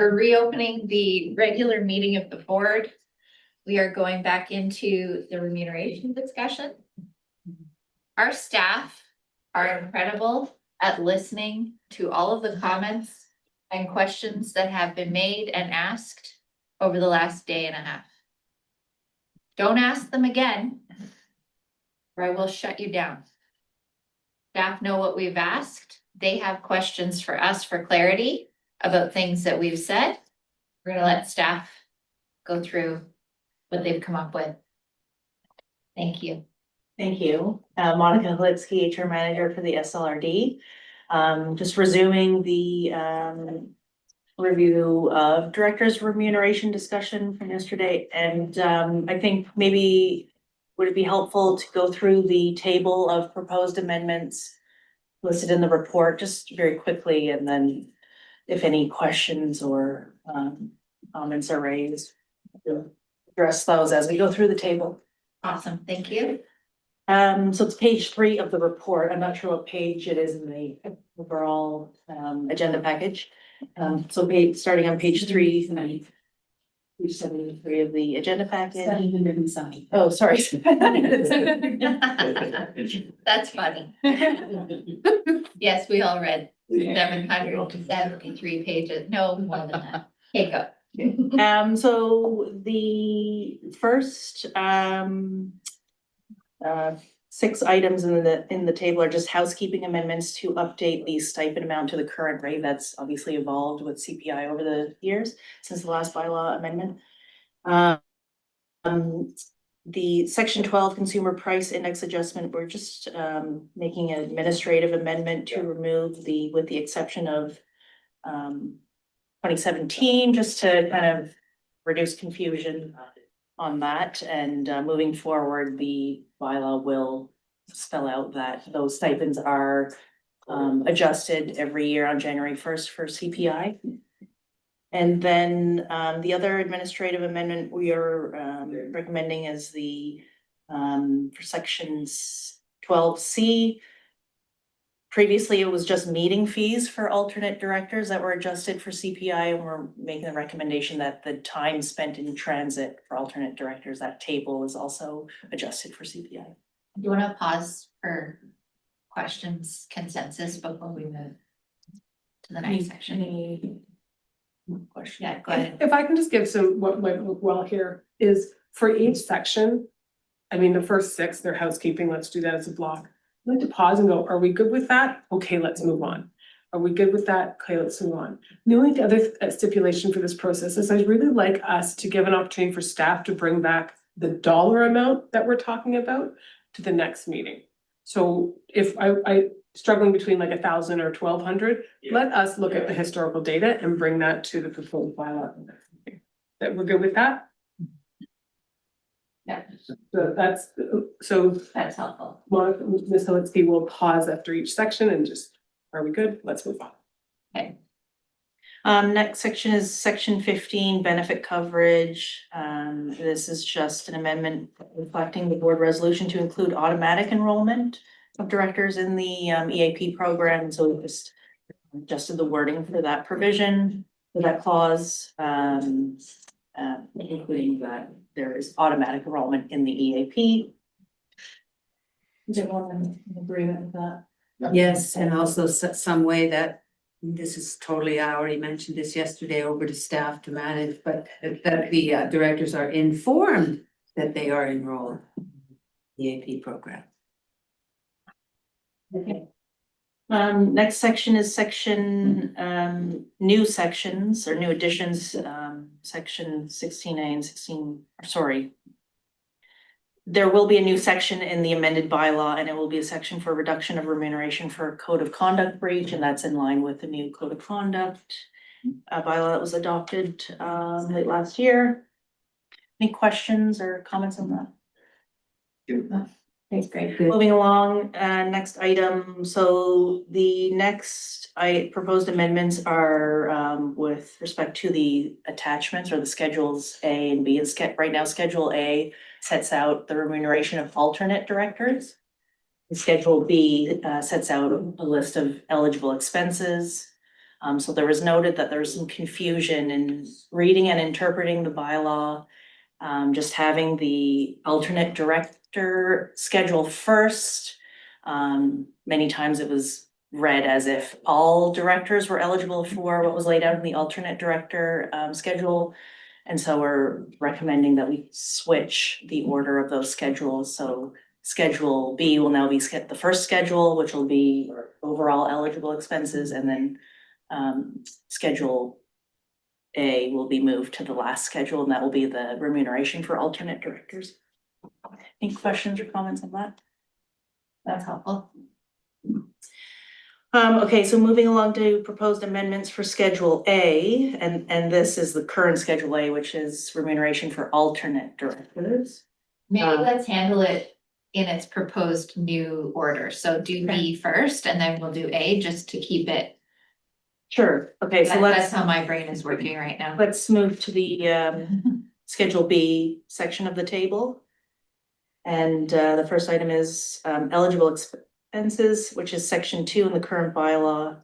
We're reopening the regular meeting of the board. We are going back into the remuneration discussion. Our staff are incredible at listening to all of the comments and questions that have been made and asked over the last day and a half. Don't ask them again, or I will shut you down. Staff know what we've asked. They have questions for us for clarity about things that we've said. We're gonna let staff go through what they've come up with. Thank you. Thank you. Monica Halitsky, HR Manager for the SLRD. Just resuming the review of director's remuneration discussion from yesterday. And I think maybe would it be helpful to go through the table of proposed amendments listed in the report just very quickly, and then if any questions or comments are raised, we'll address those as we go through the table. Awesome, thank you. So it's page 3 of the report. I'm not sure what page it is in the overall agenda package. So starting on page 3, page 73 of the agenda package. 707. Oh, sorry. That's funny. Yes, we all read 773 pages. No more than that. Okay, go. So the first 6 items in the table are just housekeeping amendments to update the stipend amount to the current rate. That's obviously evolved with CPI over the years since the last bylaw amendment. The section 12 consumer price index adjustment, we're just making an administrative amendment to remove with the exception of 2017, just to kind of reduce confusion on that. And moving forward, the bylaw will spell out that those stipends are adjusted every year on January 1st for CPI. And then the other administrative amendment we are recommending is the for sections 12C. Previously, it was just meeting fees for alternate directors that were adjusted for CPI, and we're making the recommendation that the time spent in transit for alternate directors, that table is also adjusted for CPI. Do you want to pause for questions, consensus before we move to the next section? Any question? Yeah, go ahead. If I can just give some, what might look well here is for each section, I mean, the first 6, they're housekeeping, let's do that as a block. I'd like to pause and go, are we good with that? Okay, let's move on. Are we good with that? Okay, let's move on. The only other stipulation for this process is I'd really like us to give an opportunity for staff to bring back the dollar amount that we're talking about to the next meeting. So if I struggling between like 1,000 or 1,200, let us look at the historical data and bring that to the proposed bylaw. That we're good with that? Yeah. So That's helpful. Ms. Halitsky will pause after each section and just, are we good? Let's move on. Okay. Next section is section 15, benefit coverage. This is just an amendment reflecting the board resolution to include automatic enrollment of directors in the EAP program. So we just adjusted the wording for that provision, for that clause, including that there is automatic enrollment in the EAP. Is everyone in agreement with that? Yes, and also some way that this is totally, I already mentioned this yesterday over to staff to manage, but that the directors are informed that they are enrolled in the EAP program. Okay. Next section is section new sections or new additions, section 16A and 16, sorry. There will be a new section in the amended bylaw, and it will be a section for reduction of remuneration for code of conduct breach, and that's in line with the new code of conduct bylaw that was adopted late last year. Any questions or comments on that? Thanks, great. Moving along, next item. So the next proposed amendments are with respect to the attachments or the schedules A and B. It's right now Schedule A sets out the remuneration of alternate directors. The Schedule B sets out a list of eligible expenses. So there was noted that there was some confusion in reading and interpreting the bylaw. Just having the alternate director schedule first. Many times it was read as if all directors were eligible for what was laid out in the alternate director schedule. And so we're recommending that we switch the order of those schedules. So Schedule B will now be the first schedule, which will be overall eligible expenses, and then Schedule A will be moved to the last schedule, and that will be the remuneration for alternate directors. Any questions or comments on that? That's helpful. Okay, so moving along to proposed amendments for Schedule A, and this is the current Schedule A, which is remuneration for alternate directors. Maybe let's handle it in its proposed new order. So do B first and then we'll do A just to keep it. Sure, okay, so That's how my brain is working right now. let's move to the Schedule B section of the table. And the first item is eligible expenses, which is section 2 in the current bylaw.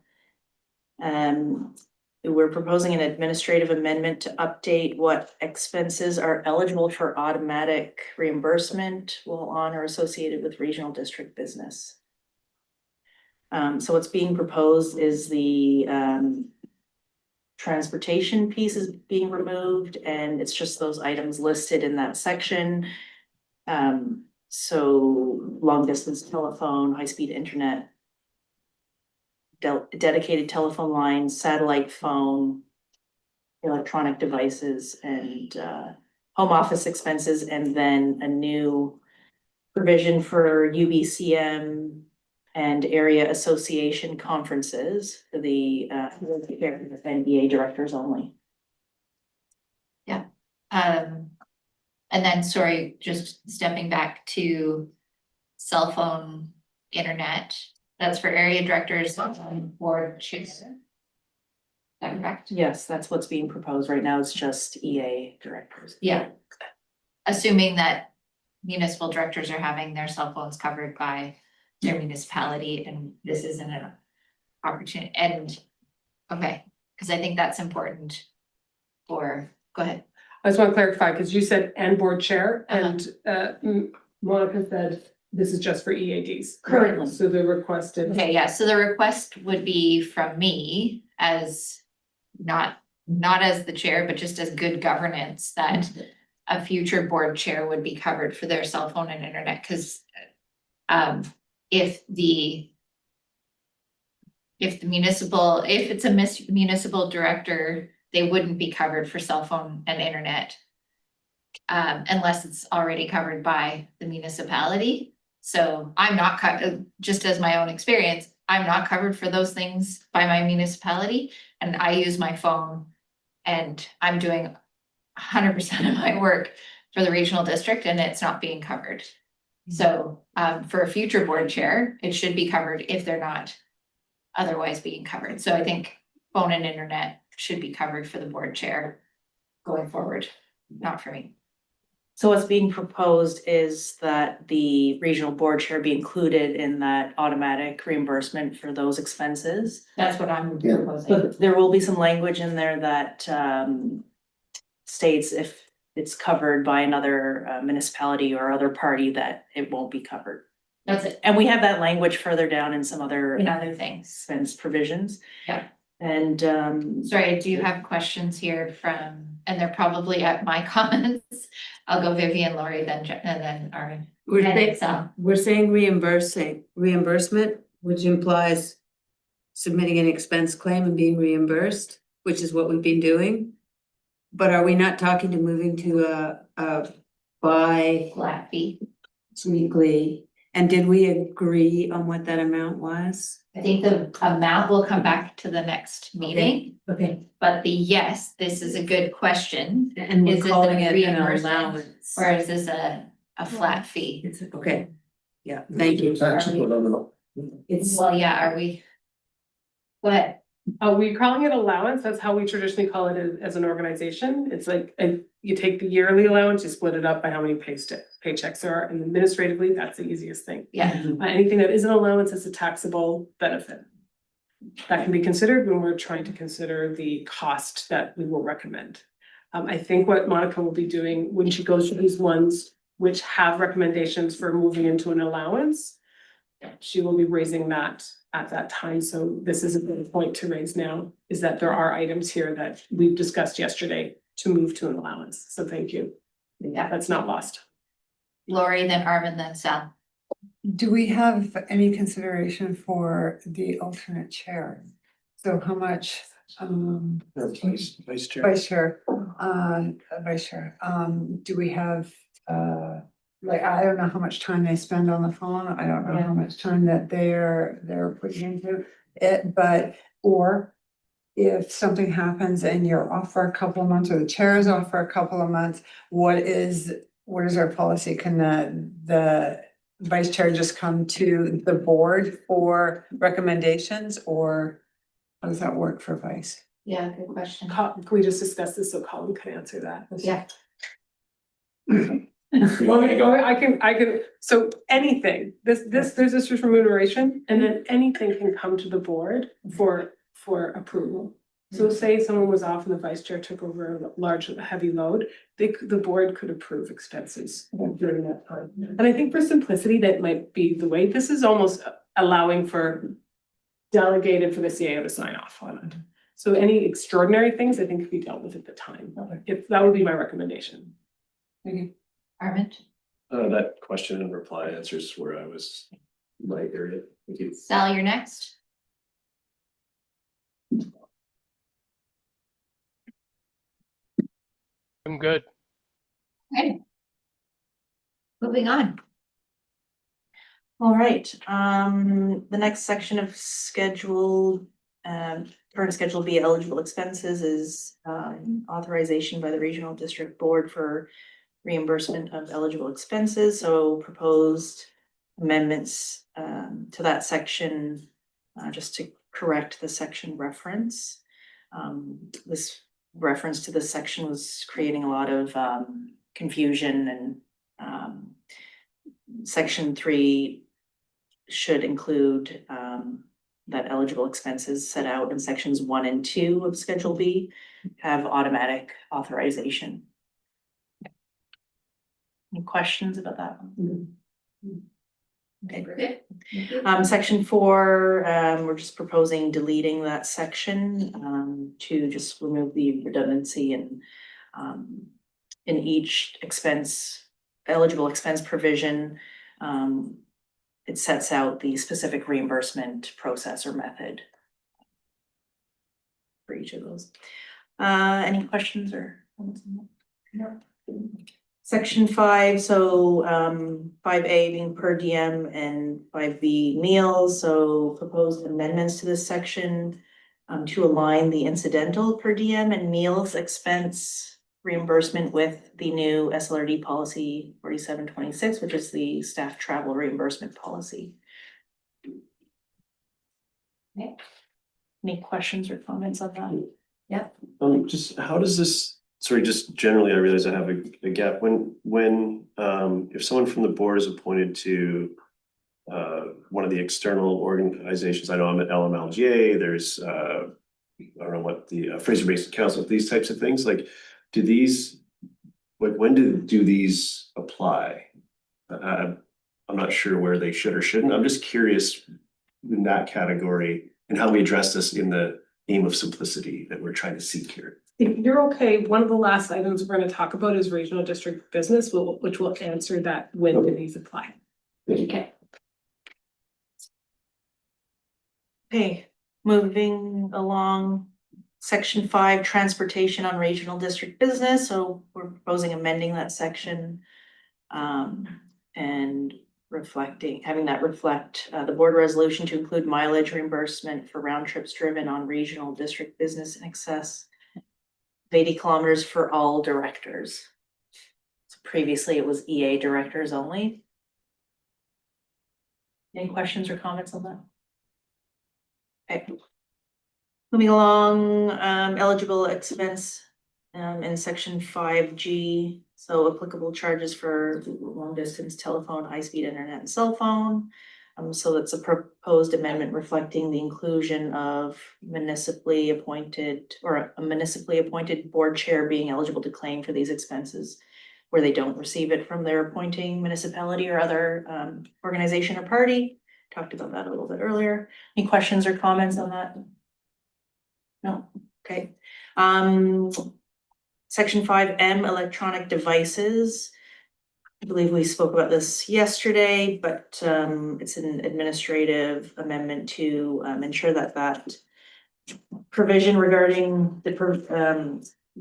We're proposing an administrative amendment to update what expenses are eligible for automatic reimbursement while on or associated with regional district business. So what's being proposed is the transportation piece is being removed, and it's just those items listed in that section. So long distance telephone, high-speed internet, dedicated telephone lines, satellite phone, electronic devices, and home office expenses, and then a new provision for UBCM and area association conferences for the NBA directors only. And then, sorry, just stepping back to cell phone, internet, that's for area directors and board chairs. Is that correct? Yes, that's what's being proposed right now. It's just EA directors. Yeah. Assuming that municipal directors are having their cell phones covered by their municipality and this isn't an opportunity and, okay, because I think that's important for, go ahead. I just want to clarify, because you said and board chair and Monica said this is just for EADs. Currently. So the request is. Okay, yeah, so the request would be from me as not as the chair, but just as good governance that a future board chair would be covered for their cell phone and internet, because if it's a municipal director, they wouldn't be covered for cell phone and internet unless it's already covered by the municipality. So I'm not just as my own experience, I'm not covered for those things by my municipality, and I use my phone and I'm doing 100% of my work for the regional district and it's not being covered. So for a future board chair, it should be covered if they're not otherwise being covered. So I think phone and internet should be covered for the board chair going forward, not for me. So what's being proposed is that the regional board chair be included in that automatic reimbursement for those expenses. That's what I'm Yeah. proposing. But there will be some language in there that states if it's covered by another municipality or other party that it won't be covered. That's it. And we have that language further down in some other And other things. expense provisions. Yeah. And Sorry, do you have questions here from, and they're probably at my comments. I'll go Vivian, Lori, then and then Armin. We're saying reimbursement, which implies submitting an expense claim and being reimbursed, which is what we've been doing. But are we not talking to moving to a Flat fee. weekly? And did we agree on what that amount was? I think the amount will come back to the next meeting, Okay. but yes, this is a good question. And Is we're this calling a it an reimbursement? allowance. Or is this a flat fee? It's, okay, yeah, thank you. Taxable, I don't know. It's, Well, yeah, are we? Go ahead. Are we calling it allowance? That's how we traditionally call it as an organization. It's like, you take the yearly allowance, you split it up by how many paychecks there are, and administratively, that's the easiest thing. Yeah, Anything that isn't allowance is a taxable benefit. that can be considered when we're trying to consider the cost that we will recommend. I think what Monica will be doing when she goes through these ones which have recommendations for moving into an allowance, she will be raising that at that time. So this is a good point to raise now, is that there are items here that we've discussed yesterday to move to an allowance. So thank you. Yeah. That's not lost. Lori, then Arvin, then Sal. Do we have any consideration for the alternate chair? So how much, Vice Chair. vice chair, vice chair, do we have, like, I don't know how much time they spend on the phone, I don't know how much time that they're putting into it, but, or if something happens and you're off for a couple of months, or the chair is off for a couple of months, what is our policy? Can the vice chair just come to the board for recommendations, or how does that work for vice? Yeah, good question. Can we just discuss this so Colin can answer that? Yeah. Want me to go? I can, so anything, there's this remuneration, and then anything can come to the board for approval. So say someone was off and the vice chair took over a large, heavy load, the board could approve expenses during that time. And I think for simplicity, that might be the way, this is almost allowing for delegated for the CAO to sign off on it. So any extraordinary things, I think, could be dealt with at the time. If that would be my recommendation. Arvin, That question and reply answers where I was, my area. Thank you. Sal, you're next. I'm good. Okay. Moving on. All right, the next section of schedule, current schedule B eligible expenses is authorization by the Regional District Board for reimbursement of eligible expenses. So proposed amendments to that section, just to correct the section reference. This reference to this section was creating a lot of confusion, and section 3 should include that eligible expenses set out in sections 1 and 2 of Schedule B have automatic authorization. Any questions about that one? Okay, great. Section 4, we're just proposing deleting that section to just remove the redundancy and in each eligible expense provision. It sets out the specific reimbursement process or method for each of those. Any questions or comments on that? No. Section 5, so 5A being per diem and 5B meals. So proposed amendments to this section to align the incidental per diem and meals expense reimbursement with the new SLRD policy 4726, which is the staff travel reimbursement policy. Okay. Any questions or comments on that? Just how does this, sorry, just generally, I realize I have a gap. When if someone from the board is appointed to one of the external organizations, I know I'm at LMLGA, there's I don't know what the Fraser Basin Council, these types of things, like, do these, like, when do these apply? I'm not sure where they should or shouldn't. I'm just curious in that category and how we address this in the aim of simplicity that we're trying to seek here. If you're okay, one of the last items we're going to talk about is regional district business, which will answer that when do these apply. Okay. Okay, moving along. Section 5, transportation on regional district business. So we're proposing amending that section and having that reflect the board resolution to include mileage reimbursement for round trips driven on regional district business in excess of 80 kilometers for all directors. So previously it was EA directors only. Any questions or comments on that? Okay. Moving along, eligible expense in section 5G. So applicable charges for long distance telephone, high speed internet and cell phone. So that's a proposed amendment reflecting the inclusion of municipally appointed or a municipally appointed board chair being eligible to claim for these expenses where they don't receive it from their appointing municipality or other organization or party. Talked about that a little bit earlier. Any questions or comments on that? No, okay. Section 5M, electronic devices. I believe we spoke about this yesterday, but it's an administrative amendment to ensure that that provision regarding the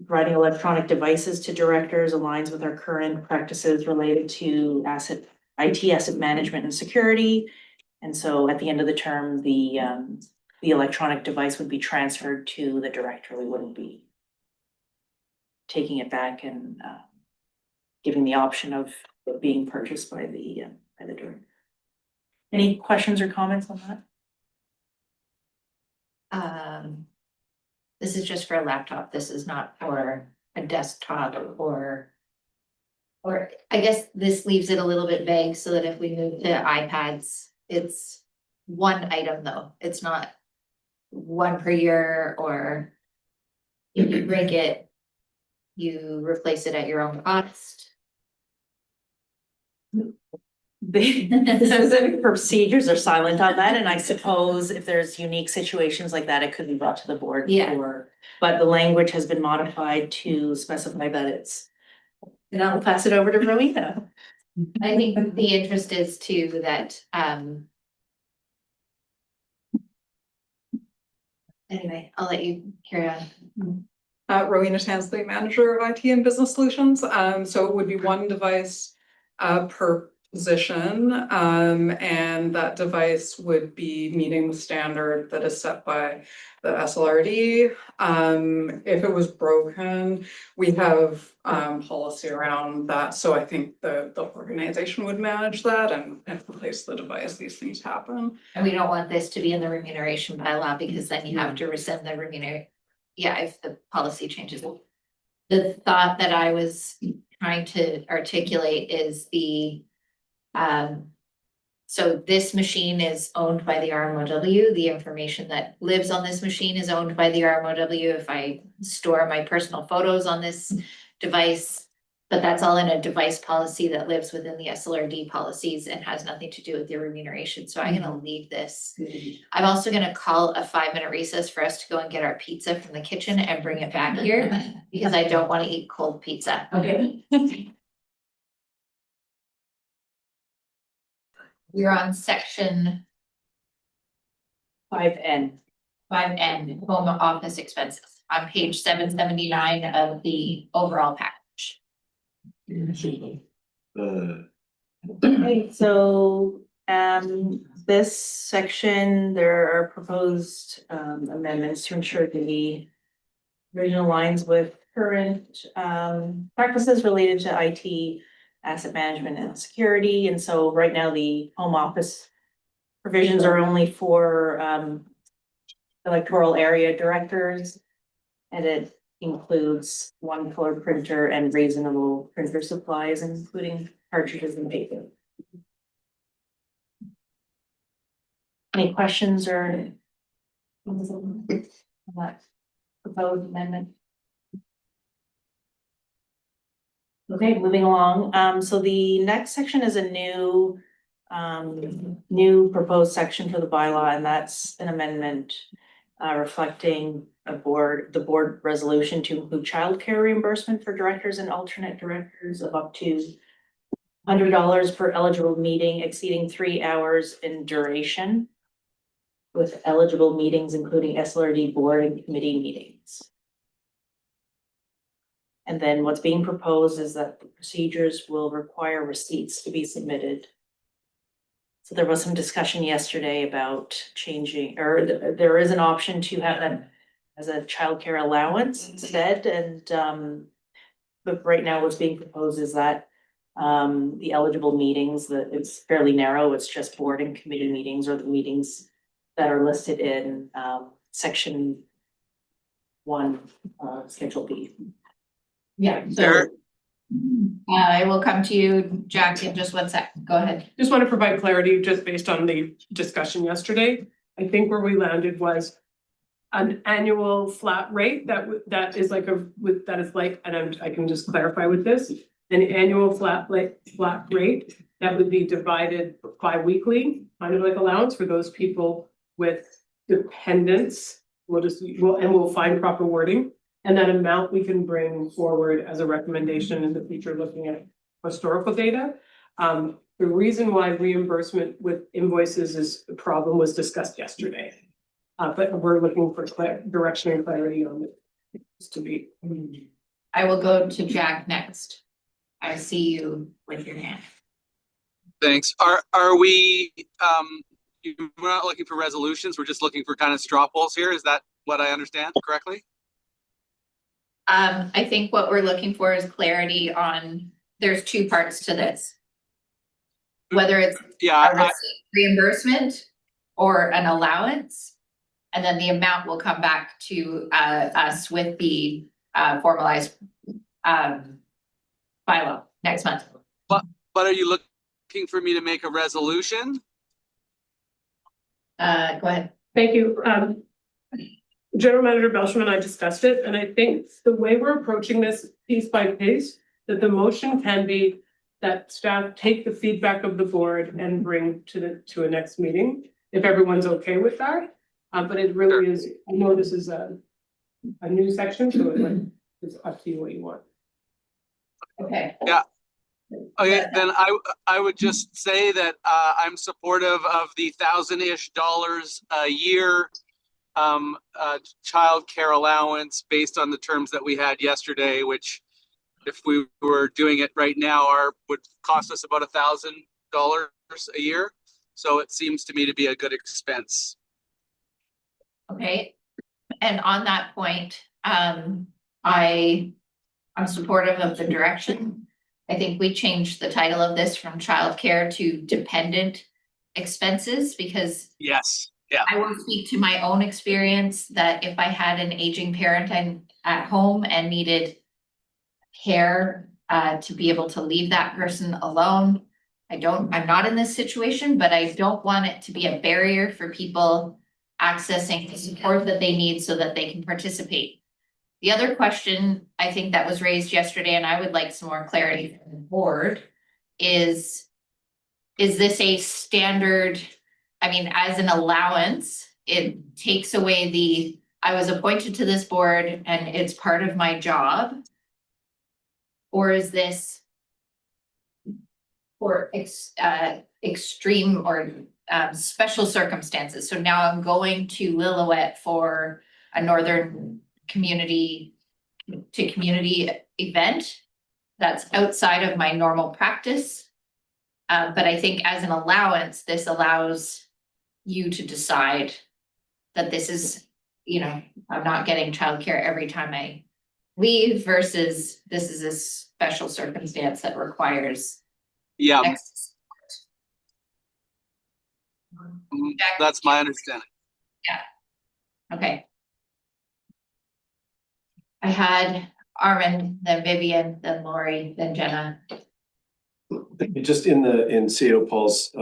providing electronic devices to directors aligns with our current practices related to IT asset management and security. And so at the end of the term, the electronic device would be transferred to the director. We wouldn't be taking it back and giving the option of it being purchased by the director. Any questions or comments on that? This is just for a laptop. This is not for a desktop or I guess this leaves it a little bit vague so that if we move to iPads, it's one item though. It's not one per year, or if you break it, you replace it at your own cost. The specific procedures are silent on that, and I suppose if there's unique situations like that, it could be brought to the board. Yeah. But the language has been modified to specify that it's, and I'll pass it over to Rowena. I think the interest is too that, anyway, I'll let you carry on. Rowena Tansley, Manager of IT and Business Solutions. So it would be one device per position, and that device would be meeting the standard that is set by the SLRD. If it was broken, we have policy around that. So I think the organization would manage that and replace the device. These things happen. And we don't want this to be in the remuneration bylaw because then you have to rescind the remuneration. Yeah, if the policy changes. The thought that I was trying to articulate is so this machine is owned by the RMOW. The information that lives on this machine is owned by the RMOW. If I store my personal photos on this device, but that's all in a device policy that lives within the SLRD policies and has nothing to do with the remuneration. So I'm gonna leave this. I'm also gonna call a 5-minute recess for us to go and get our pizza from the kitchen and bring it back here because I don't want to eat cold pizza. Okay. We're on section 5N. 5N, home office expenses, on page 779 of the overall package. Okay, so this section, there are proposed amendments to ensure the original aligns with current practices related to IT asset management and security. And so right now the home office provisions are only for electoral area directors. And it includes one color printer and reasonable printer supplies, including cartridges and paper. Any questions or on that proposed amendment? Okay, moving along. So the next section is a new proposed section for the bylaw, and that's an amendment reflecting the board resolution to include childcare reimbursement for directors and alternate directors of up to $100 per eligible meeting exceeding 3 hours in duration, with eligible meetings including SLRD board and committee meetings. And then what's being proposed is that the procedures will require receipts to be submitted. So there was some discussion yesterday about changing, or there is an option to have that as a childcare allowance instead, and but right now what's being proposed is that the eligible meetings, that it's fairly narrow, it's just board and committee meetings or the meetings that are listed in section 1, Schedule B. Yeah. So I will come to you, Jack, in just 1 sec. Go ahead. Just want to provide clarity just based on the discussion yesterday. I think where we landed was an annual flat rate that is like and I can just clarify with this, an annual flat rate that would be divided bi-weekly, kind of like allowance for those people with dependents. We'll find proper wording, and that amount we can bring forward as a recommendation in the future, looking at historical data. The reason why reimbursement with invoices is a problem was discussed yesterday. But we're looking for direction and clarity on it. To be. I will go to Jack next. I see you with your hand. Thanks. Are we, we're not looking for resolutions, we're just looking for kind of straw polls here, is that what I understand correctly? I think what we're looking for is clarity on, there's 2 parts to this. Whether it's Yeah, a reimbursement or an allowance. And then the amount will come back to us with the formalized bylaw next month. but are you looking for me to make a resolution? Go ahead. Thank you. General Manager Belsham and I discussed it, and I think the way we're approaching this piece by piece, that the motion can be that staff take the feedback of the board and bring to a next meeting, if everyone's okay with that. But it really is, I know this is a new section, so it's up to you what you want. Okay. Yeah. Okay, then I would just say that I'm supportive of the $1,000-ish a year childcare allowance based on the terms that we had yesterday, which if we were doing it right now would cost us about $1,000 a year. So it seems to me to be a good expense. Okay. And on that point, I'm supportive of the direction. I think we changed the title of this from childcare to dependent expenses, because Yes, yeah. I will speak to my own experience that if I had an aging parent at home and needed care to be able to leave that person alone. I'm not in this situation, but I don't want it to be a barrier for people accessing the support that they need so that they can participate. The other question I think that was raised yesterday, and I would like some more clarity from the board, is this a standard, I mean, as an allowance, it takes away I was appointed to this board and it's part of my job? Or is this for extreme or special circumstances? So now I'm going to Lillooet for a northern community event that's outside of my normal practice. But I think as an allowance, this allows you to decide that this is, I'm not getting childcare every time I leave versus this is a special circumstance that requires. Yeah, Next. that's my understanding. Okay. I had Armin, then Vivian, then Lori, then Jenna. Just in CEO Paul's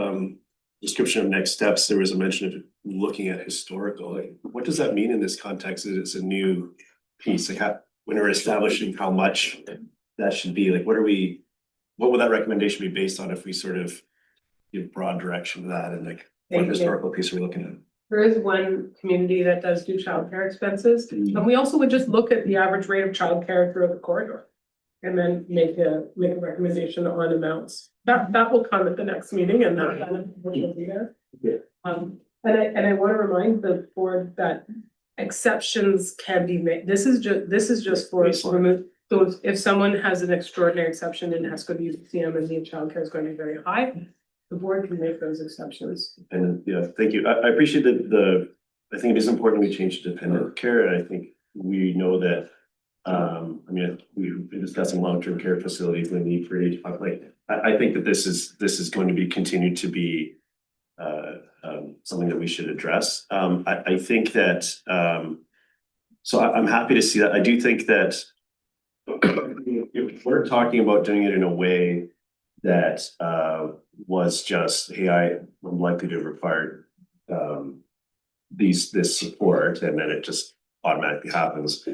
description of next steps, there was a mention of looking at historical. Like, what does that mean in this context? It's a new piece. Like, when we're establishing how much that should be, like, what would that recommendation be based on if we sort of give broad direction to that, and like what historical piece are we looking at? There is one community that does do childcare expenses, and we also would just look at the average rate of childcare throughout the corridor. And then make a recommendation on amounts. That will come at the next meeting, and that kind of will be there. Yeah. And I want to remind the board that exceptions can be made. This is just for remove. So if someone has an extraordinary exception and has to use CM and the childcare is going to be very high, the board can make those exceptions. And yeah, thank you. I appreciate I think it is important we change to dependent care, and I think we know that. I mean, we've been discussing long-term care facilities and the need for age. Like, I think that this is going to be continued to be something that we should address. I think that so I'm happy to see that. I do think that if we're talking about doing it in a way that was just, hey, I'm likely to require this support, and then it just automatically happens.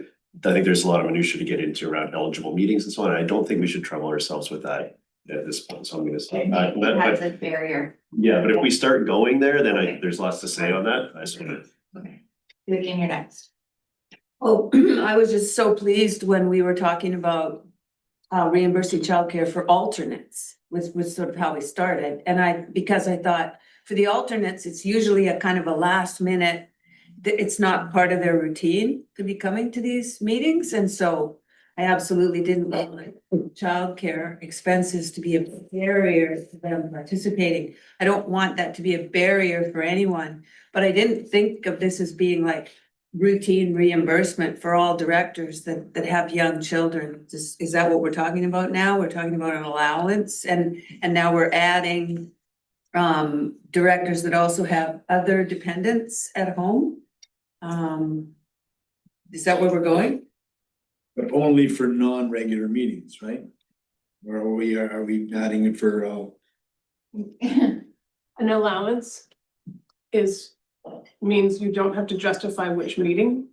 I think there's a lot of minutia to get into around eligible meetings and so on. I don't think we should trouble ourselves with that at this point, so I'm gonna say. It has a barrier. Yeah, but if we start going there, then there's lots to say on that. I just wanna. Okay. Vivian, you're next. Oh, I was just so pleased when we were talking about reimbursing childcare for alternates, was sort of how we started. And because I thought for the alternates, it's usually a kind of a last minute, it's not part of their routine to be coming to these meetings. And so I absolutely didn't want childcare expenses to be a barrier to them participating. I don't want that to be a barrier for anyone, but I didn't think of this as being like routine reimbursement for all directors that have young children. Is that what we're talking about now? We're talking about an allowance, and now we're adding directors that also have other dependents at home. Is that where we're going? But only for non-regular meetings, right? Or are we adding it for, An allowance means you don't have to justify which meeting.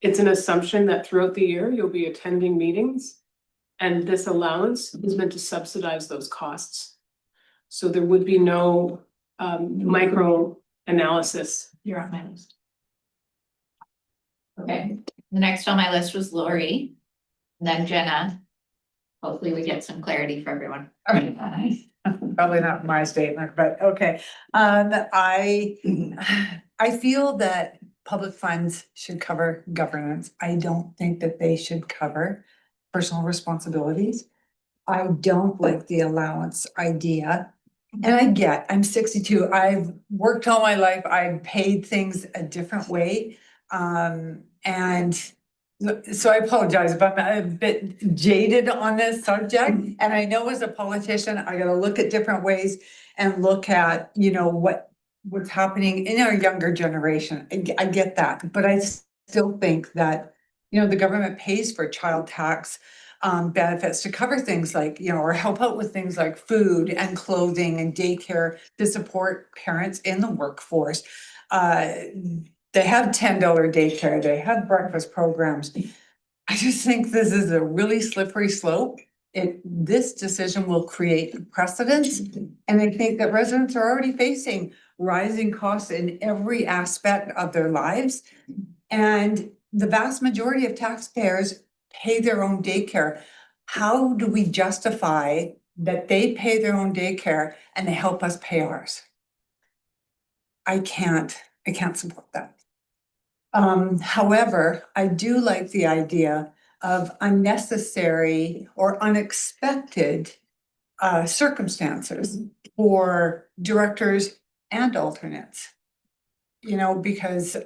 It's an assumption that throughout the year you'll be attending meetings. And this allowance is meant to subsidize those costs. So there would be no micro analysis. You're on my list. Okay, the next on my list was Lori, and then Jenna. Hopefully we get some clarity for everyone. Probably not my statement, but okay. I feel that public funds should cover governance. I don't think that they should cover personal responsibilities. I don't like the allowance idea. And I'm 62. I've worked all my life. I've paid things a different way. And so I apologize if I'm a bit jaded on this subject. And I know as a politician, I gotta look at different ways and look at, what's happening in our younger generation. I get that, but I still think that, the government pays for child tax benefits to cover things like, or help out with things like food and clothing and daycare to support parents in the workforce. They have $10 daycare, they have breakfast programs. I just think this is a really slippery slope. This decision will create precedents. And I think that residents are already facing rising costs in every aspect of their lives. And the vast majority of taxpayers pay their own daycare. How do we justify that they pay their own daycare and they help us pay ours? I can't support that. However, I do like the idea of unnecessary or unexpected circumstances for directors and alternates. Because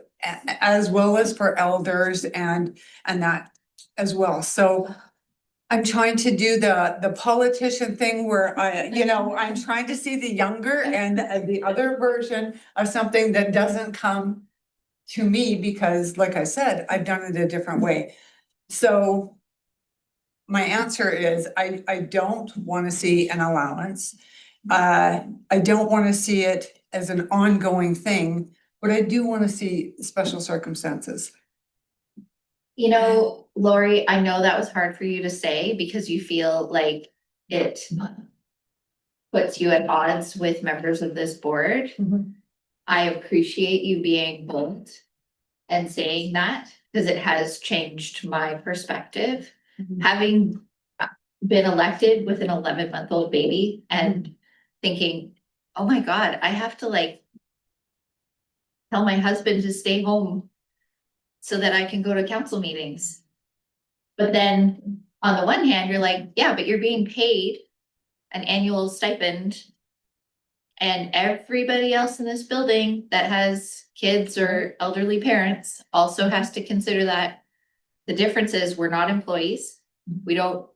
as well as for elders and that as well. So I'm trying to do the politician thing where I'm trying to see the younger and the other version of something that doesn't come to me because, like I said, I've done it a different way. So my answer is I don't want to see an allowance. I don't want to see it as an ongoing thing, but I do want to see special circumstances. Lori, I know that was hard for you to say because you feel like it puts you at odds with members of this board. Mhm. I appreciate you being bold and saying that because it has changed my perspective. Mhm. Having been elected with an 11-month-old baby and thinking, oh my God, I have to tell my husband to stay home so that I can go to council meetings. But then on the one hand, you're like, yeah, but you're being paid an annual stipend. And everybody else in this building that has kids or elderly parents also has to consider that. The difference is we're not employees. We don't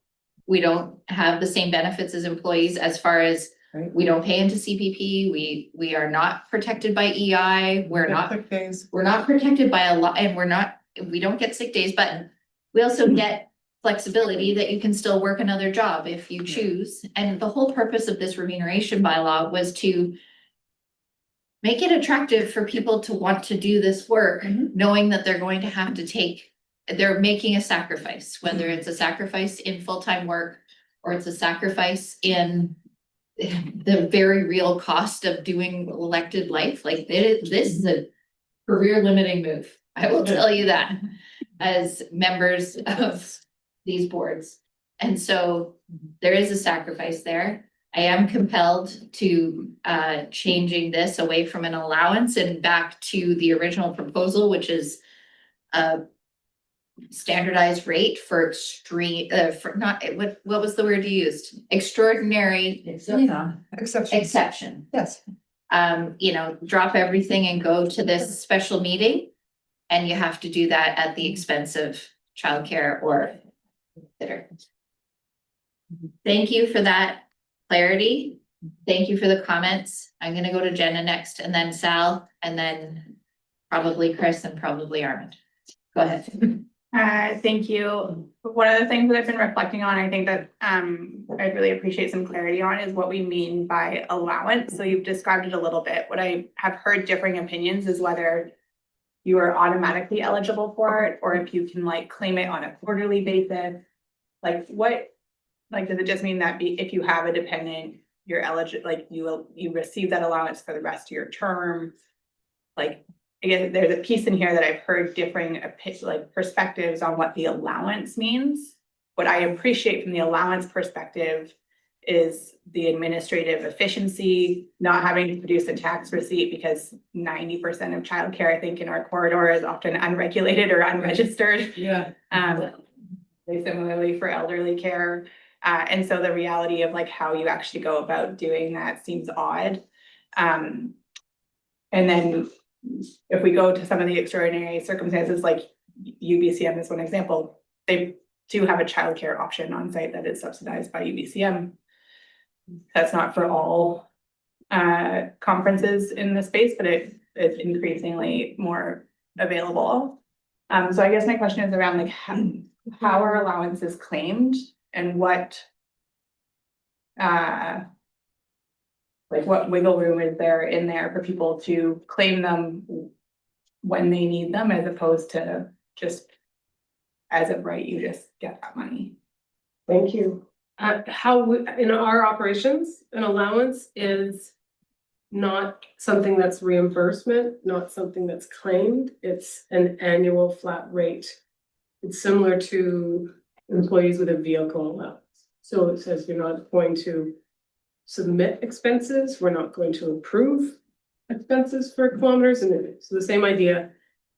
have the same benefits as employees as far as Right. we don't pay into CPP. We are not protected by EI. We're not protected by a lot, and we don't get sick days, but we also get flexibility that you can still work another job if you choose. And the whole purpose of this remuneration bylaw was to make it attractive for people to want to do this work, knowing that they're going to have to they're making a sacrifice, whether it's a sacrifice in full-time work or it's a sacrifice in the very real cost of doing elected life. Like this is a career limiting move. I will tell you that as members of these boards. And so there is a sacrifice there. I am compelled to changing this away from an allowance and back to the original proposal, which is a standardized rate for extreme, for not, what was the word you used? Extraordinary Yeah, exception. Yes. You know, drop everything and go to this special meeting. And you have to do that at the expense of childcare or consider. Thank you for that clarity. Thank you for the comments. I'm gonna go to Jenna next and then Sal and then probably Chris and probably Armand. Go ahead. Thank you. One of the things that I've been reflecting on, I think that I'd really appreciate some clarity on is what we mean by allowance. So you've described it a little bit. What I have heard differing opinions is whether you are automatically eligible for it or if you can like claim it on a quarterly basis. Like does it just mean that if you have a dependent, you're eligible, like you receive that allowance for the rest of your term? Like, again, there's a piece in here that I've heard differing perspectives on what the allowance means. What I appreciate from the allowance perspective is the administrative efficiency, not having to produce a tax receipt because 90% of childcare, I think, in our corridor is often unregulated or unregistered. Yeah. Similarly for elderly care. And so the reality of like how you actually go about doing that seems odd. And then if we go to some of the extraordinary circumstances, like UBCM is one example, they do have a childcare option on site that is subsidized by UBCM. That's not for all conferences in the space, but it is increasingly more available. So I guess my question is around like how are allowances claimed and what wiggle room is there in there for people to claim them when they need them, as opposed to just as of right, you just get that money. Thank you. In our operations, an allowance is not something that's reimbursement, not something that's claimed. It's an annual flat rate. It's similar to employees with a vehicle allowance. So it says you're not going to submit expenses. We're not going to approve expenses for kilometers. And so the same idea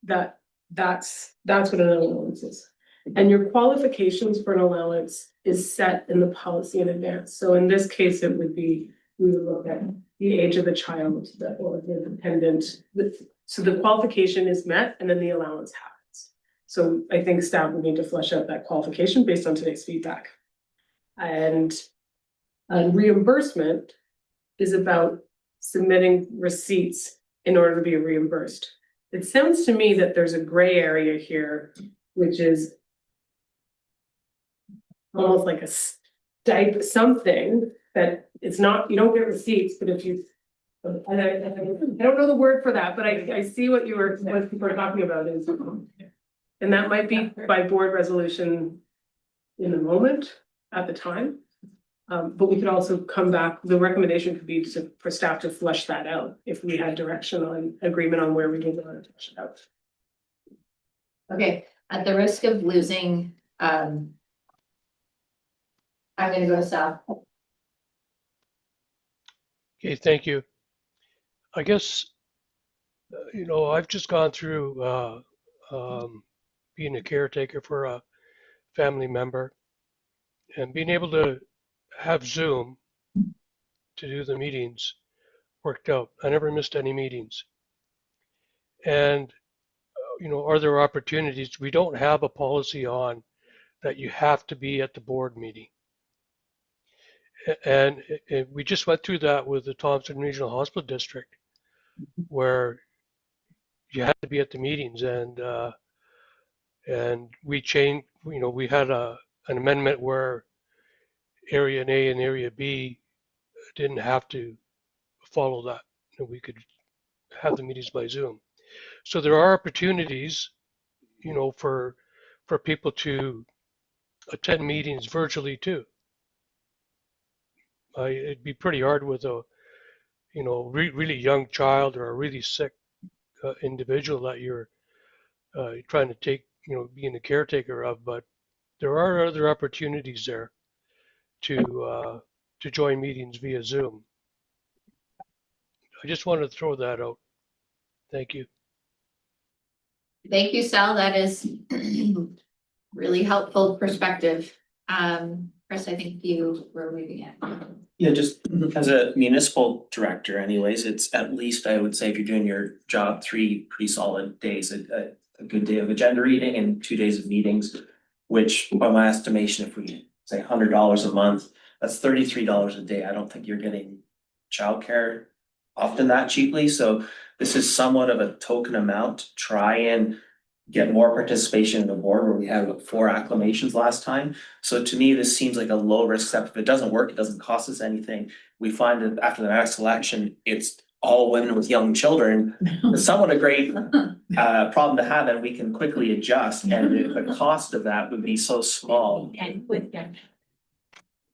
that's what an allowance is. And your qualifications for an allowance is set in the policy in advance. So in this case, it would be, we would look at the age of the child or the dependent. So the qualification is met and then the allowance happens. So I think staff would need to flesh out that qualification based on today's feedback. And reimbursement is about submitting receipts in order to be reimbursed. It sounds to me that there's a gray area here, which is almost like a type something that it's not, you don't get receipts, but if you, I don't know the word for that, but I see what people are talking about is, and that might be by board resolution in the moment at the time. But we could also come back, the recommendation could be for staff to flesh that out if we had direction on agreement on where we can go and flesh it out. Okay, at the risk of losing, I'm gonna go to Sal. Okay, thank you. I guess, I've just gone through being a caretaker for a family member and being able to have Zoom to do the meetings worked out. I never missed any meetings. And, are there opportunities? We don't have a policy on that you have to be at the board meeting. And we just went through that with the Thompson Regional Hospital District, where you had to be at the meetings, and we changed. We had a an amendment where Area A and Area B didn't have to follow that, and we could have the meetings by Zoom. So there are opportunities, for people to attend meetings virtually too. It'd be pretty hard with a, really young child or a really sick individual that you're trying to take, being the caretaker of. But there are other opportunities there to join meetings via Zoom. I just wanted to throw that out. Thank you. Thank you, Sal. That is really helpful perspective. Chris, I think you were leaving it. Yeah, just as a municipal director anyways, it's at least, I would say, if you're doing your job, 3 pretty solid days, a good day of agenda reading and 2 days of meetings, which by my estimation, if we say $100 a month, that's $33 a day. I don't think you're getting childcare often that cheaply. So this is somewhat of a token amount to try and get more participation in the board, where we had 4 acclamations last time. So to me, this seems like a low risk step. If it doesn't work, it doesn't cost us anything. We find that after the next election, it's all women with young children. It's somewhat a great problem to have, and we can quickly adjust, and the cost of that would be so small.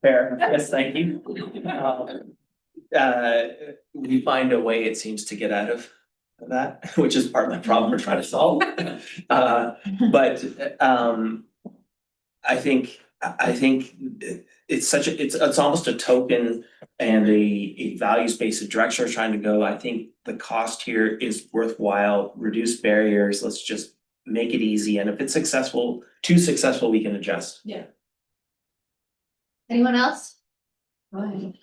Fair, yes, thank you. We find a way, it seems, to get out of that, which is part of the problem we're trying to solve. But I think it's almost a token and a values-based direction we're trying to go. I think the cost here is worthwhile, reduce barriers, let's just make it easy, and if it's too successful, we can adjust. Yeah. Anyone else? Go ahead.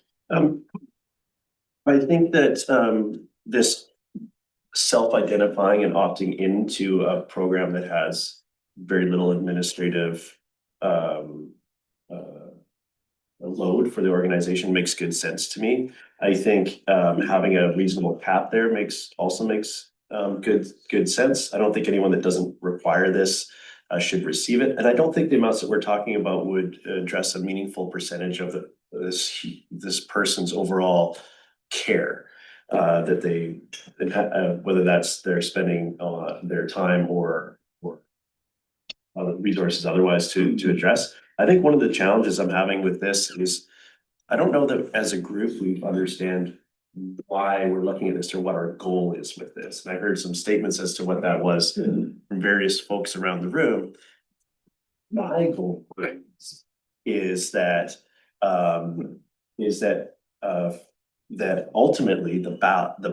I think that this self-identifying and opting into a program that has very little administrative load for the organization makes good sense to me. I think having a reasonable cap there also makes good sense. I don't think anyone that doesn't require this should receive it, and I don't think the amounts that we're talking about would address a meaningful percentage of this person's overall care that they whether that's they're spending their time or other resources otherwise to address. I think one of the challenges I'm having with this is I don't know that as a group we understand why we're looking at this or what our goal is with this. And I heard some statements as to what that was from various folks around the room. My goal is that that ultimately the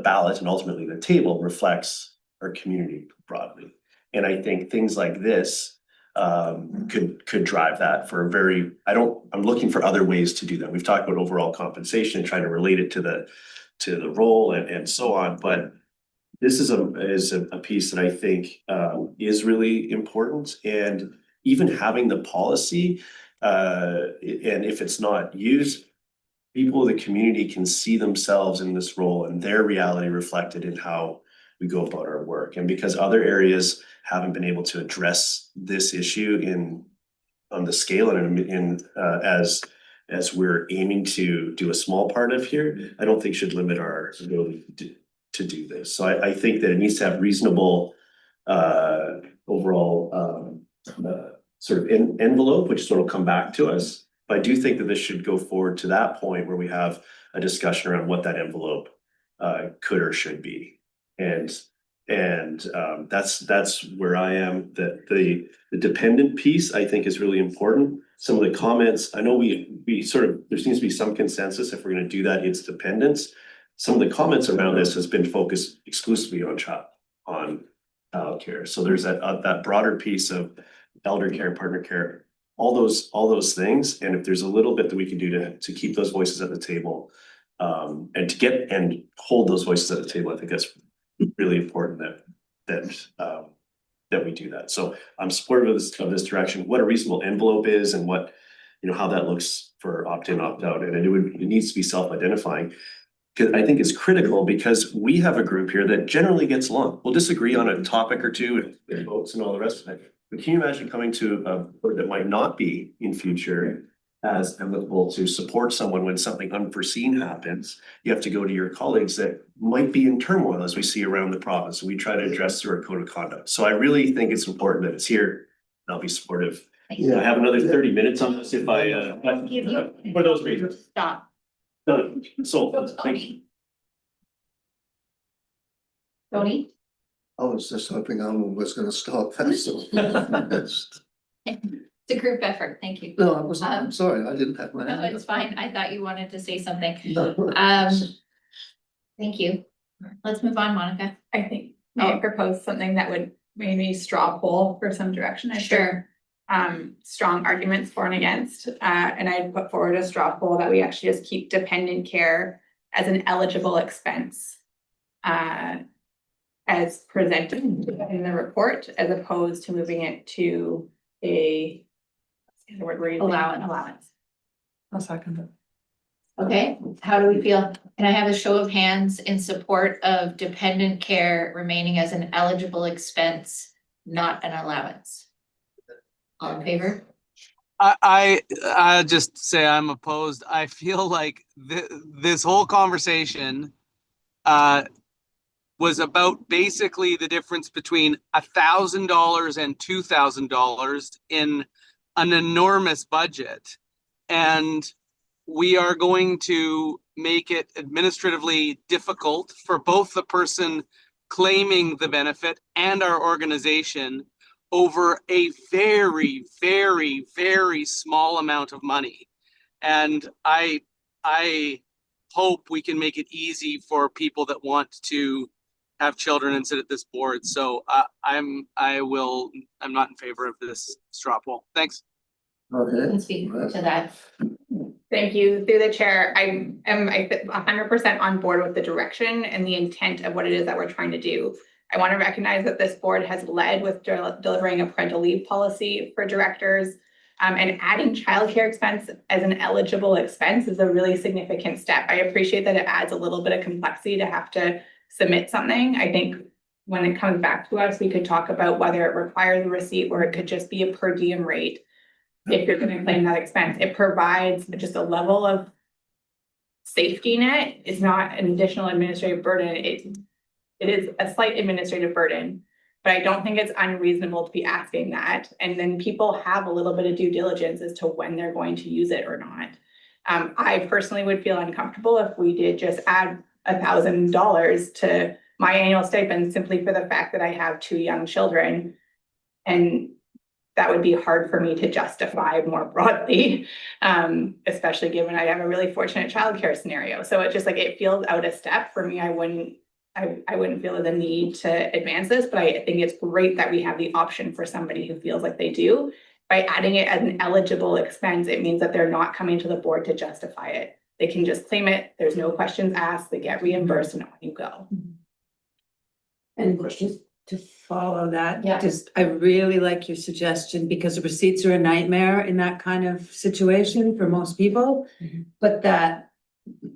ballot and ultimately the table reflects our community broadly. And I think things like this could drive that for a very, I'm looking for other ways to do that. We've talked about overall compensation, trying to relate it to the role and so on, but this is a piece that I think is really important. And even having the policy, and if it's not used, people in the community can see themselves in this role and their reality reflected in how we go about our work. And because other areas haven't been able to address this issue on the scale and as we're aiming to do a small part of here, I don't think should limit our ability to do this. So I think that it needs to have reasonable overall sort of envelope, which sort of come back to us. But I do think that this should go forward to that point where we have a discussion around what that envelope could or should be. And that's where I am. That the dependent piece I think is really important. Some of the comments, I know we sort of, there seems to be some consensus if we're going to do that, it's dependence. Some of the comments around this has been focused exclusively on childcare. So there's that broader piece of elder care, partner care, all those things. And if there's a little bit that we can do to keep those voices at the table, and to get and hold those voices at the table, I think that's really important that we do that. So I'm supportive of this direction. What a reasonable envelope is, and what, how that looks for opt-in, opt-out, and it needs to be self-identifying. Because I think it's critical, because we have a group here that generally gets along. We'll disagree on a topic or two and votes and all the rest of it. But can you imagine coming to a board that might not be in future as amicable to support someone when something unforeseen happens? You have to go to your colleagues that might be in turmoil as we see around the province. We try to address through our code of conduct. So I really think it's important that it's here. And I'll be supportive. I have another 30 minutes on this if for those reasons. Stop. Done. So, thank you. Tony? I was just hoping I was gonna stop, that's all. It's- It's a group effort. Thank you. No, I wasn't, I'm sorry, I didn't have my No, hand it's up. fine. I thought you wanted to say something. No. Thank you. Let's move on, Monica. I think I propose something that would maybe straw poll for some direction. I Sure. strong arguments for and against, and I'd put forward a straw poll that we actually just keep dependent care as an eligible expense. As presented in the report, as opposed to moving it to a. what's the word we're using? Allowance. I'll second it. Okay, how do we feel? Can I have a show of hands in support of dependent care remaining as an eligible expense, not an allowance? All in favor? I just say I'm opposed. I feel like this whole conversation was about basically the difference between $1,000 and $2,000 in an enormous budget. And we are going to make it administratively difficult for both the person claiming the benefit and our organization over a very, very, very small amount of money. And I hope we can make it easy for people that want to have children and sit at this board. So I'm not in favor of this straw poll. Thanks. Okay. Can speak to that. Thank you. Through the chair, I am 100% on board with the direction and the intent of what it is that we're trying to do. I want to recognize that this board has led with delivering a parental leave policy for directors. And adding childcare expense as an eligible expense is a really significant step. I appreciate that it adds a little bit of complexity to have to submit something. I think when it comes back to us, we could talk about whether it requires a receipt or it could just be a per diem rate. If you're going to claim that expense, it provides just a level of safety net. It's not an additional administrative burden. It is a slight administrative burden, but I don't think it's unreasonable to be asking that. And then people have a little bit of due diligence as to when they're going to use it or not. I personally would feel uncomfortable if we did just add $1,000 to my annual stipend simply for the fact that I have 2 young children. And that would be hard for me to justify more broadly, especially given I have a really fortunate childcare scenario. So it just it feels out of step for me. I wouldn't feel the need to advance this, but I think it's great that we have the option for somebody who feels like they do. By adding it as an eligible expense, it means that they're not coming to the board to justify it. They can just claim it. There's no questions asked. They get reimbursed and on you go. And just to follow that, Yeah. I really like your suggestion because the receipts are a nightmare in that kind of situation for most people. But that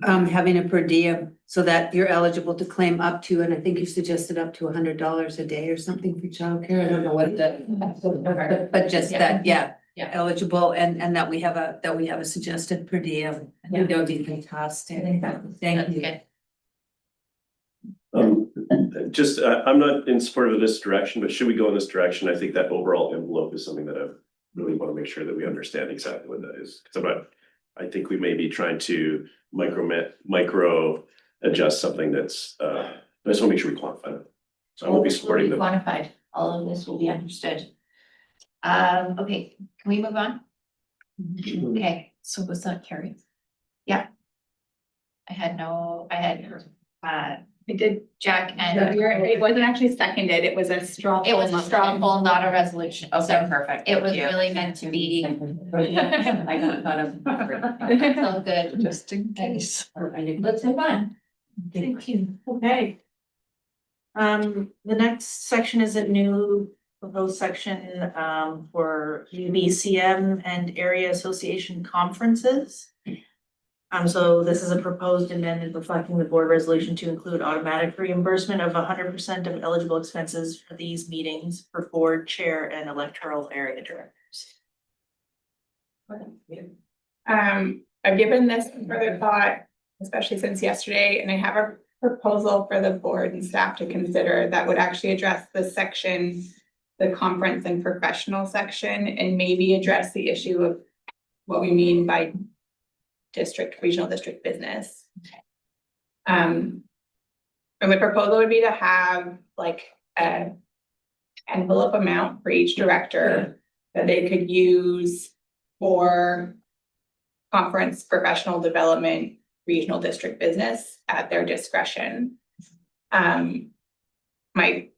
having a per diem so that you're eligible to claim up to, and I think you suggested up to $100 a day or something for childcare. I don't know what but just that, yeah, eligible and that we have a suggested per diem. I think that would be fantastic. Thank you. Good. I'm not in support of this direction, but should we go in this direction? I think that overall envelope is something that I really want to make sure that we understand exactly what that is. Because I think we may be trying to micro adjust something that's, I just want to make sure we quantify it. So I won't be supporting them. Quantified. All of this will be understood. Okay, can we move on? Okay, so was that carried? Yeah. I did Jack and It wasn't actually seconded. It was a straw. it was a straw poll, not a resolution. Okay, So perfect. it was Thank you. really meant to be. I got thought of. So good. Just in case. Let's move on. Thank you. Okay. The next section is a new proposed section for UBCM and area association conferences. So this is a proposed amendment reflecting the board resolution to include automatic reimbursement of 100% of eligible expenses for these meetings for board chair and electoral area directors. I've given this further thought, especially since yesterday, and I have a proposal for the board and staff to consider that would actually address the section, the conference and professional section, and maybe address the issue of what we mean by regional district business. And the proposal would be to have like an envelope amount for each director that they could use for conference, professional development, regional district business at their discretion. My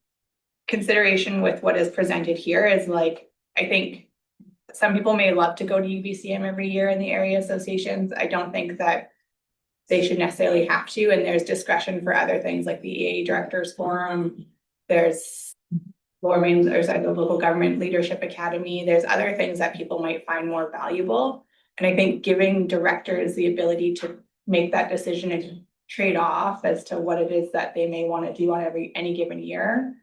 consideration with what is presented here is like, I think some people may love to go to UBCM every year in the area associations. I don't think that they should necessarily have to, and there's discretion for other things like the EA Directors Forum. There's the Local Government Leadership Academy. There's other things that people might find more valuable. And I think giving directors the ability to make that decision and trade off as to what it is that they may want to do on any given year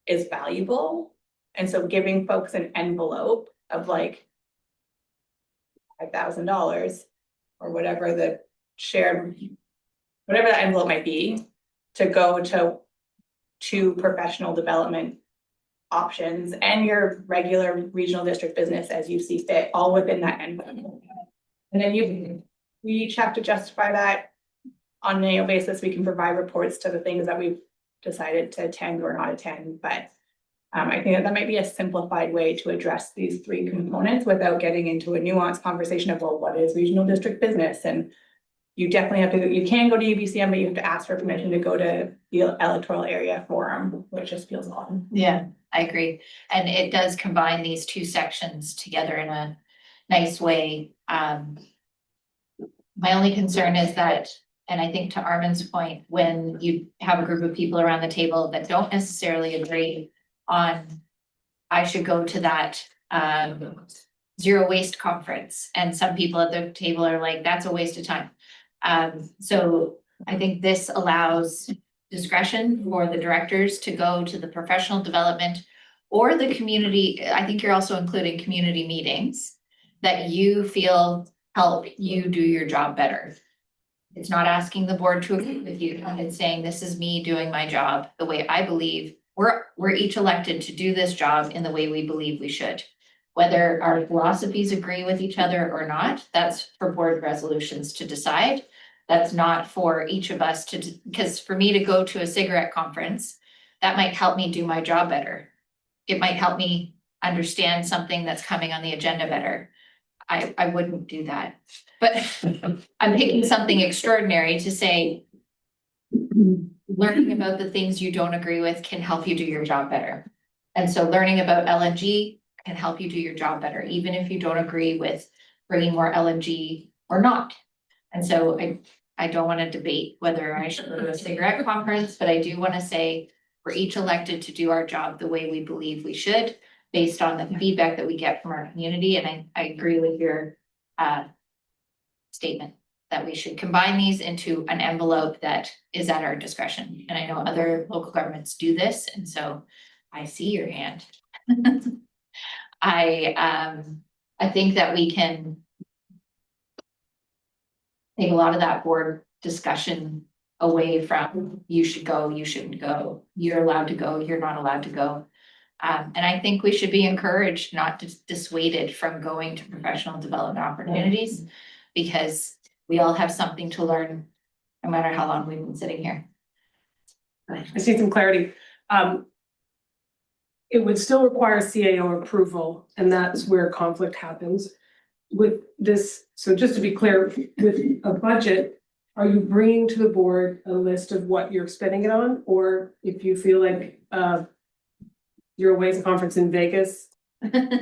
is valuable. And so giving folks an envelope of like $5,000 or whatever the shared, whatever that envelope might be, to go to professional development options and your regular regional district business as you see fit, all within that envelope. And then we each have to justify that on an annual basis. We can provide reports to the things that we've decided to attend or not attend, but I think that might be a simplified way to address these three components without getting into a nuanced conversation of, well, what is regional district business? And you definitely have to, you can go to UBCM, but you have to ask for permission to go to the electoral area forum, which just feels odd. Yeah, I agree. And it does combine these two sections together in a nice way. My only concern is that, and I think to Armin's point, when you have a group of people around the table that don't necessarily agree on, I should go to that zero waste conference, and some people at the table are like, that's a waste of time. So I think this allows discretion for the directors to go to the professional development or the community. I think you're also including community meetings that you feel help you do your job better. It's not asking the board to agree with you. It's saying, this is me doing my job the way I believe. We're each elected to do this job in the way we believe we should. Whether our philosophies agree with each other or not, that's for board resolutions to decide. That's not for each of us to, because for me to go to a cigarette conference, that might help me do my job better. It might help me understand something that's coming on the agenda better. I wouldn't do that, but I'm picking something extraordinary to say, learning about the things you don't agree with can help you do your job better. And so learning about LNG can help you do your job better, even if you don't agree with bringing more LNG or not. And so I don't want to debate whether I should go to a cigarette conference, but I do want to say we're each elected to do our job the way we believe we should, based on the feedback that we get from our community. And I agree with your statement that we should combine these into an envelope that is at our discretion. And I know other local governments do this, and so I see your hand. I think that we can take a lot of that board discussion away from you should go, you shouldn't go, you're allowed to go, you're not allowed to go. And I think we should be encouraged, not dissuaded from going to professional development opportunities, because we all have something to learn, no matter how long we've been sitting here. I see some clarity. It would still require CAO approval, and that's where conflict happens. With this, so just to be clear, with a budget, are you bringing to the board a list of what you're spending it on? Or if you feel like you're away to a conference in Vegas,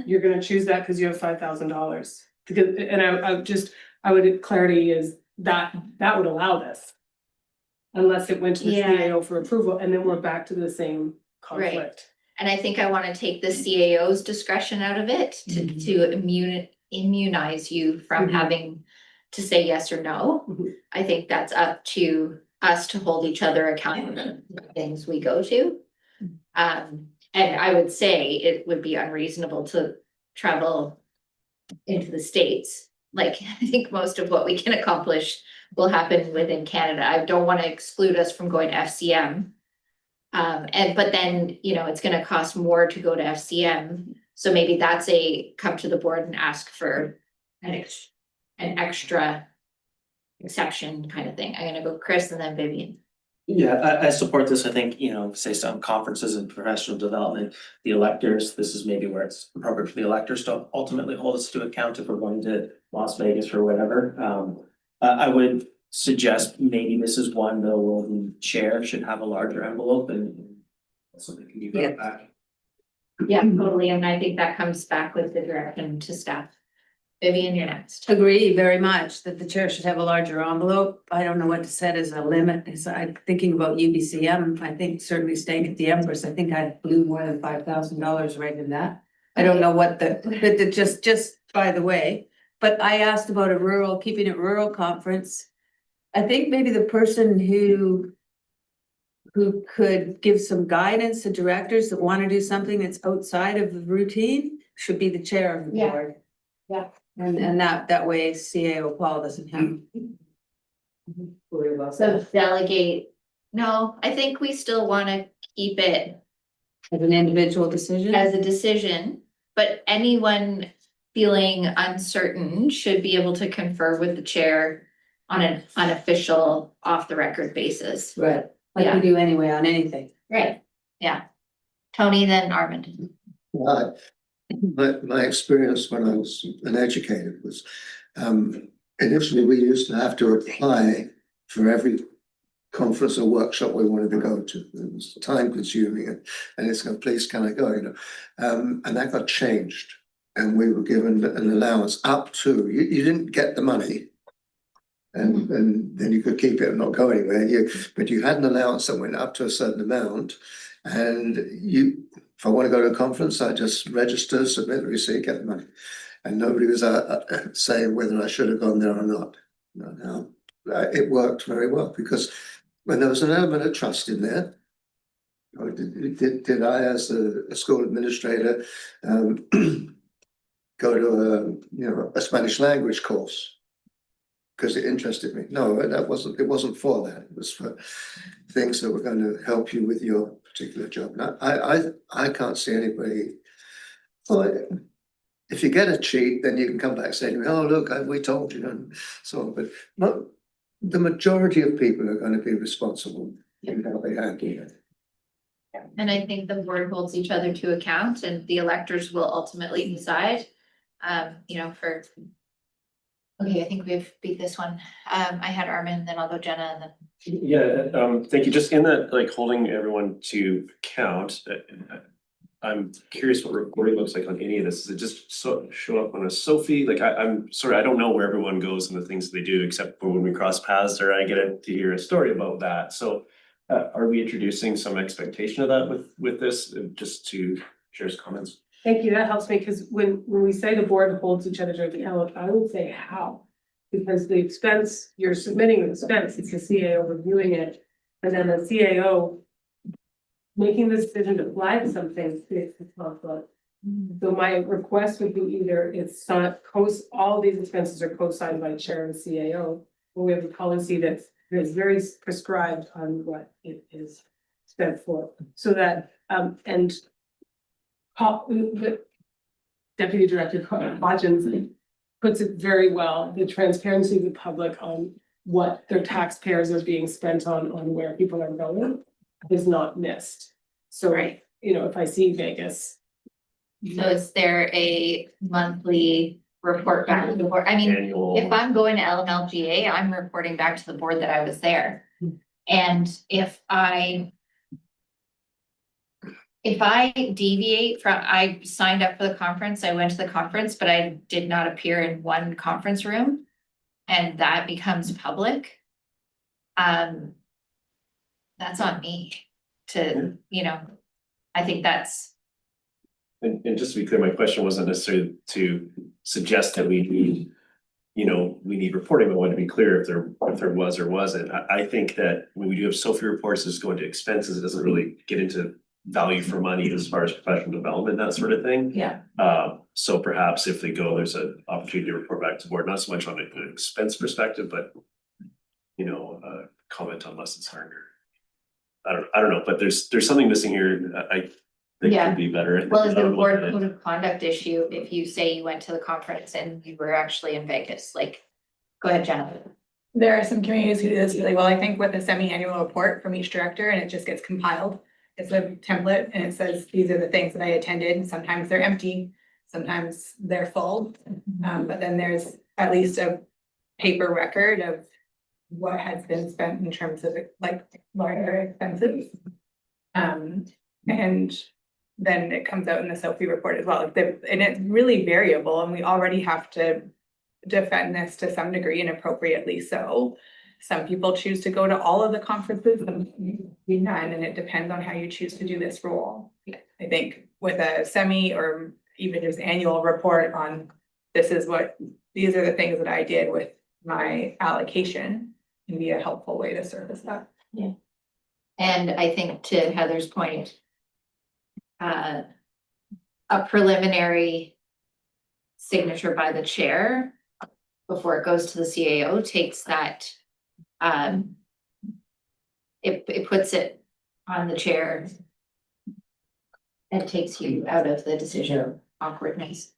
you're gonna choose that because you have $5,000? Because, and I would, clarity is that would allow this. Unless it went to the CAO for approval, and then we're back to the same conflict. Right. And I think I want to take the CAO's discretion out of it to immunize you from having to say yes or no. Mhm. I think that's up to us to hold each other accountable for things we go to. And I would say it would be unreasonable to travel into the States. Like, I think most of what we can accomplish will happen within Canada. I don't want to exclude us from going to FCM. But then, you know, it's gonna cost more to go to FCM, so maybe that's a come to the board and ask for an extra exception kind of thing. I'm gonna go Chris and then Vivian. Yeah, I support this. I think, say some conferences and professional development, the electors, this is maybe where it's appropriate for the electors to ultimately hold us to account if we're going to Las Vegas or whatever. I would suggest maybe this is one though where the chair should have a larger envelope and something can be brought back. Yeah, totally, and I think that comes back with the direction to staff. Vivian, you're next. Agree very much that the chair should have a larger envelope. I don't know what to set as a limit, as I'm thinking about UBCM, I think certainly staying at the Empress, I think I blew more than $5,000 right in that. I don't know what the just by the way, but I asked about keeping it rural conference. I think maybe the person who could give some guidance to directors that want to do something that's outside of the routine should be the chair of the Yeah. board. Yeah. And that way CAO Paul doesn't have. Worry about So that. delegate, no, I think we still wanna keep it As an individual decision. as a decision, but anyone feeling uncertain should be able to confer with the chair on an unofficial, off the record basis. Right, like we do anyway on anything. Right, yeah. Tony, then Armand. My experience when I was an educator was, initially we used to have to apply for every conference or workshop we wanted to go to. It was time consuming and it's going, please can I go, and that got changed. And we were given an allowance up to, you didn't get the money. And then you could keep it and not go anywhere. But you had an allowance that went up to a certain amount. And if I want to go to a conference, I just register, submit the receipt, get the money. And nobody was saying whether I should have gone there or not. No, it worked very well because when there was an element of trust in there, did I, as a school administrator, go to a Spanish language course because it interested me? No, it wasn't for that. It was for things that were going to help you with your particular job. Now, I can't see anybody. Well, if you get a cheat, then you can come back saying, "Oh, look, we told you," and so on. But not the majority of people are going to be responsible in how they handle it. And I think the board holds each other to account and the electors will ultimately decide, for. Okay, I think we've beat this one. I had Armin, then I'll go Jenna and then. Yeah, thank you. Just in that, like holding everyone to account, I'm curious what reporting looks like on any of this. Does it just show up on a Sophie? Like I'm sorry, I don't know where everyone goes and the things they do, except for when we cross paths or I get to hear a story about that. So are we introducing some expectation of that with this, just to share his comments? Thank you, that helps me, because when we say the board holds each other to account, I would say how. Because the expense, you're submitting an expense, it's the CAO reviewing it, and then the CAO making the decision to flag something, it's a conflict. So my request would be either it's not all these expenses are co-signed by chair and CAO, or we have a policy that is very prescribed on what it is spent for, so that, the Deputy Director Hodgins puts it very well, the transparency of the public on what their taxpayers are being spent on where people are going is not missed. So, Right. If I see Vegas. So is there a monthly report back to the board? I mean, Annual. if I'm going to LMLGA, I'm reporting back to the board that I was there. And if I deviate from, I signed up for the conference, I went to the conference, but I did not appear in one conference room. And that becomes public. That's on me to, I think that's. And just to be clear, my question wasn't necessarily to suggest that we need you know, we need reporting, but I want to be clear if there was or wasn't. I think that when we do have so few reports that's going to expenses, it doesn't really get into value for money as far as professional development, that sort of thing. Yeah. So perhaps if they go, there's an opportunity to report back to the board, not so much on an expense perspective, but you know, comment on lessons learned. I don't know, but there's something missing here. I think Yeah. could be better. Well, is I the would look board at it. code of conduct issue if you say you went to the conference and you were actually in Vegas? Like, go ahead, Jennifer. There are some communities who do this really well, I think, with a semi-annual report from each director, and it just gets compiled. It's a template and it says, these are the things that I attended, and sometimes they're empty, sometimes they're full. But then there's at least a paper record of what has been spent in terms of like larger expenses. And then it comes out in the Sophie report as well, and it's really variable, and we already have to defend this to some degree, and appropriately so. Some people choose to go to all of the conferences, and none, and it depends on how you choose to do this role. I think with a semi or even just annual report on these are the things that I did with my allocation can be a helpful way to service that. Yeah. And I think to Heather's point, a preliminary signature by the chair before it goes to the CAO takes that, it puts it on the chair and takes you out of the decision awkwardness.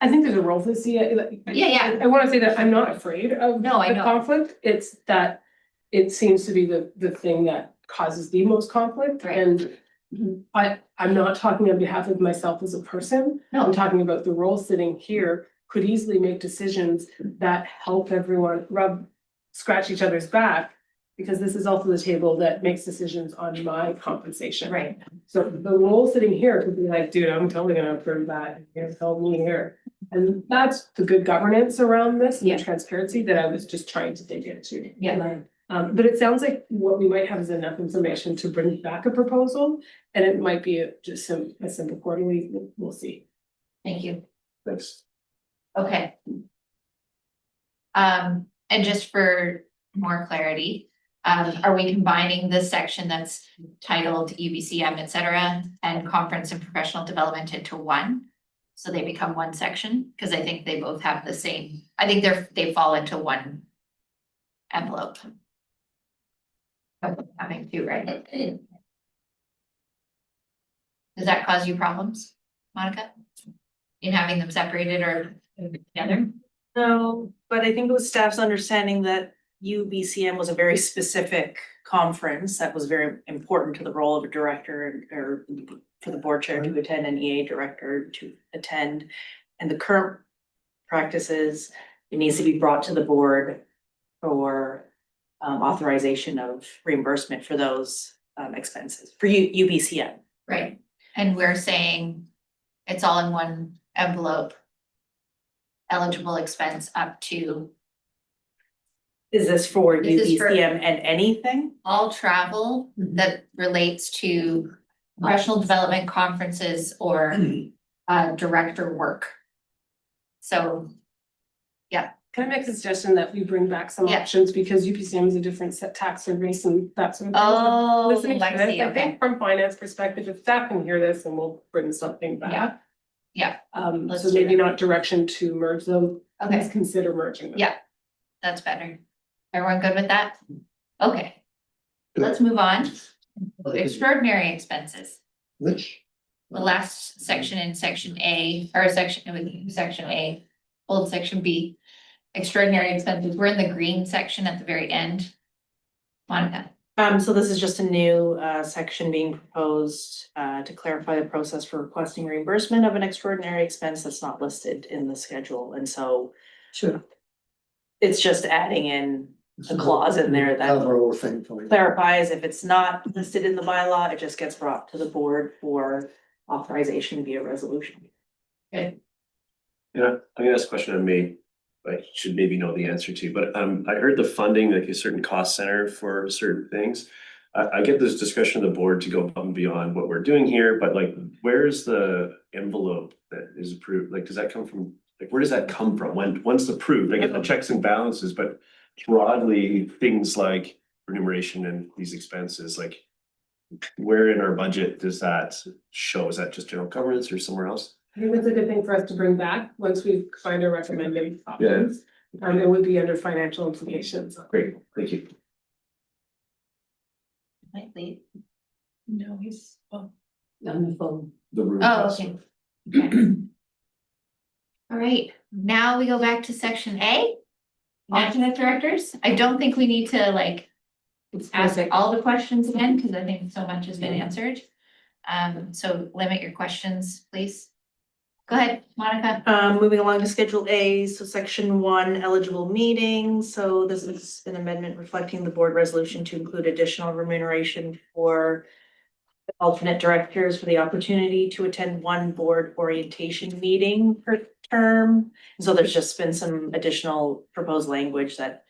I think there's a role for the CA. Yeah. I wanna say that I'm not afraid of No, I the know. conflict, it's that it seems to be the thing that causes the most conflict, Right. and I'm not talking on behalf of myself as a person. I'm No, talking about the role sitting here could easily make decisions that help everyone scratch each other's back. Because this is also the table that makes decisions on my compensation. right. So the role sitting here could be like, dude, I'm totally gonna approve that, you tell me here. And that's the good governance around this, and Yeah. the transparency that I was just trying to dig into. Yeah. But it sounds like what we might have is enough information to bring back a proposal, and it might be a simple quarterly, we'll see. Thank you. Thanks. Okay. And just for more clarity, are we combining this section that's titled UBCM, et cetera, and conference and professional development into one? So they become one section, because I think they both have the same, I think they fall into one envelope. Having two, right? Does that cause you problems, Monica? In having them separated or together? No, but I think it was staff's understanding that UBCM was a very specific conference that was very important to the role of a director or for the board chair to attend and EA director to attend. And the current practices, it needs to be brought to the board for authorization of reimbursement for those expenses for UBCM. Right, and we're saying it's all in one envelope. Eligible expense up to Is this for This is for- UBCM and anything? all travel that relates to professional development conferences or director work. So, Can I make a suggestion that we bring back some Yeah. options, because UPCM is a different set tax and race and that sort of thing. oh, Listening to I this, see, I okay, think from finance perspective, if staff can hear this, and we'll bring something back. Yeah. Let's So do maybe that. not direction to merge them, okay, please consider merging them. Yeah. That's better. Everyone good with that? Okay. Let's move on. Extraordinary expenses. Which, The last section in section A, or section A, old section B. Extraordinary expenses, we're in the green section at the very end. Monica, So this is just a new section being proposed to clarify the process for requesting reimbursement of an extraordinary expense that's not listed in the schedule. And so sure. it's just adding in a clause in there that Overall thing for you. clarifies if it's not listed in the bylaw, it just gets brought to the board for authorization via resolution. Yeah, I'm gonna ask a question on me, I should maybe know the answer to, but I heard the funding, like a certain cost center for certain things. I get this discussion of the board to go above and beyond what we're doing here, but like, where's the envelope that is approved? Like, does that come from Like, where does that come from? Once approved, I get the checks and balances, but broadly, things like remuneration and these expenses, like. Where in our budget does that show? Is that just general governance or somewhere else? I think it's a good thing for us to bring back once we find our recommended options. It would be under financial implications. Great, thank you. Might leave. No, he's, On the phone. The room. Oh, okay. Okay. All right, now we go back to section A. Alternate directors. I don't think we need to like ask all the questions again, because I think so much has been answered. So limit your questions, please. Go ahead, Monica. Moving along to Schedule A, so Section 1, eligible meetings. So this is an amendment reflecting the board resolution to include additional remuneration for alternate directors for the opportunity to attend one board orientation meeting per term. So there's just been some additional proposed language that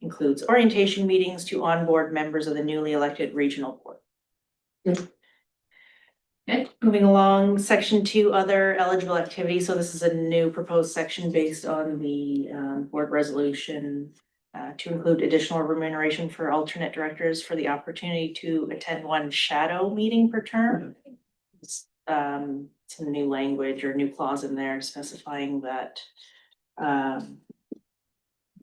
includes orientation meetings to onboard members of the newly elected regional board. Good. Moving along, Section 2, other eligible activities. So this is a new proposed section based on the board resolution to include additional remuneration for alternate directors for the opportunity to attend one shadow meeting per term. Some new language or new clause in there specifying that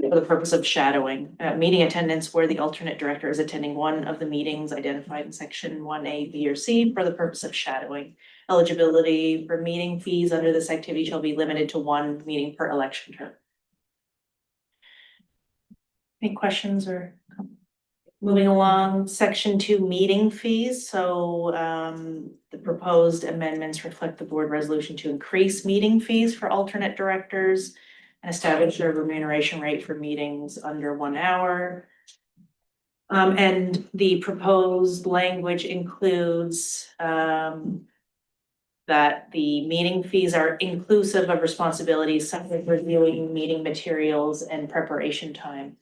for the purpose of shadowing, meeting attendance where the alternate director is attending one of the meetings identified in section 1A, B, or C for the purpose of shadowing. Eligibility for meeting fees under this activity shall be limited to one meeting per election term. Any questions or? Moving along, section 2, meeting fees. So the proposed amendments reflect the board resolution to increase meeting fees for alternate directors and establish a remuneration rate for meetings under 1 hour. And the proposed language includes that the meeting fees are inclusive of responsibilities such as reviewing meeting materials and preparation time.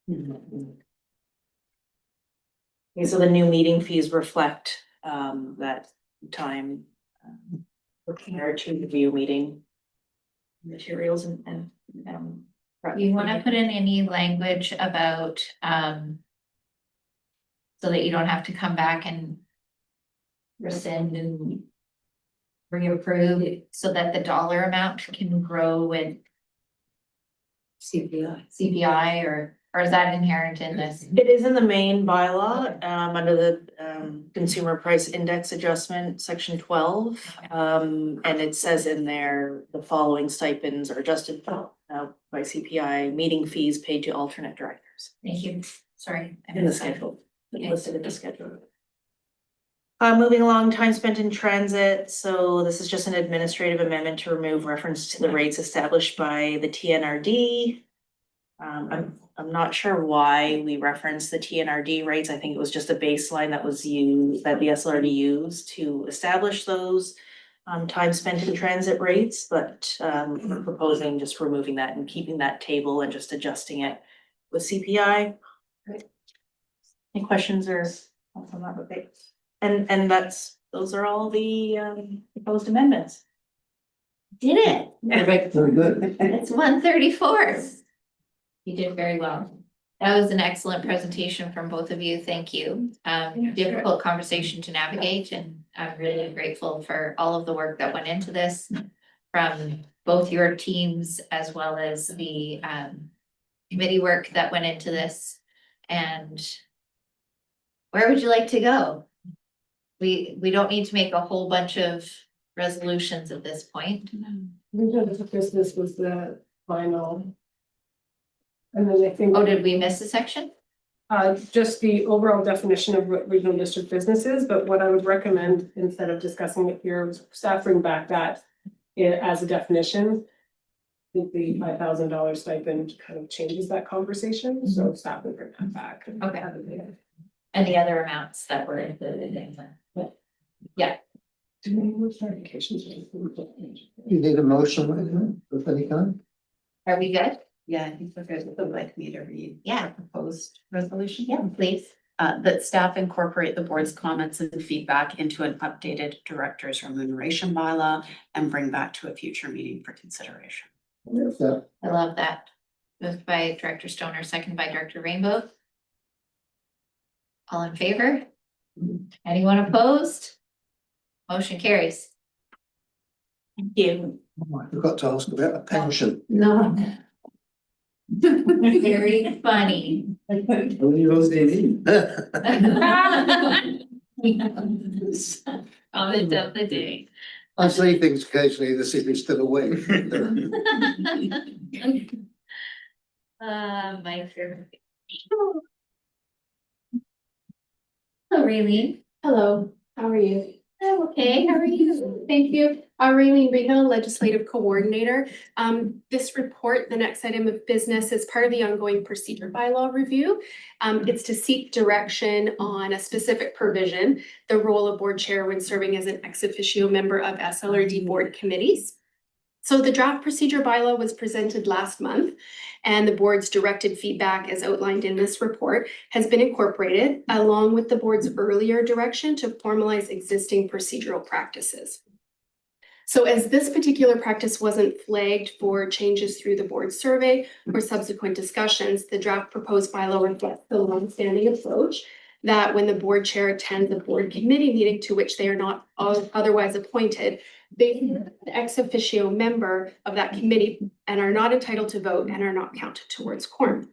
Okay, so the new meeting fees reflect that time required to review meeting materials and You want to put in any language about, so that you don't have to come back and rescind and reapprove, so that the dollar amount can grow with CPI, or is that inherent in this? it is in the main bylaw, under the consumer price index adjustment, section 12. And it says in there, the following stipends are adjusted by CPI, meeting fees paid to alternate directors. Thank you, sorry. I In the missed that. schedule, Okay. listed in the schedule. Moving along, time spent in transit. So this is just an administrative amendment to remove reference to the rates established by the TNRD. I'm not sure why we referenced the TNRD rates. I think it was just a baseline that was used, that the SLRD used to establish those time spent in transit rates, but we're proposing just removing that and keeping that table and just adjusting it with CPI. Any questions or thoughts on that? Okay. And those are all the proposed amendments. Did it? Very good. It's 1:34. You did very well. That was an excellent presentation from both of you. Thank you. Difficult conversation to navigate, and I'm really grateful for all of the work that went into this from both your teams as well as the committee work that went into this. And where would you like to go? We don't need to make a whole bunch of resolutions at this point. This was the final. And then I think. Oh, did we miss a section? Just the overall definition of what regional district business is, but what I would recommend, instead of discussing it here, is staff bring back that as a definition. I think the $5,000 stipend kind of changes that conversation, so staff would bring that back. Okay. And the other amounts that were included in that. Yeah. Do we need more clarifications? You need a motion right now, of any kind? Are we good? Yeah, I think we're good. Would like me to read Yeah. the proposed resolution. Yeah, please. that staff incorporate the board's comments and feedback into an updated director's remuneration bylaw and bring back to a future meeting for consideration. I love that. Moved by Director Stoner, seconded by Director Rainbow. All in favor? Anyone opposed? Motion carries. Thank you. I forgot to ask about a pension. No. Very funny. Only those they need. Comment of the day. I say things occasionally, the city's still awake. My favorite. Hello, Raylene. Hello, how are you? I'm okay, how are you? Thank you. Raylene Rehill, Legislative Coordinator. This report, the next item of business, is part of the ongoing procedure bylaw review. It's to seek direction on a specific provision, the role of board chair when serving as an ex officio member of SLRD board committees. So the draft procedure bylaw was presented last month, and the board's directed feedback, as outlined in this report, has been incorporated along with the board's earlier direction to formalize existing procedural practices. So as this particular practice wasn't flagged for changes through the board survey or subsequent discussions, the draft proposed bylaw reflects the longstanding approach that when the board chair attends a board committee meeting to which they are not otherwise appointed, they are an ex officio member of that committee and are not entitled to vote and are not counted towards quorum.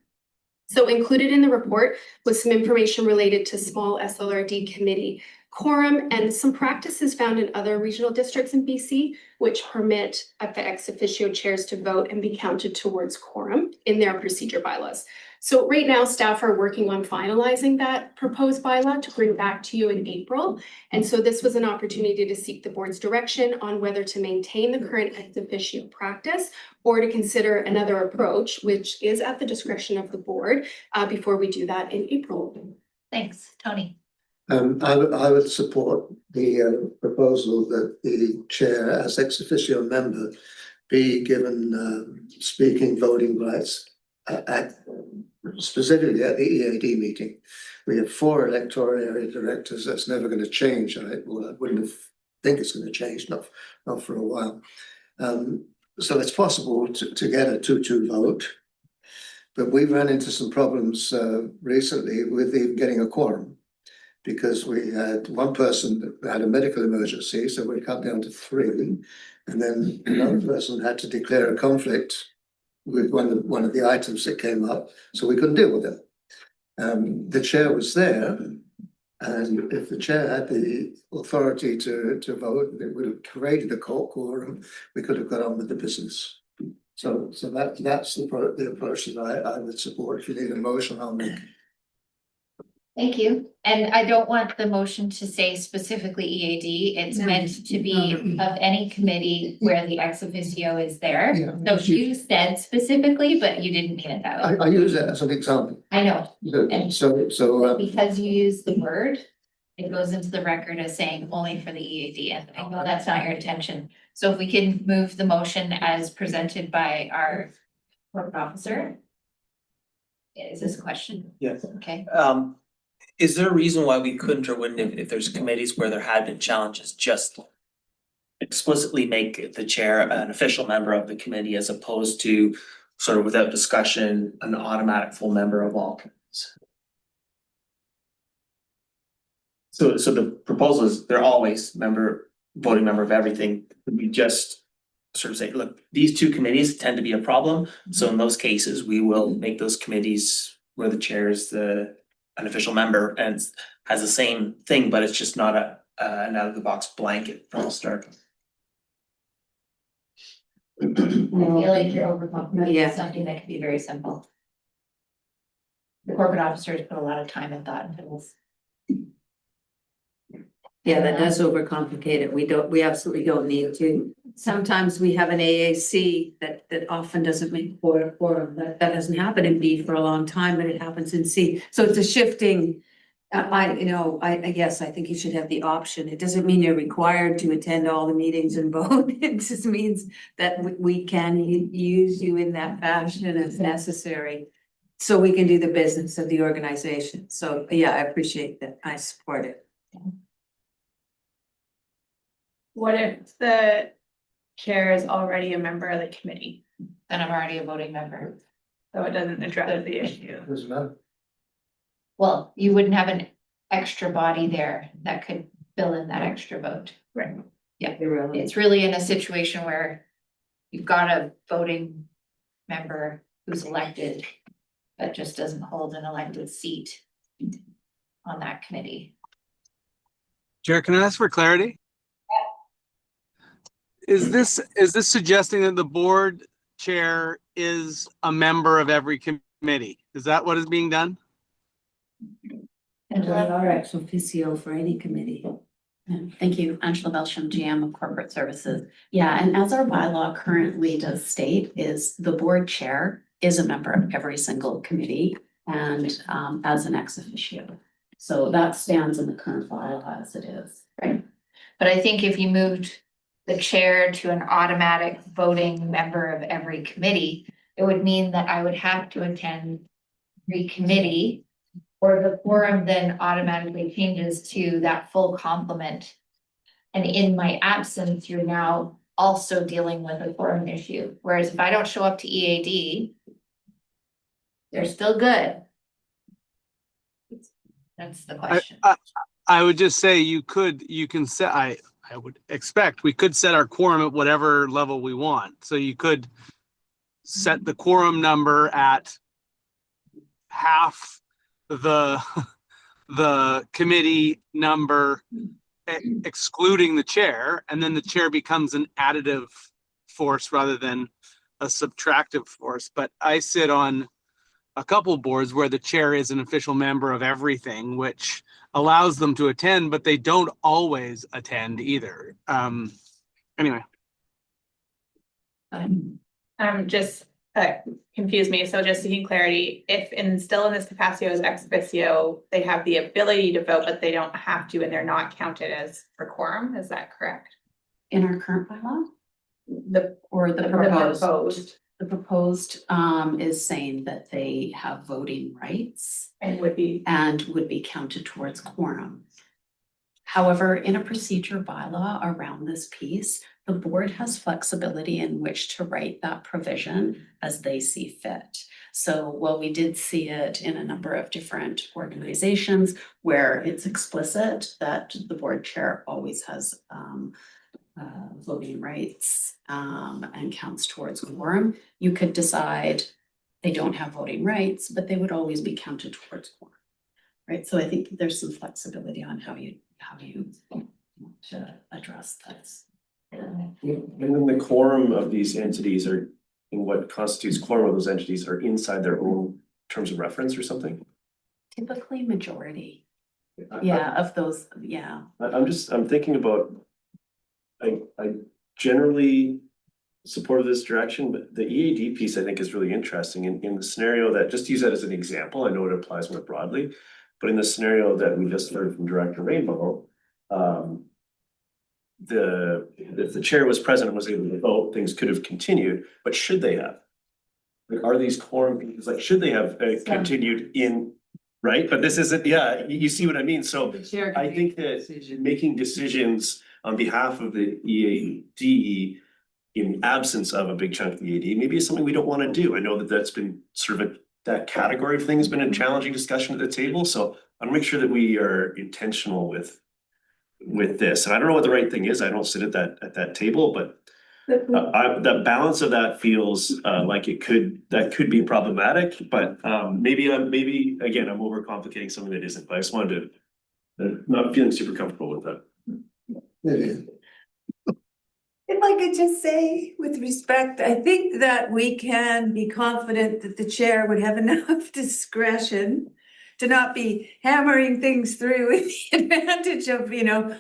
So included in the report was some information related to small SLRD committee quorum and some practices found in other regional districts in BC, which permit the ex officio chairs to vote and be counted towards quorum in their procedure bylaws. So right now, staff are working on finalizing that proposed bylaw to bring back to you in April. And so this was an opportunity to seek the board's direction on whether to maintain the current ex officio practice or to consider another approach, which is at the discretion of the board, before we do that in April. Thanks, Tony. I would support the proposal that the chair as ex officio member be given speaking voting rights specifically at the EAD meeting. We have 4 electoral area directors. That's never going to change. I wouldn't think it's going to change, not for a while. So it's possible to get a 2-2 vote, but we ran into some problems recently with even getting a quorum, because we had one person that had a medical emergency, so we cut down to 3, and then another person had to declare a conflict with one of the items that came up, so we couldn't deal with it. The chair was there, and if the chair had the authority to vote, it would have created a quorum. We could have got on with the business. So that's the approach that I would support. If you need a motion, I'll make. Thank you. And I don't want the motion to say specifically EAD. It's meant to be of any committee where the ex officio is there. Yeah. So you said specifically, but you didn't mean it that way. I use it as an example. I know. So Because you use the word, it goes into the record as saying only for the EAD, and I know that's not your intention. So if we can move the motion as presented by our corporate officer. Is this a question? Yes. Okay. Is there a reason why we couldn't or wouldn't, if there's committees where there had been challenges, just explicitly make the chair an official member of the committee as opposed to sort of without discussion, an automatic full member of all committees? So the proposal is they're always voting member of everything. We just sort of say, look, these 2 committees tend to be a problem. So in those cases, we will make those committees where the chair is an official member and has the same thing, but it's just not an out of the box blanket from the start. I feel like you're overcomplicating Yeah. something that could be very simple. The corporate officers put a lot of time and thought into this. Yeah, that does overcomplicate it. We absolutely don't need to. Sometimes we have an AAC that often doesn't make quorum. That doesn't happen in B for a long time, but it happens in C. So it's a shifting. I guess I think you should have the option. It doesn't mean you're required to attend all the meetings and vote. It just means that we can use you in that fashion as necessary so we can do the business of the organization. So, yeah, I appreciate that. I support it. What if the chair is already a member of the committee, Then I'm already a voting member. so it doesn't address the issue? Doesn't matter. Well, you wouldn't have an extra body there that could fill in that extra vote. Right. Irrelevant. It's really in a situation where you've got a voting member who's elected, but just doesn't hold an elected seat on that committee. Chair, can I ask for clarity? Is this suggesting that the board chair is a member of every committee? Is that what is being done? And we are ex officio for any committee. Thank you, Angela Belsham, GM of Corporate Services. Yeah, and as our bylaw currently does state, is the board chair is a member of every single committee and as an ex officio. So that stands in the current bylaw as it is. Right. But I think if you moved the chair to an automatic voting member of every committee, it would mean that I would have to attend every committee, or the quorum then automatically changes to that full complement. And in my absence, you're now also dealing with a quorum issue. Whereas if I don't show up to EAD, they're still good. That's the question. I would just say you can set, I would expect we could set our quorum at whatever level we want. So you could set the quorum number at half the committee number excluding the chair, and then the chair becomes an additive force rather than a subtractive force. But I sit on a couple boards where the chair is an official member of everything, which allows them to attend, but they don't always attend either. Anyway. Just confused me. So just seeking clarity, if still in this capacity as ex officio, they have the ability to vote, but they don't have to, and they're not counted as for quorum. Is that correct? In our current bylaw? The proposed. The proposed is saying that they have voting rights and would be counted towards quorum. However, in a procedure bylaw around this piece, the board has flexibility in which to write that provision as they see fit. So while we did see it in a number of different organizations where it's explicit that the board chair always has voting rights and counts towards quorum, you could decide they don't have voting rights, but they would always be counted towards quorum. Right, so I think there's some flexibility on how you want to address this. And then the quorum of these entities are, in what constitutes quorum of those entities, are inside their own terms of reference or something? Typically majority, yeah, of those, yeah. I'm thinking about, I generally support this direction, but the EAD piece I think is really interesting in the scenario that, just to use that as an example, I know it applies more broadly, but in the scenario that we just heard from Director Rainbow, if the chair was present and was able to vote, things could have continued, but should they have? Like, are these quorum pieces, like, should they have continued in, right? But this isn't, yeah, you see what I mean? So I think that making decisions on behalf of the EAD in absence of a big chunk of the EAD maybe is something we don't want to do. I know that that's been sort of that category of thing has been a challenging discussion at the table. So I want to make sure that we are intentional with this. And I don't know what the right thing is. I don't sit at that table, but the balance of that feels like that could be problematic, but maybe again, I'm overcomplicating something that isn't, but I just wanted to, not feeling super comfortable with that. Maybe. If I could just say, with respect, I think that we can be confident that the chair would have enough discretion to not be hammering things through with the advantage of,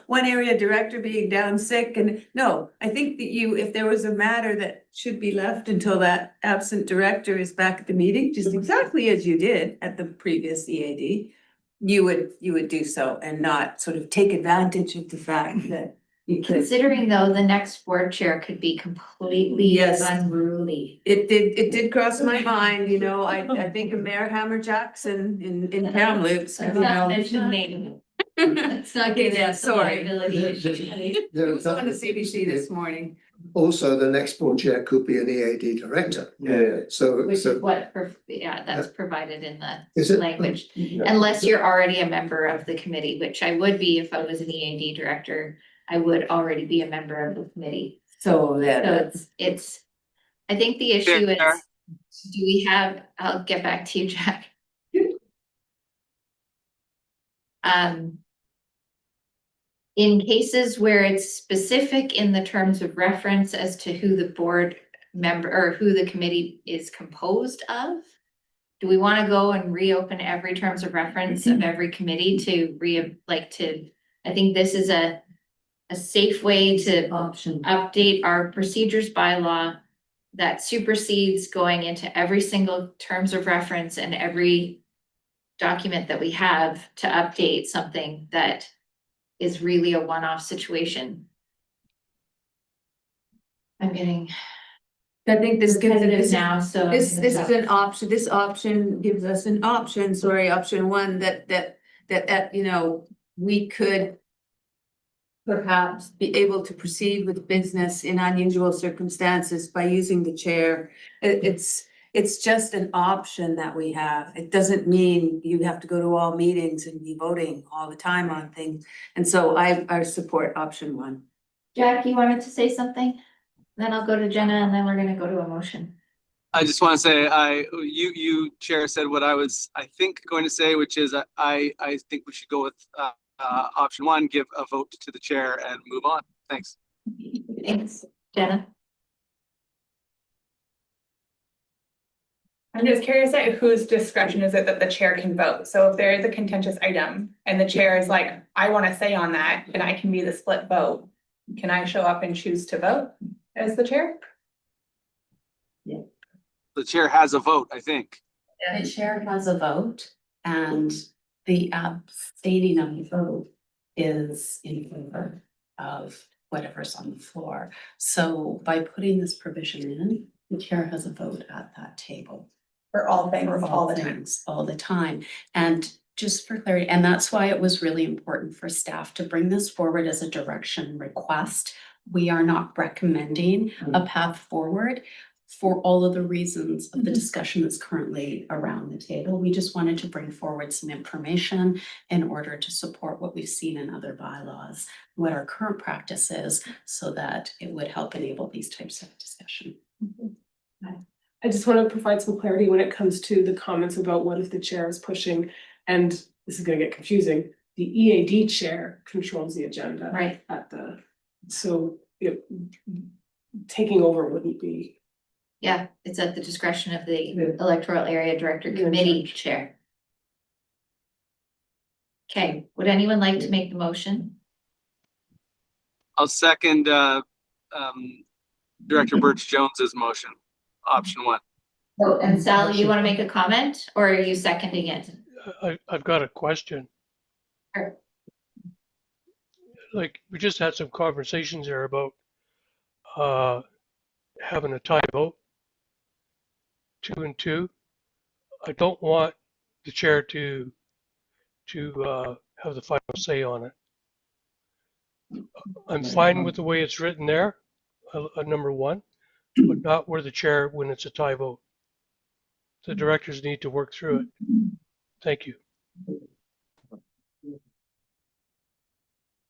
one area director being down sick. And no, I think that if there was a matter that should be left until that absent director is back at the meeting, just exactly as you did at the previous EAD, you would do so and not sort of take advantage of the fact that Considering though, the next board chair could be completely Yes. unruly. It did cross my mind, you know, I think of Mayor Hammer-Jacks in Kamloops, you Let's not know. mention name. Let's not get Yeah, into sorry. liability issues. It was on the CBC this morning. Also, the next board chair could be an EAD director. Yeah. So, Which so is what, that's provided in the is it? language. Yeah. Unless you're already a member of the committee, which I would be if I was an EAD director, I would already be a member of the committee. So So that, it's, I think the issue Chair. is, do we have, I'll get back to you, Jack. In cases where it's specific in the terms of reference as to who the board member or who the committee is composed of, do we want to go and reopen every terms of reference of every committee to I think this is a safe way to option. update our procedures bylaw that supersedes going into every single terms of reference and every document that we have to update something that is really a one-off situation. I'm getting I think this gives repetitive this now, so. this is an option, this option gives us an option, sorry, option one, that, you know, we could perhaps be able to proceed with business in unusual circumstances by using the chair. It's just an option that we have. It doesn't mean you have to go to all meetings and be voting all the time on things. And so I support option one. Jack, you wanted to say something? Then I'll go to Jenna and then we're gonna go to a motion. I just want to say, you Chair said what I was, I think, going to say, which is I think we should go with option one, give a vote to the chair and move on. Thanks. Thanks, Jenna. I'm just curious at whose discretion is it that the chair can vote? So if there is a contentious item and the chair is like, I want to say on that, and I can be the split vote, can I show up and choose to vote as the chair? The chair has a vote, I think. The chair has a vote and the abstaining of the vote is in favor of whatever's on the floor. So by putting this provision in, the chair has a vote at that table. For all things, all the time. Things, all the time. And just for clarity, and that's why it was really important for staff to bring this forward as a direction request. We are not recommending a path forward for all of the reasons of the discussion that's currently around the table. We just wanted to bring forward some information in order to support what we've seen in other bylaws, what our current practice is, so that it would help enable these types of discussion. I just want to provide some clarity when it comes to the comments about what if the chair is pushing, and this is gonna get confusing, the EAD chair controls the agenda. Right. So taking over wouldn't be. Yeah, it's at the discretion of the electoral area director committee chair. Okay, would anyone like to make the motion? I'll second Director Birch Jones's motion, option one. Oh, and Sally, you want to make a comment or are you seconding it? I've got a question. Sure. Like, we just had some conversations there about having a tie vote, 2 and 2. I don't want the chair to have the final say on it. I'm fine with the way it's written there, number 1, but not where the chair when it's a tie vote. The directors need to work through it. Thank you.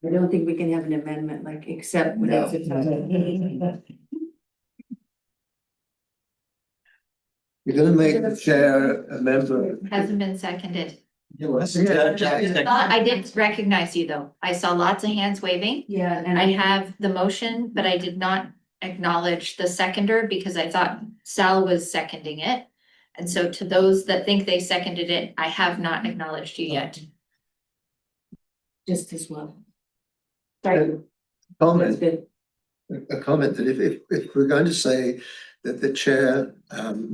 I don't think we can have an amendment like except when it's a tie. You're gonna make the chair a member. Hasn't been seconded. Yeah. I didn't recognize you though. I saw lots of hands waving. Yeah, And I have the motion, but I did not acknowledge the seconder because I thought Sal was seconding it. And so to those that think they seconded it, I have not acknowledged you yet. just as well. Comment, That's good. a comment that if we're going to say that the chair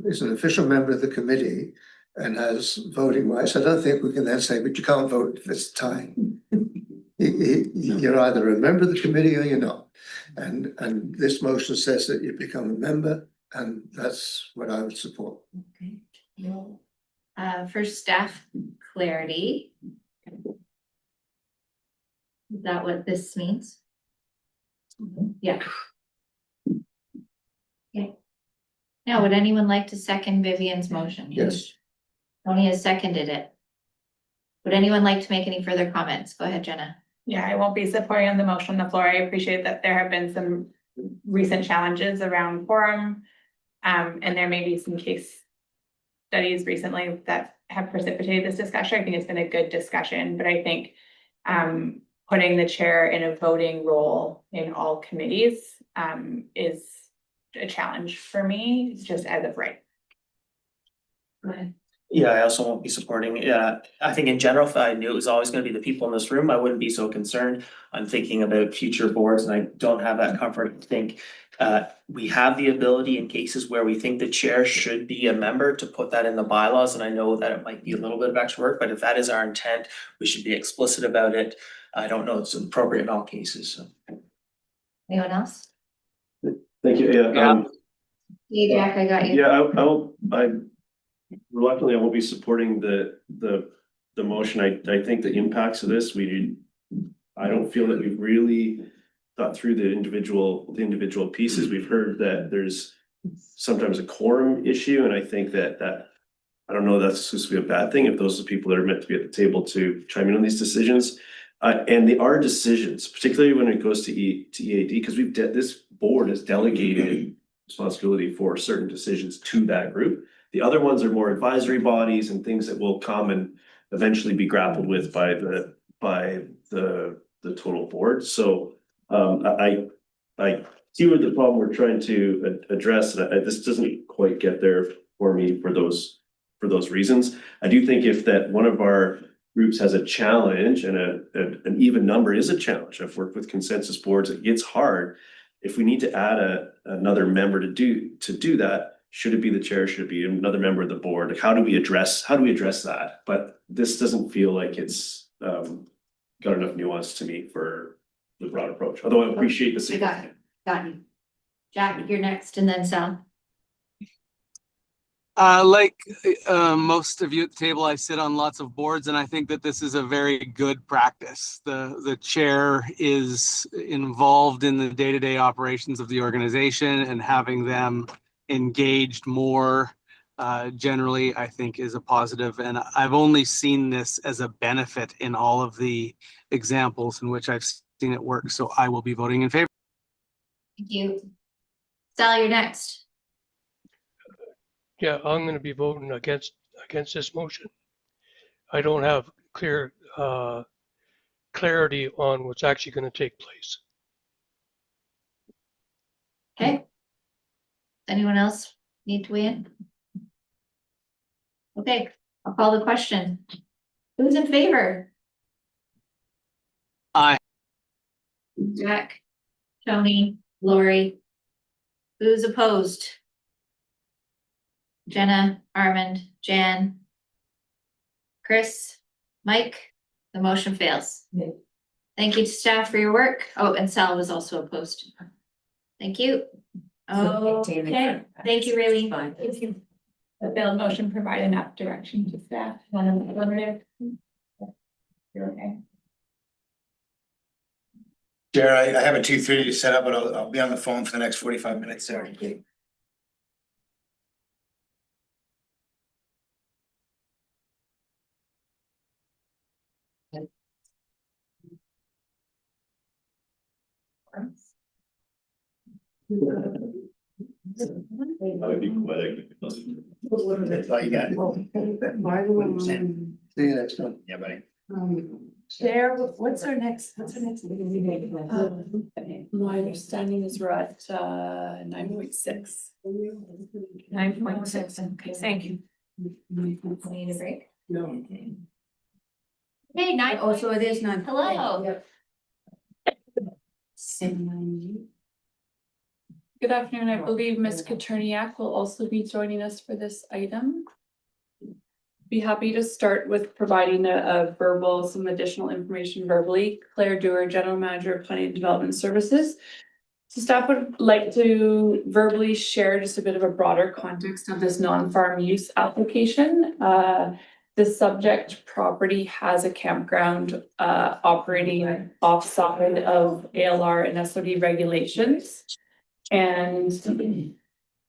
is an official member of the committee and has voting rights, I don't think we can then say, but you can't vote if it's a tie. You're either a member of the committee or you're not. And this motion says that you become a member, and that's what I would support. Okay. For staff clarity. Is that what this means? Yeah. Okay. Now, would anyone like to second Vivian's motion? Yes. Tony has seconded it. Would anyone like to make any further comments? Go ahead, Jenna. Yeah, I won't be supporting on the motion on the floor. I appreciate that there have been some recent challenges around quorum. And there may be some case studies recently that have precipitated this discussion. I think it's been a good discussion, but I think putting the chair in a voting role in all committees is a challenge for me, just as of right. Go ahead. Yeah, I also won't be supporting, I think in general, if I knew it was always gonna be the people in this room, I wouldn't be so concerned. I'm thinking about future boards and I don't have that comfort. I think we have the ability in cases where we think the chair should be a member to put that in the bylaws, and I know that it might be a little bit of extra work, but if that is our intent, we should be explicit about it. I don't know it's appropriate in all cases, so. Anyone else? Thank you, yeah. Hey, Jack, I got you. Yeah, I reluctantly, I won't be supporting the motion. I think the impacts of this, I don't feel that we've really thought through the individual pieces. We've heard that there's sometimes a quorum issue, and I think that I don't know that's supposed to be a bad thing if those are the people that are meant to be at the table to chime in on these decisions. And they are decisions, particularly when it goes to EAD, because this board has delegated responsibility for certain decisions to that group. The other ones are more advisory bodies and things that will come and eventually be grappled with by the total board. So I see what the problem we're trying to address. This doesn't quite get there for me for those reasons. I do think if that one of our groups has a challenge and an even number is a challenge. I've worked with consensus boards. It gets hard. If we need to add another member to do that, should it be the chair? Should it be another member of the board? Like, how do we address that? But this doesn't feel like it's got enough nuance to me for the broad approach. Although I appreciate the same. Got you. Jack, you're next, and then Sal. Like most of you at the table, I sit on lots of boards, and I think that this is a very good practice. The chair is involved in the day-to-day operations of the organization, and having them engaged more generally, I think, is a positive. And I've only seen this as a benefit in all of the examples in which I've seen it work. So I will be voting in favor. Thank you. Sal, you're next. Yeah, I'm gonna be voting against this motion. I don't have clear clarity on what's actually gonna take place. Okay. Anyone else need to weigh in? Okay, I'll call the question. Who's in favor? Aye. Jack, Tony, Lori. Who's opposed? Jenna, Armand, Jan. Chris, Mike, the motion fails. Thank you to staff for your work. Oh, and Sal was also opposed. Thank you. Okay, thank you, Raylene. Thank you. The failed motion provide enough direction to staff. You're okay. Chair, I have a 2:30 to set up, but I'll be on the phone for the next 45 minutes, Sarah. Thank you. That would be poetic. That's all you got. See you next time. Yeah, buddy. Chair, what's our next meeting? My understanding is we're at 9.6. 9.6. Okay, thank you. Need a break? No. Hey, nine. Oh, so it is 9. Hello. Good afternoon. I believe Ms. Katerniak will also be joining us for this item. be happy to start with providing a verbal, some additional information verbally. Claire Dewar, General Manager of Planning and Development Services. So staff would like to verbally share just a bit of a broader context of this non-farm use application. The subject property has a campground operating offside of ALR and SLRD regulations. And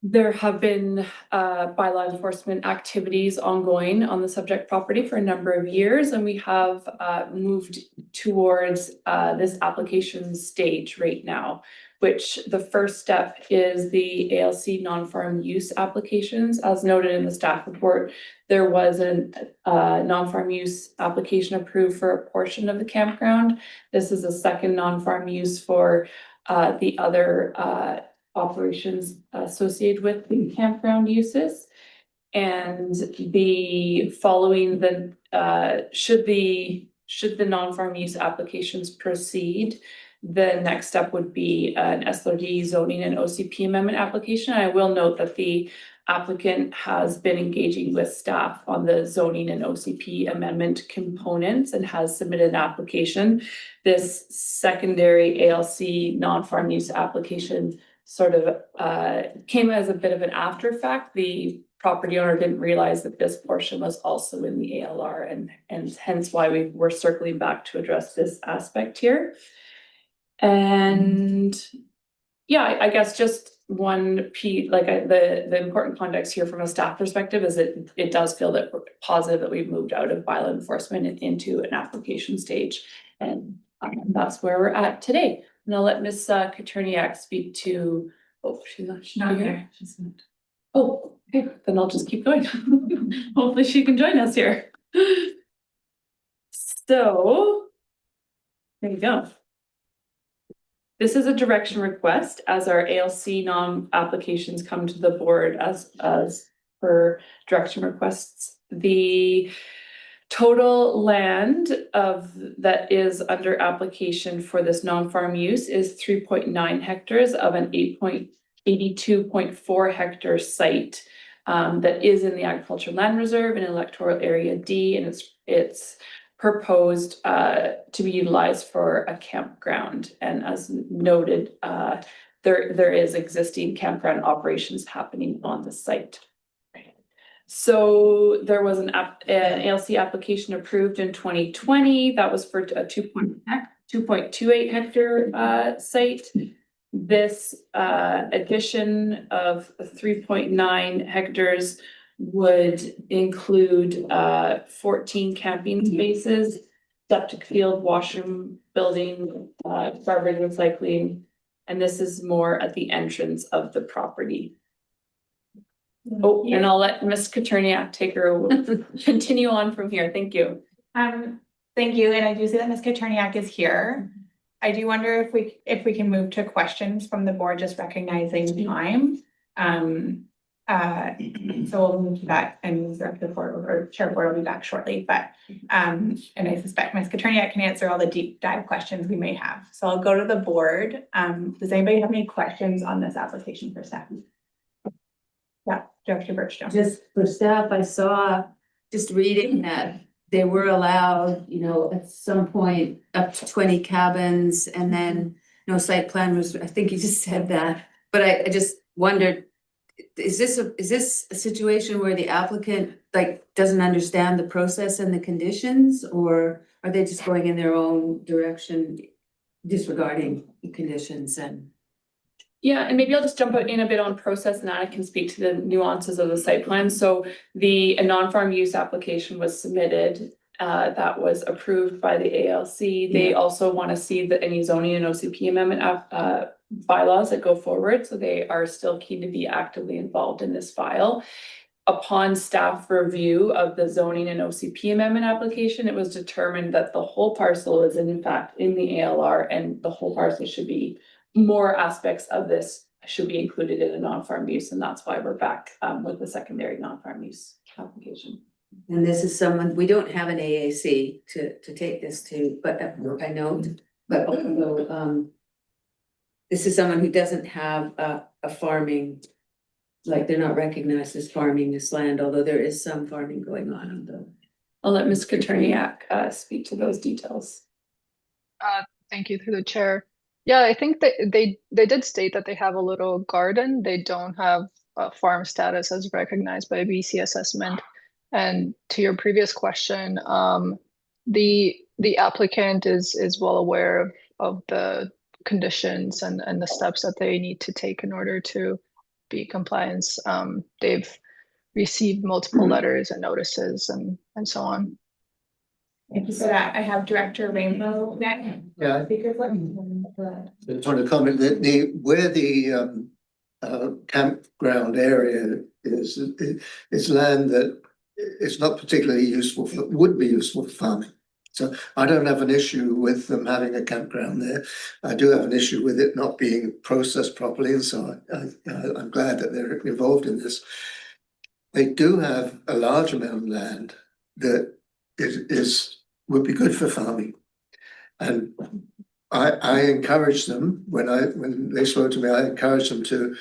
there have been bylaw enforcement activities ongoing on the subject property for a number of years, and we have moved towards this application stage right now, which the first step is the ALC non-farm use applications. As noted in the staff report, there was a non-farm use application approved for a portion of the campground. This is a second non-farm use for the other operations associated with the campground uses. And the following the should the non-farm use applications proceed, the next step would be an SLRD zoning and OCP amendment application. I will note that the applicant has been engaging with staff on the zoning and OCP amendment components and has submitted an application. This secondary ALC non-farm use application sort of came as a bit of an after fact. The property owner didn't realize that this portion was also in the ALR, and hence why we're circling back to address this aspect here. And yeah, I guess just one piece, like the important context here from a staff perspective is that it does feel that we're positive that we've moved out of bylaw enforcement and into an application stage. And that's where we're at today. And I'll let Ms. Katerniak speak to, oh, she's not here. Oh, okay, then I'll just keep going. Hopefully she can join us here. So, there you go. This is a direction request as our ALC applications come to the board as per direction requests. The total land that is under application for this non-farm use is 3.9 hectares of an 82.4 hectare site that is in the agricultural land reserve in electoral area D, and it's proposed to be utilized for a campground. And as noted, there is existing campground operations happening on the site. So there was an ALC application approved in 2020 that was for a 2.28 hectare site. This addition of 3.9 hectares would include 14 camping spaces, septic field, washroom building, garbage recycling, and this is more at the entrance of the property. Oh, and I'll let Ms. Katerniak continue on from here. Thank you. Thank you, and I do see that Ms. Katerniak is here. I do wonder if we can move to questions from the board, just recognizing time. So we'll move to that, and Director Ford or Chair Ford will be back shortly, but and I suspect Ms. Katerniak can answer all the deep dive questions we may have. So I'll go to the board. Does anybody have any questions on this application for staff? Yeah, Director Birchstone. Just for staff, I saw, just reading that they were allowed, at some point up to 20 cabins and then no site plan was, I think you just said that. But I just wondered, is this a situation where the applicant doesn't understand the process and the conditions, or are they just going in their own direction, disregarding the conditions? And yeah, and maybe I'll just jump in a bit on process, and I can speak to the nuances of the site plan. So a non-farm use application was submitted that was approved by the ALC. They also want to see any zoning and OCP amendment bylaws that go forward. So they are still keen to be actively involved in this file. Upon staff review of the zoning and OCP amendment application, it was determined that the whole parcel is in fact in the ALR, and the whole parcel should be, more aspects of this should be included in a non-farm use, and that's why we're back with the secondary non-farm use application. And this is someone, we don't have an AAC to take this to, but I know, but also, this is someone who doesn't have a farming like they're not recognized as farming this land, although there is some farming going on the. I'll let Ms. Katerniak speak to those details. Thank you through the chair. Yeah, I think they did state that they have a little garden. They don't have a farm status as recognized by BC assessment. And to your previous question, the applicant is well aware of the conditions and the steps that they need to take in order to be compliance. They've received multiple letters and notices and so on. Thank you for that. I have Director Rainbow next. Yeah. Speaker flip. I just want to comment that where the campground area is, it's land that is not particularly useful for, would be useful for farming. So I don't have an issue with them having a campground there. I do have an issue with it not being processed properly, and so I'm glad that they're involved in this. They do have a large amount of land that would be good for farming. And I encouraged them when they spoke to me, I encouraged them to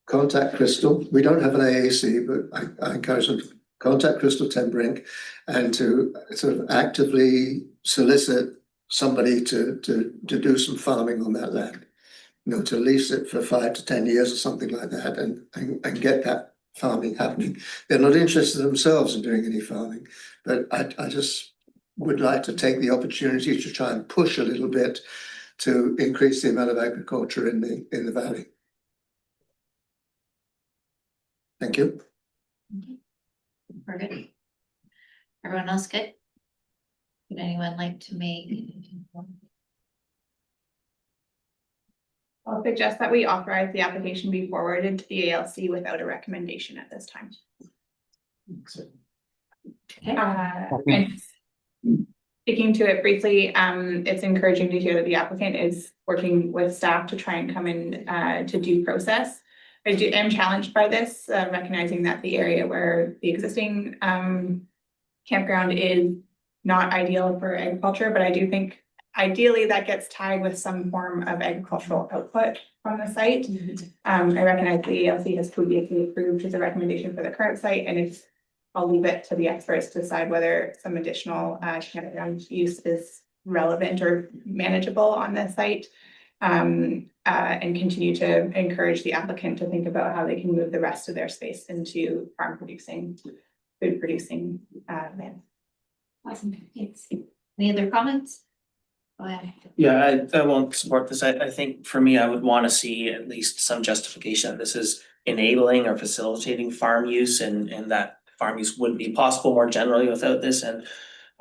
contact Crystal. We don't have an AAC, but I encourage them to contact Crystal Ten Brink and to sort of actively solicit somebody to do some farming on that land. You know, to lease it for 5 to 10 years or something like that, and get that farming happening. They're not interested themselves in doing any farming, but I just would like to take the opportunity to try and push a little bit to increase the amount of agriculture in the valley. Thank you. We're good. Everyone else good? Would anyone like to make? I'll suggest that we authorize the application be forwarded to the ALC without a recommendation at this time. And speaking to it briefly, it's encouraging to hear that the applicant is working with staff to try and come in to due process. I am challenged by this, recognizing that the area where the existing campground is not ideal for agriculture, but I do think ideally that gets tied with some form of agricultural output from the site. I recognize the ALC has previously approved as a recommendation for the current site, and I'll leave it to the experts to decide whether some additional campground use is relevant or manageable on this site. And continue to encourage the applicant to think about how they can move the rest of their space into food producing land. Awesome, thanks. Any other comments? Go ahead. Yeah, I won't support this. I think for me, I would want to see at least some justification that this is enabling or facilitating farm use, and that farm use wouldn't be possible more generally without this. And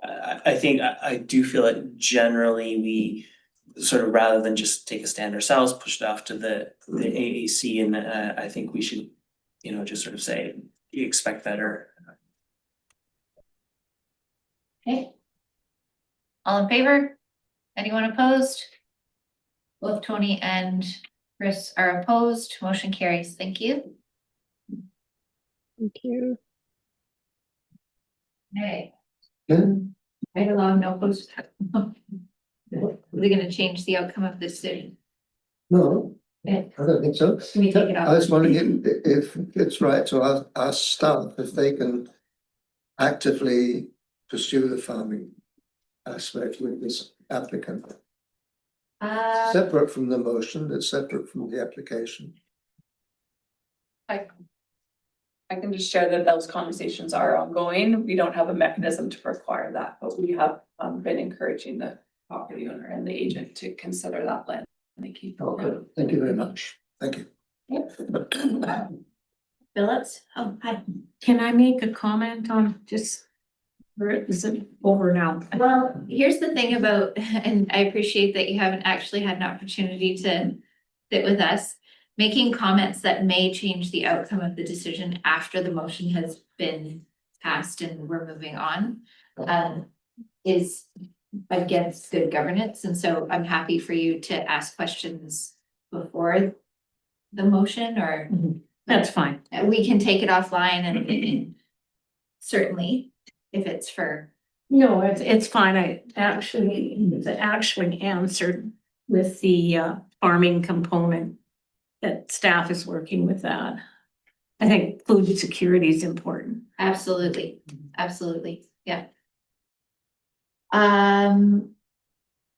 I think I do feel that generally we sort of, rather than just take a stand ourselves, push it off to the AAC, and I think we should, just sort of say, you expect better. Okay. All in favor? Anyone opposed? Both Tony and Chris are opposed. Motion carries. Thank you. Thank you. Okay. Right along, no post. We're gonna change the outcome of this decision. No, Okay. I don't think so. Can we take it off? I was wondering if it's right to ask staff if they can actively pursue the farming aspect with this applicant. Separate from the motion, it's separate from the application. I can just share that those conversations are ongoing. We don't have a mechanism to require that, but we have been encouraging the property owner and the agent to consider that land. Okay, thank you very much. Thank you. Phillips, oh, hi. Can I make a comment on just, or is it over now? Well, here's the thing about, and I appreciate that you haven't actually had an opportunity to sit with us. Making comments that may change the outcome of the decision after the motion has been passed and we're moving on is against good governance. And so I'm happy for you to ask questions before the motion, or That's fine. we can take it offline and certainly if it's for. No, it's fine. I actually answered with the farming component that staff is working with that. I think food security is important. Absolutely, absolutely, yeah.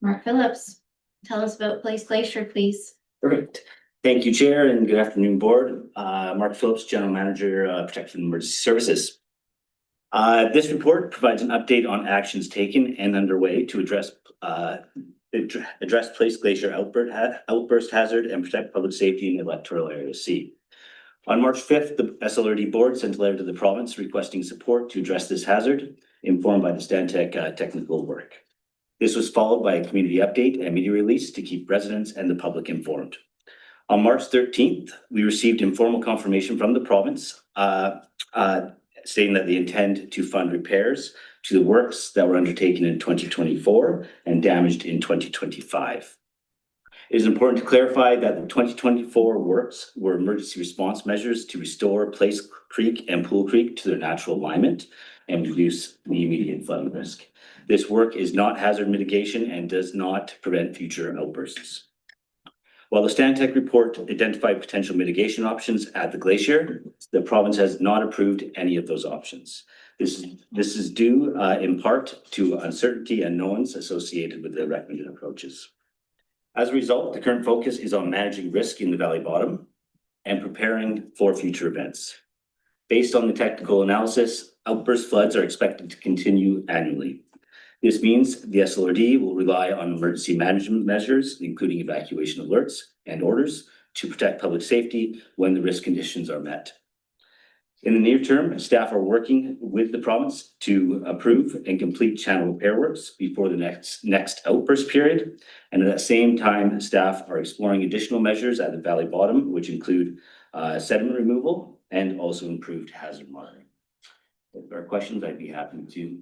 Mark Phillips, tell us about Place Glacier, please. Perfect. Thank you, Chair, and good afternoon, Board. Mark Phillips, General Manager, Protection and Emergency Services. This report provides an update on actions taken and underway to address Place Glacier outburst hazard and protect public safety in electoral area C. On March 5th, the SLRD board sent a letter to the province requesting support to address this hazard, informed by the Stantec technical work. This was followed by a community update and media release to keep residents and the public informed. On March 13th, we received informal confirmation from the province stating that they intend to fund repairs to the works that were undertaken in 2024 and damaged in 2025. It is important to clarify that the 2024 works were emergency response measures to restore Place Creek and Pool Creek to their natural alignment and reduce the immediate flooding risk. This work is not hazard mitigation and does not prevent future outbursts. While the Stantec report identified potential mitigation options at the glacier, the province has not approved any of those options. This is due in part to uncertainty and unknowns associated with the recommended approaches. As a result, the current focus is on managing risk in the valley bottom and preparing for future events. Based on the technical analysis, outburst floods are expected to continue annually. This means the SLRD will rely on emergency management measures, including evacuation alerts and orders, to protect public safety when the risk conditions are met. In the near term, staff are working with the province to approve and complete channel repair works before the next outburst period. And at the same time, staff are exploring additional measures at the valley bottom, which include sediment removal and also improved hazard monitoring. If there are questions, I'd be happy to.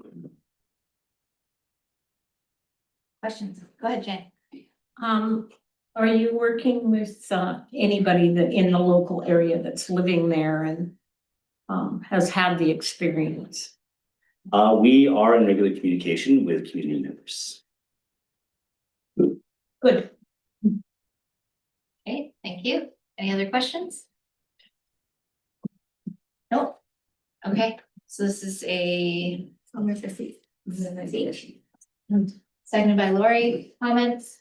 Questions? Go ahead, Jen. Are you working with anybody that in the local area that's living there and has had the experience? We are in regular communication with community members. Good. Okay, thank you. Any other questions? Nope. Okay, so this is a. Seconded by Lori, comments?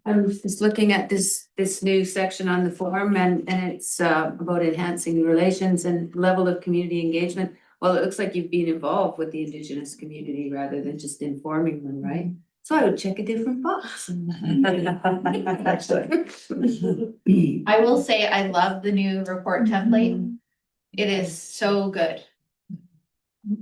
I was just looking at this new section on the form and it's about enhancing relations and level of community engagement. Well, it looks like you've been involved with the Indigenous community rather than just informing them, right? So I would check a different box. I will say I love the new report template. It is so good.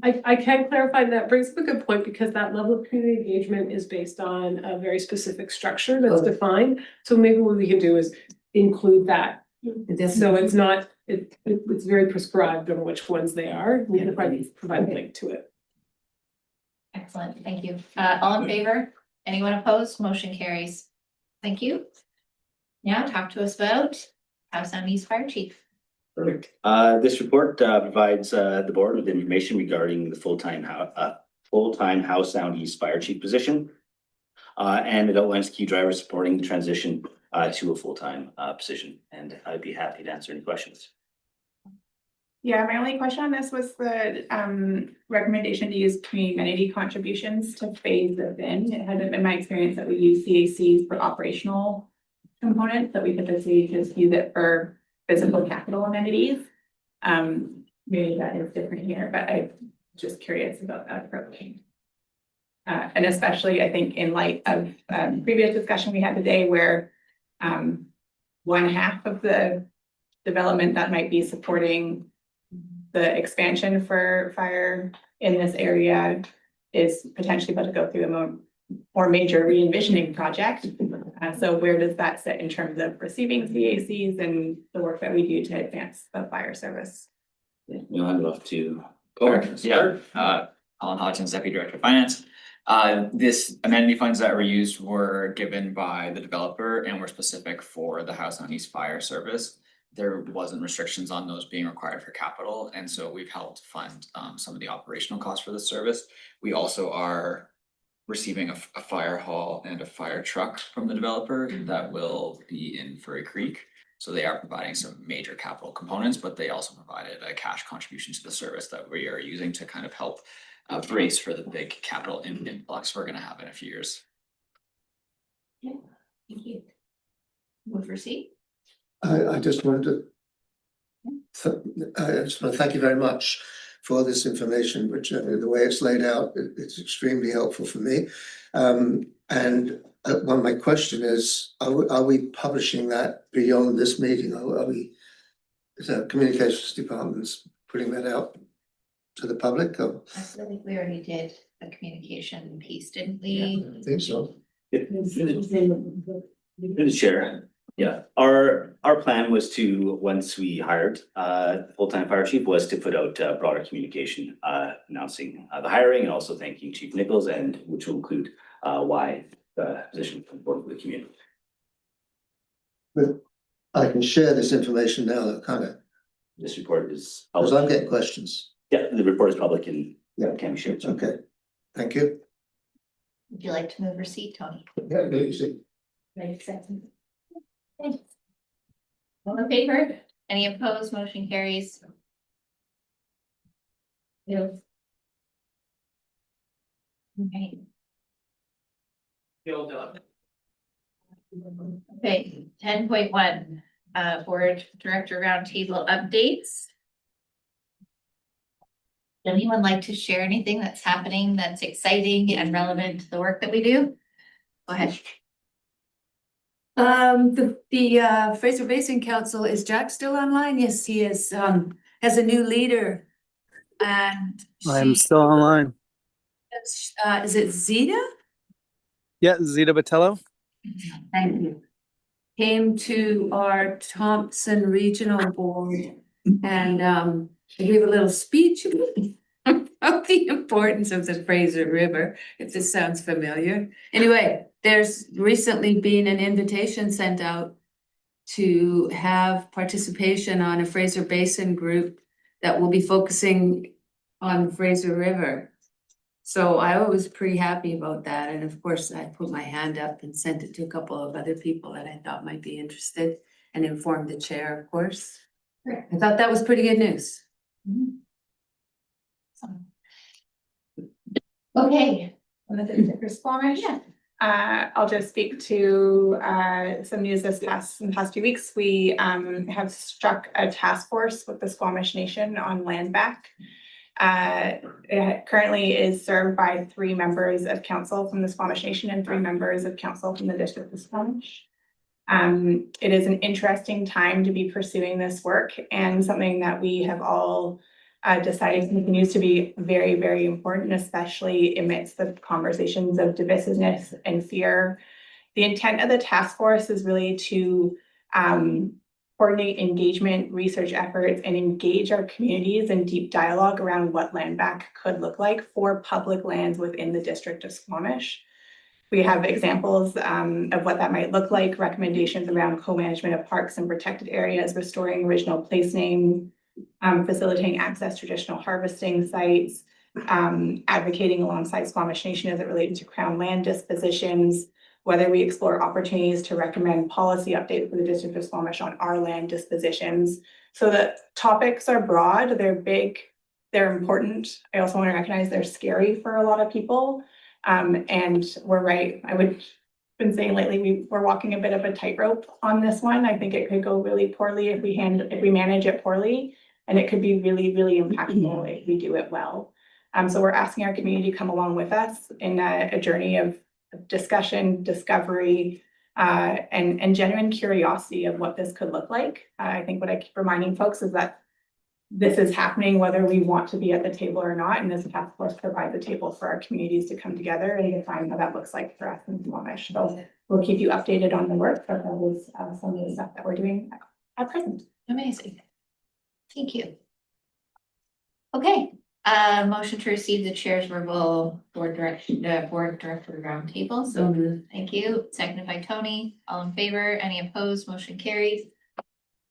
I can clarify that brings up a good point because that level of community engagement is based on a very specific structure that's defined. So maybe what we can do is include that. So it's not, it's very prescribed on which ones they are. We can provide a link to it. Excellent, thank you. All in favor? Anyone opposed? Motion carries. Thank you. Now talk to us about Howe Sound East Fire Chief. Perfect. This report provides the board with information regarding the full-time Howe Sound East Fire Chief position. And it outlines key drivers supporting the transition to a full-time position. And I'd be happy to answer any questions. Yeah, my only question on this was the recommendation to use community contributions to phase it in. It hasn't been my experience that we use CACs for operational components, that we typically just use it for physical capital amenities. Maybe that is different here, but I'm just curious about that approach. And especially I think in light of previous discussion we had today where 1/2 of the development that might be supporting the expansion for fire in this area is potentially about to go through a more major re-envisioning project. So where does that sit in terms of receiving CACs and the work that we do to advance the fire service? I'd love to. Alan Hodgins, Deputy Director of Finance. This amenity funds that were used were given by the developer and were specific for the Howe Sound East Fire Service. There wasn't restrictions on those being required for capital, and so we've helped fund some of the operational costs for the service. We also are receiving a fire hall and a fire truck from the developer that will be in Furry Creek. So they are providing some major capital components, but they also provided a cash contribution to the service that we are using to kind of help brace for the big capital influx we're gonna have in a few years. Yeah, thank you. Move receipt. I just wanted to. I just want to thank you very much for this information, which the way it's laid out, it's extremely helpful for me. And my question is, are we publishing that beyond this meeting? Are we, is that communications departments putting that out to the public? Or? I feel like we already did a communication piece, didn't we? Yeah, I think so. Through the chair, yeah, our plan was to, once we hired the full-time fire chief, was to put out broader communication announcing the hiring and also thanking Chief Nichols, and which will include why the position is important for the community. But I can share this information now, that kind of. This report is Because public. I'm getting questions. Yeah, the report is public and can be shared. Okay, thank you. Would you like to move receipt, Tony? Yeah, easy. Right, second. Okay. All in favor? Any opposed? Motion carries. No. Okay. Okay, 10.1, board director roundtable updates. Would anyone like to share anything that's happening that's exciting and relevant to the work that we do? Go ahead. The Fraser Basin Council, is Jack still online? Yes, he is, has a new leader. And I'm still online. is it Zeta? Yeah, Zita Botello. Thank you. Came to our Thompson Regional Board and gave a little speech about the importance of the Fraser River, if this sounds familiar. Anyway, there's recently been an invitation sent out to have participation on a Fraser Basin group that will be focusing on Fraser River. So I was pretty happy about that, and of course I put my hand up and sent it to a couple of other people that I thought might be interested and informed the chair, of course. I thought that was pretty good news. Okay. For Squamish? Yeah. I'll just speak to some news in the past few weeks. We have struck a task force with the Squamish Nation on land back. It currently is served by 3 members of council from the Squamish Nation and 3 members of council from the District of Squamish. It is an interesting time to be pursuing this work and something that we have all decided continues to be very, very important, especially amidst the conversations of divisiveness and fear. The intent of the task force is really to coordinate engagement, research efforts, and engage our communities in deep dialogue around what land back could look like for public lands within the District of Squamish. We have examples of what that might look like, recommendations around co-management of parks and protected areas, restoring original place names, facilitating access to traditional harvesting sites, advocating alongside Squamish Nation as it relates to Crown land dispositions, whether we explore opportunities to recommend policy updates for the District of Squamish on our land dispositions. So the topics are broad, they're big, they're important. I also want to recognize they're scary for a lot of people. And we're right. I would been saying lately, we're walking a bit of a tightrope on this one. I think it could go really poorly if we manage it poorly, and it could be really, really impactful if we do it well. So we're asking our community to come along with us in a journey of discussion, discovery, and genuine curiosity of what this could look like. I think what I keep reminding folks is that this is happening whether we want to be at the table or not, and this task force provides a table for our communities to come together and define how that looks like for us in Squamish. So we'll keep you updated on the work, but that is some of the stuff that we're doing at present. Amazing. Thank you. Okay, motion to receive the chair's verbal board director roundtable. So thank you. Seconded by Tony. All in favor? Any opposed? Motion carries.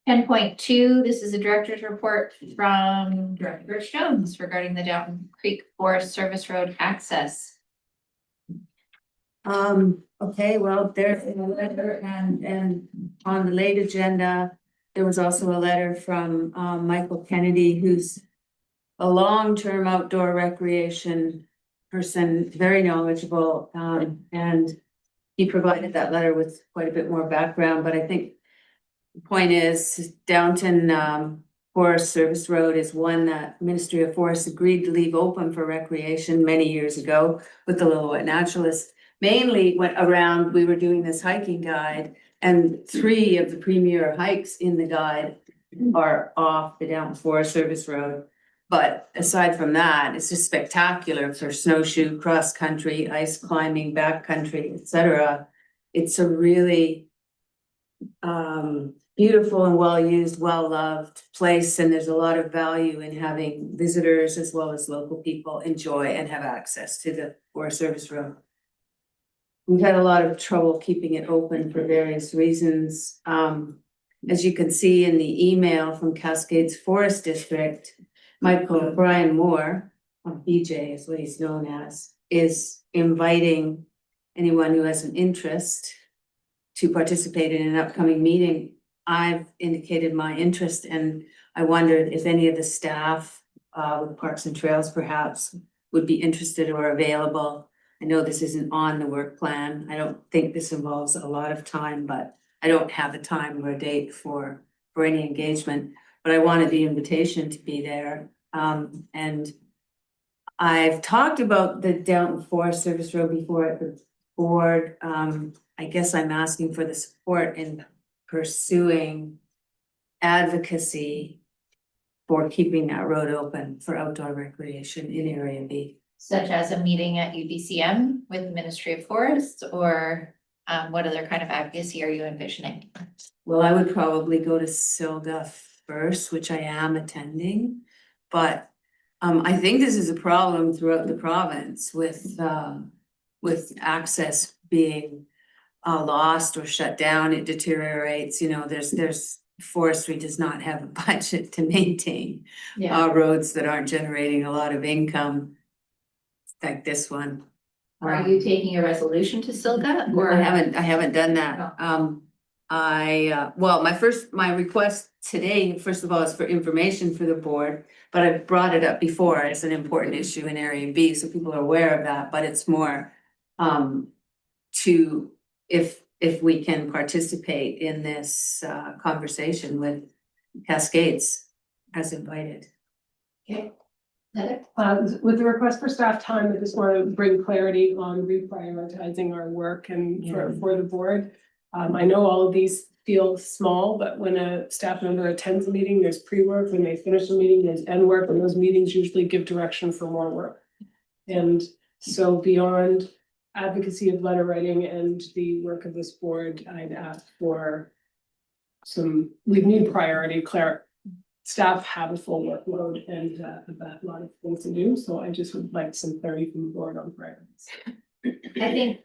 10.2, this is a director's report from Director Rich Jones regarding the Downton Creek Forest Service Road access. Okay, well, there's a letter and on the late agenda, there was also a letter from Michael Kennedy, who's a long-term outdoor recreation person, very knowledgeable, and he provided that letter with quite a bit more background, but I think the point is Downton Forest Service Road is one that Ministry of Forests agreed to leave open for recreation many years ago with the Lillooet Naturalists. Mainly went around, we were doing this hiking guide, and 3 of the premier hikes in the guide are off the Downton Forest Service Road. But aside from that, it's just spectacular for snowshoe, cross-country, ice climbing, backcountry, etc. It's a really beautiful and well-used, well-loved place, and there's a lot of value in having visitors as well as local people enjoy and have access to the Forest Service Road. We've had a lot of trouble keeping it open for various reasons. As you can see in the email from Cascades Forest District, Michael Brian Moore, BJ is what he's known as, is inviting anyone who has an interest to participate in an upcoming meeting. I've indicated my interest, and I wondered if any of the staff with Parks and Trails perhaps would be interested or available. I know this isn't on the work plan. I don't think this involves a lot of time, but I don't have a time or a date for any engagement. But I wanted the invitation to be there. And I've talked about the Downton Forest Service Road before at the board. I guess I'm asking for the support in pursuing advocacy for keeping that road open for outdoor recreation in Area B. Such as a meeting at UBCM with the Ministry of Forests, or what other kind of advocacy are you envisioning? Well, I would probably go to SILGA first, which I am attending, but I think this is a problem throughout the province with access being lost or shut down. It deteriorates, you know, there's forestry does not have a budget to maintain roads that aren't generating a lot of income like this one. Are you taking a resolution to SILGA, or? I haven't done that. Well, my request today, first of all, is for information for the board, but I've brought it up before as an important issue in Area B, so people are aware of that, but it's more to if we can participate in this conversation with Cascades as invited. Okay. With the request for staff time, I just want to bring clarity on reprioritizing our work and for the board. I know all of these feel small, but when a staff member attends a meeting, there's pre-work. When they finish the meeting, there's end work, and those meetings usually give direction for more work. And so beyond advocacy of letter writing and the work of this board, I'd ask for we need priority. Staff have a full workload and a lot of things to do, so I just would like some clarity from the board on priorities. I think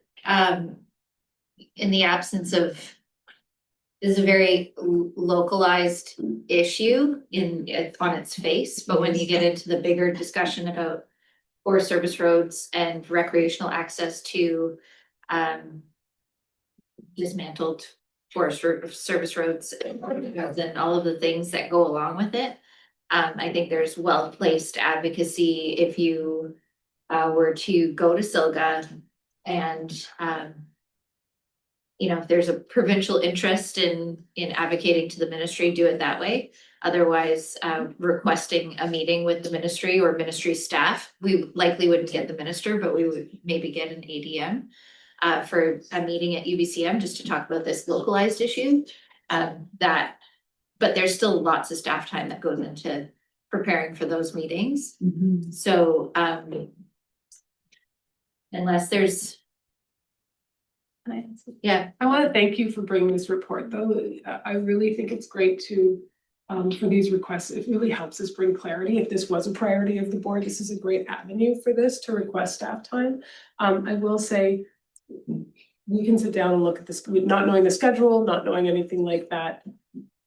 in the absence of, this is a very localized issue on its face, but when you get into the bigger discussion about Forest Service roads and recreational access to dismantled Forest Service roads and all of the things that go along with it, I think there's well-placed advocacy if you were to go to SILGA and you know, if there's a provincial interest in advocating to the ministry, do it that way. Otherwise, requesting a meeting with the ministry or ministry staff, we likely wouldn't get the minister, but we would maybe get an ADM for a meeting at UBCM just to talk about this localized issue. But there's still lots of staff time that goes into preparing for those meetings. So unless there's I want to thank you for bringing this report, though. I really think it's great to for these requests. It really helps us bring clarity. If this was a priority of the board, this is a great avenue for this to request staff time. I will say we can sit down and look at this, not knowing the schedule, not knowing anything like that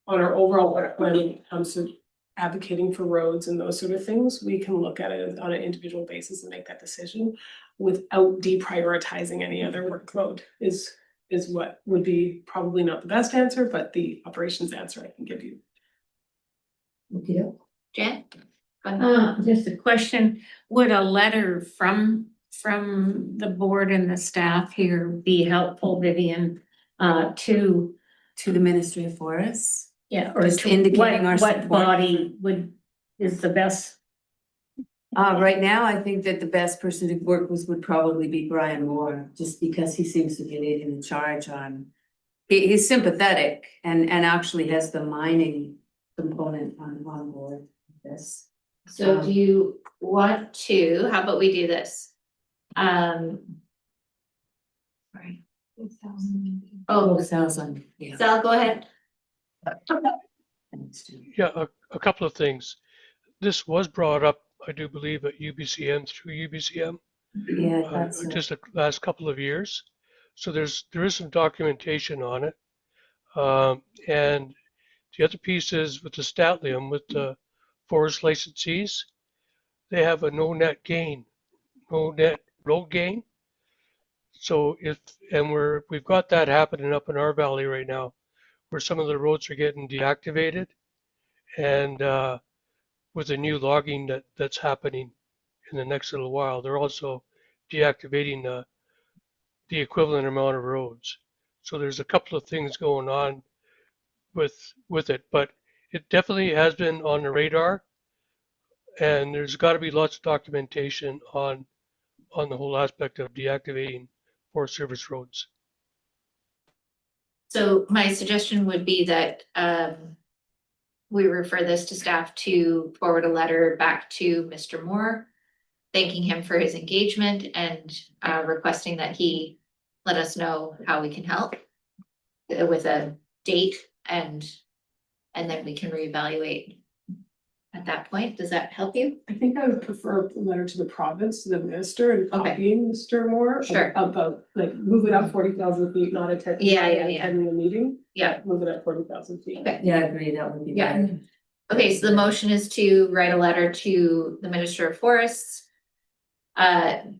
on our overall work plan when it comes to advocating for roads and those sort of things. We can look at it on an individual basis and make that decision without deprioritizing any other workload is is what would be probably not the best answer, but the operations answer I can give you. Jen? Just a question, would a letter from the board and the staff here be helpful, Vivian? To the Ministry of Forests. yeah, or Just to indicating our what support. body is the best? Right now, I think that the best person to work with would probably be Brian Moore, just because he seems to be leading the charge on. He's sympathetic and actually has the mining component on board with this. So do you want to, how about we do this? Sorry. Oh, Thousand, yeah. Sal, go ahead. Yeah, a couple of things. This was brought up, I do believe, at UBCM through UBCM. Yeah, that's just the last couple of years. So there is some documentation on it. And the other piece is with the Statlium, with the forest licensees, they have a no net road gain. So we've got that happening up in our valley right now, where some of the roads are getting deactivated, and with the new logging that's happening in the next little while, they're also deactivating the equivalent amount of roads. So there's a couple of things going on with it, but it definitely has been on the radar, and there's got to be lots of documentation on the whole aspect of deactivating Forest Service roads. So my suggestion would be that we refer this to staff to forward a letter back to Mr. Moore, thanking him for his engagement and requesting that he let us know how we can help with a date, and then we can reevaluate at that point. Does that help you? I think I would prefer a letter to the province, to the minister, and Okay. copying Mr. Moore. Sure. About like move it up 40,000 feet, not attending. Yeah. Attending a meeting. Yeah. Move it up 40,000 feet. Okay. Yeah, I agree, that would be Yeah. better. Okay, so the motion is to write a letter to the Minister of Forests,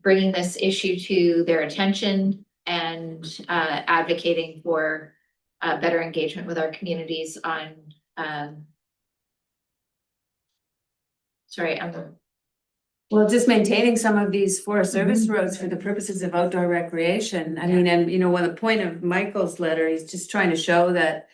bringing this issue to their attention and advocating for better engagement with our communities on sorry, Well, just maintaining some of these Forest Service roads for the purposes of outdoor recreation. I mean, and you know, the point of Michael's letter, he's just trying to show that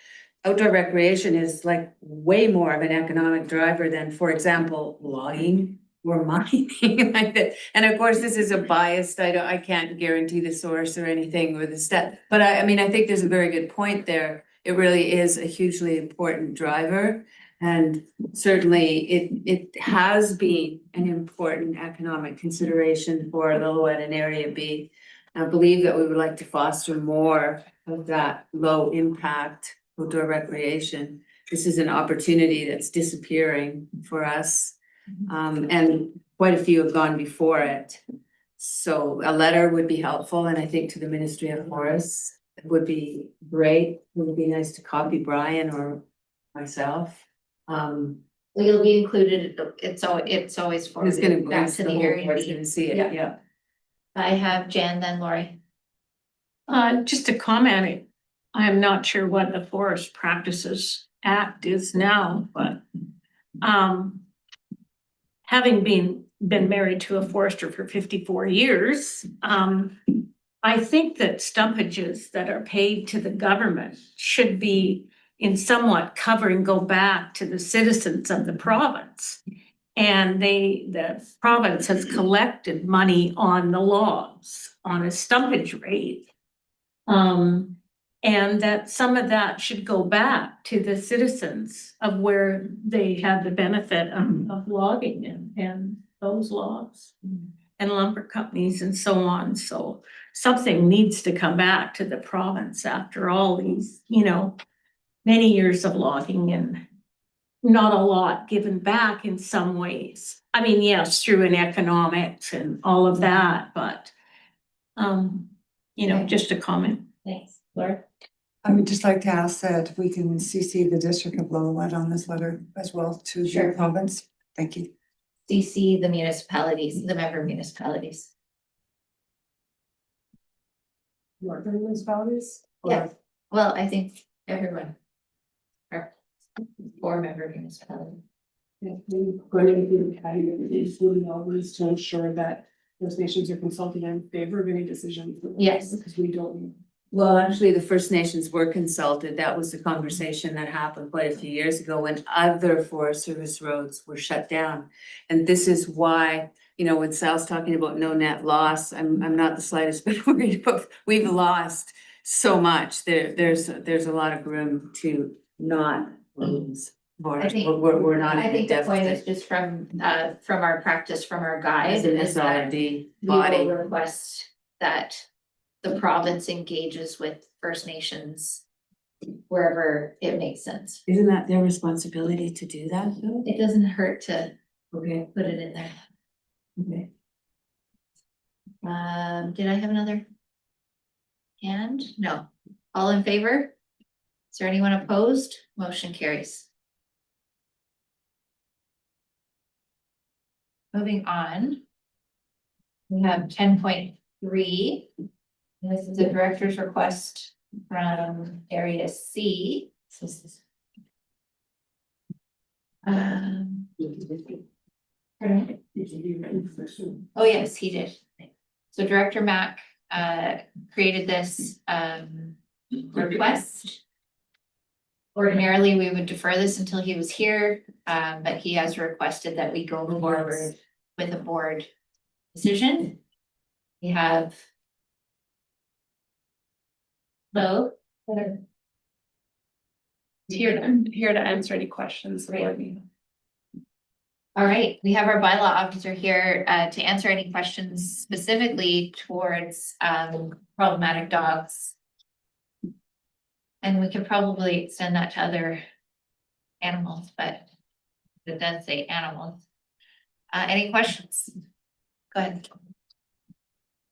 outdoor recreation is like way more of an economic driver than, for example, logging or mining like that. And of course, this is a biased, I can't guarantee the source or anything with the step, but I mean, I think there's a very good point there. It really is a hugely important driver. And certainly it has been an important economic consideration for Lillooet and Area B. I believe that we would like to foster more of that low impact outdoor recreation. This is an opportunity that's disappearing for us. And quite a few have gone before it. So a letter would be helpful, and I think to the Ministry of Forests, it would be great. It would be nice to copy Brian or myself. You'll be included, it's always Who's gonna forwarded back to the area. board's gonna see it, yeah. I have Jan, then Lori. Just a comment, I am not sure what the Forest Practices Act is now, but having been married to a forester for 54 years, I think that stumpages that are paid to the government should be in somewhat cover and go back to the citizens of the province. And the province has collected money on the logs on a stumpage rate. And that some of that should go back to the citizens of where they have the benefit of logging and those logs and lumber companies and so on. So something needs to come back to the province after all these, many years of logging and not a lot given back in some ways. I mean, yes, through an economics and all of that, but just a comment. Thanks, Laura. I would just like to ask that we can CC the District of Lillooet on this letter as well to the province. Thank you. CC the municipalities, the member municipalities. northern municipalities? Or- Yeah. Well, I think everyone. Or 4 member municipality. Yeah, we're going to be having these always to ensure that First Nations are consulted in favor of any decisions. Yes. Because we don't. Well, actually, the First Nations were consulted. That was the conversation that happened quite a few years ago when other Forest Service roads were shut down. And this is why, you know, when Sal's talking about no net loss, I'm not the slightest bit worried about, we've lost so much. There's a lot of room to not lose. I think, We're not. I in a think the point is deficit. just from our practice, from our guide, As an is that SLRD we body. will request that the province engages with First Nations wherever it makes sense. Isn't that their responsibility to do that? It doesn't hurt to Okay. put it in there. Okay. Did I have another hand? No. All in favor? Is there anyone opposed? Motion carries. Moving on. We have 10.3. This is a director's request from Area C. Pardon? Oh, yes, he did. So Director Mack created this request. Ordinarily, we would defer this until he was here, but he has requested that we go forward with a board decision. We have Bo. Here to answer any questions. Great. All right, we have our bylaw officer here to answer any questions specifically towards problematic dogs. And we could probably extend that to other animals, but it does say animals. Any questions? Go ahead.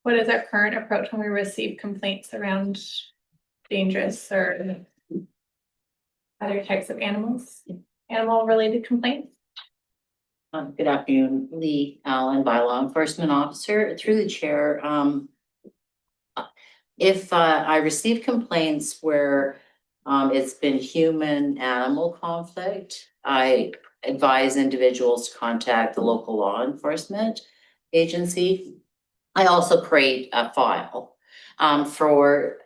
What is our current approach when we receive complaints around dangerous or other types of animals, animal related complaints? Good afternoon, Lee Allen, bylaw enforcement officer, through the chair. If I receive complaints where it's been human-animal conflict, I advise individuals to contact the local law enforcement agency. I also create a file for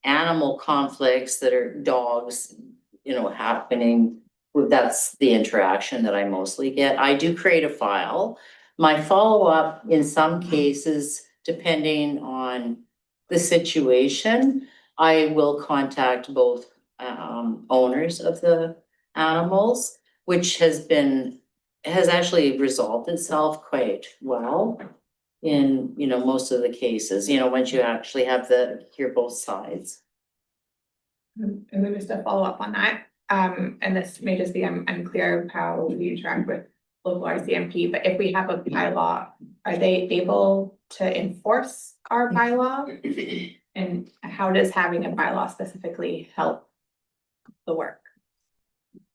animal conflicts that are dogs, you know, happening. That's the interaction that I mostly get. I do create a file. My follow-up in some cases, depending on the situation, I will contact both owners of the animals, which has actually resolved itself quite well in, you know, most of the cases, you know, once you actually have hear both sides. And then just a follow up on that. And this may just be unclear of how we interact with local RCMP, but if we have a bylaw, are they able to enforce our bylaw? And how does having a bylaw specifically help the work?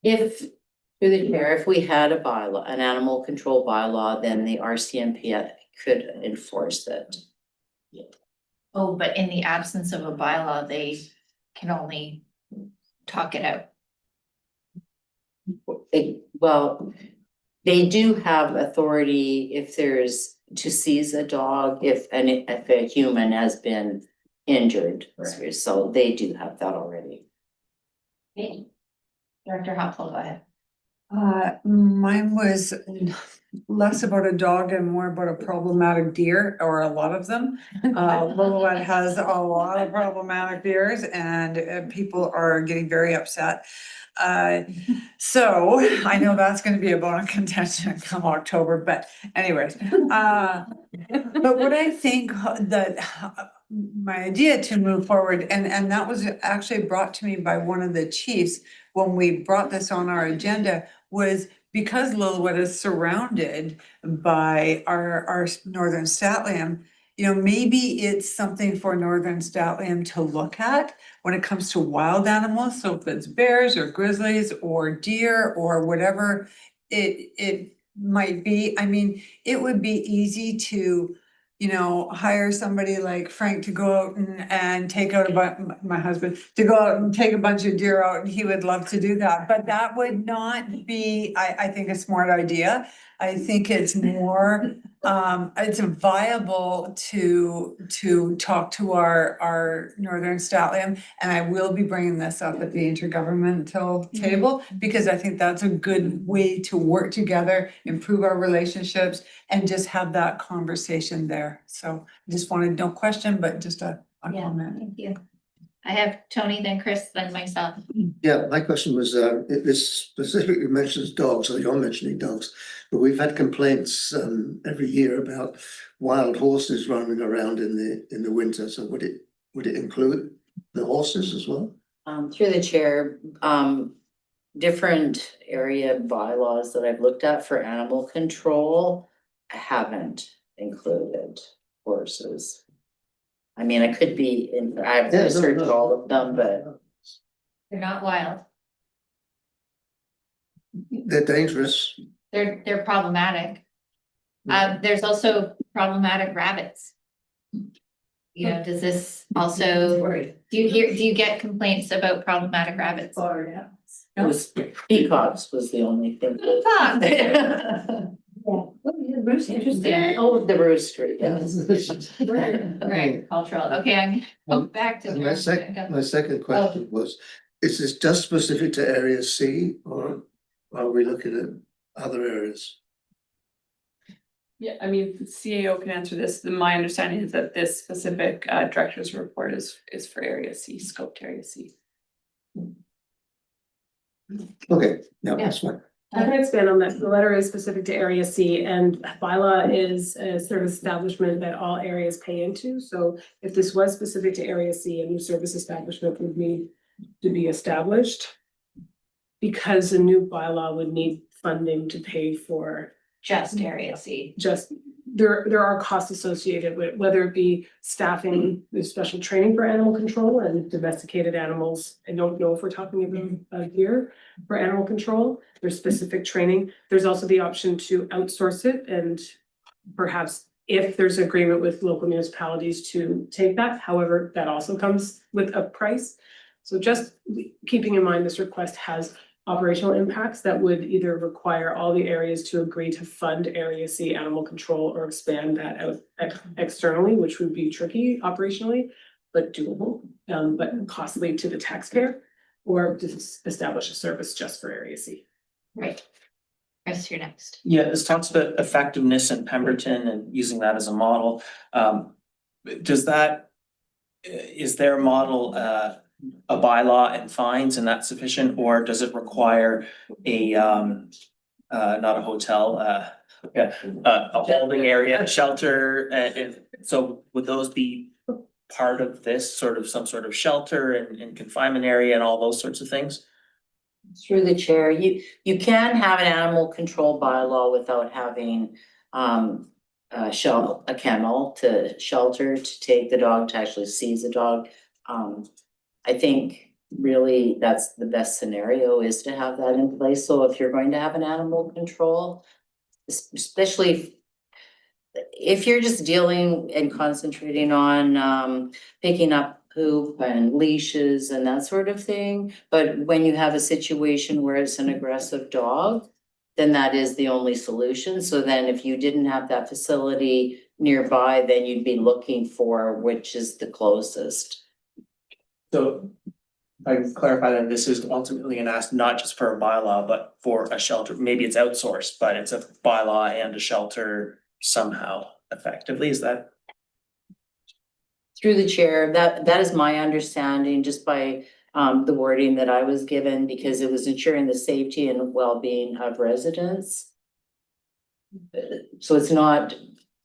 If, through the chair, if we had a bylaw, an animal control bylaw, then the RCMP could enforce it. Oh, but in the absence of a bylaw, they can only talk it out. Well, they do have authority if there's to seize a dog, if a human has been injured, so they do have that already. Okay. Director Hopful, go ahead. Mine was less about a dog and more about a problematic deer, or a lot of them. Lillooet has a lot of problematic deers and people are getting very upset. So I know that's gonna be a bone of contention come October, but anyways. But what I think that my idea to move forward, and that was actually brought to me by one of the chiefs when we brought this on our agenda, was because Lillooet is surrounded by our northern Statland, you know, maybe it's something for northern Statland to look at when it comes to wild animals. So if it's bears or grizzlies or deer or whatever it might be, I mean, it would be easy to, you know, hire somebody like Frank to go out and take out my husband, to go out and take a bunch of deer out, and he would love to do that, but that would not be, I think, a smart idea. I think it's more, it's viable to talk to our Northern Statliam, and I will be bringing this up at the intergovernmental table, because I think that's a good way to work together, improve our relationships, and just have that conversation there. So I just wanted, no question, but just a comment. Thank you. I have Tony, then Chris, then myself. Yeah, my question was, this specifically mentions dogs, or you're mentioning dogs, but we've had complaints every year about wild horses running around in the winter. So would it include the horses as well? Through the chair, different area bylaws that I've looked at for animal control haven't included horses. I mean, I could be in, I've researched all of them, but They're not wild. They're dangerous. They're problematic. There's also problematic rabbits. You know, does this also, do you get complaints about problematic rabbits? it was peacocks was the only thing. Interesting. Oh, the rooster, yes. Right, cultural. Okay, I'm going back to. And my second question was, is this just specific to area C, or are we looking at other areas? Yeah, I mean, the CAO can answer this. My understanding is that this specific director's report is for area C, scoped area C. Okay, no, that's fine. I can expand on that. The letter is specific to area C, and bylaw is a service establishment that all areas pay into. So if this was specific to area C, a new service establishment would need to be established, because a new bylaw would need funding to pay for Just area C. just, there are costs associated with, whether it be staffing, there's special training for animal control and domesticated animals. I don't know if we're talking about here for animal control, there's specific training. There's also the option to outsource it, and perhaps if there's agreement with local municipalities to take that, however, that also comes with a price. So just keeping in mind, this request has operational impacts that would either require all the areas to agree to fund area C animal control, or expand that out externally, which would be tricky operationally, but doable, but costly to the taxpayer, or just establish a service just for area C. Right. Chris, you're next. Yeah, this talks about effectiveness in Pemberton and using that as a model. Does that, is their model a bylaw and fines, and that's sufficient, or does it require a not a hotel, a holding area, a shelter? So would those be part of this sort of, some sort of shelter and confinement area and all those sorts of things? Through the chair, you can have an animal control bylaw without having a kennel to shelter, to take the dog, to actually seize the dog. I think really that's the best scenario, is to have that in place. So if you're going to have an animal control, especially if you're just dealing and concentrating on picking up poop and leashes and that sort of thing, but when you have a situation where it's an aggressive dog, then that is the only solution. So then if you didn't have that facility nearby, then you'd be looking for which is the closest. So I can clarify that this is ultimately an ask not just for a bylaw, but for a shelter. Maybe it's outsourced, but it's a bylaw and a shelter somehow effectively. Is that? Through the chair, that is my understanding, just by the wording that I was given, because it was ensuring the safety and well-being of residents. So it's not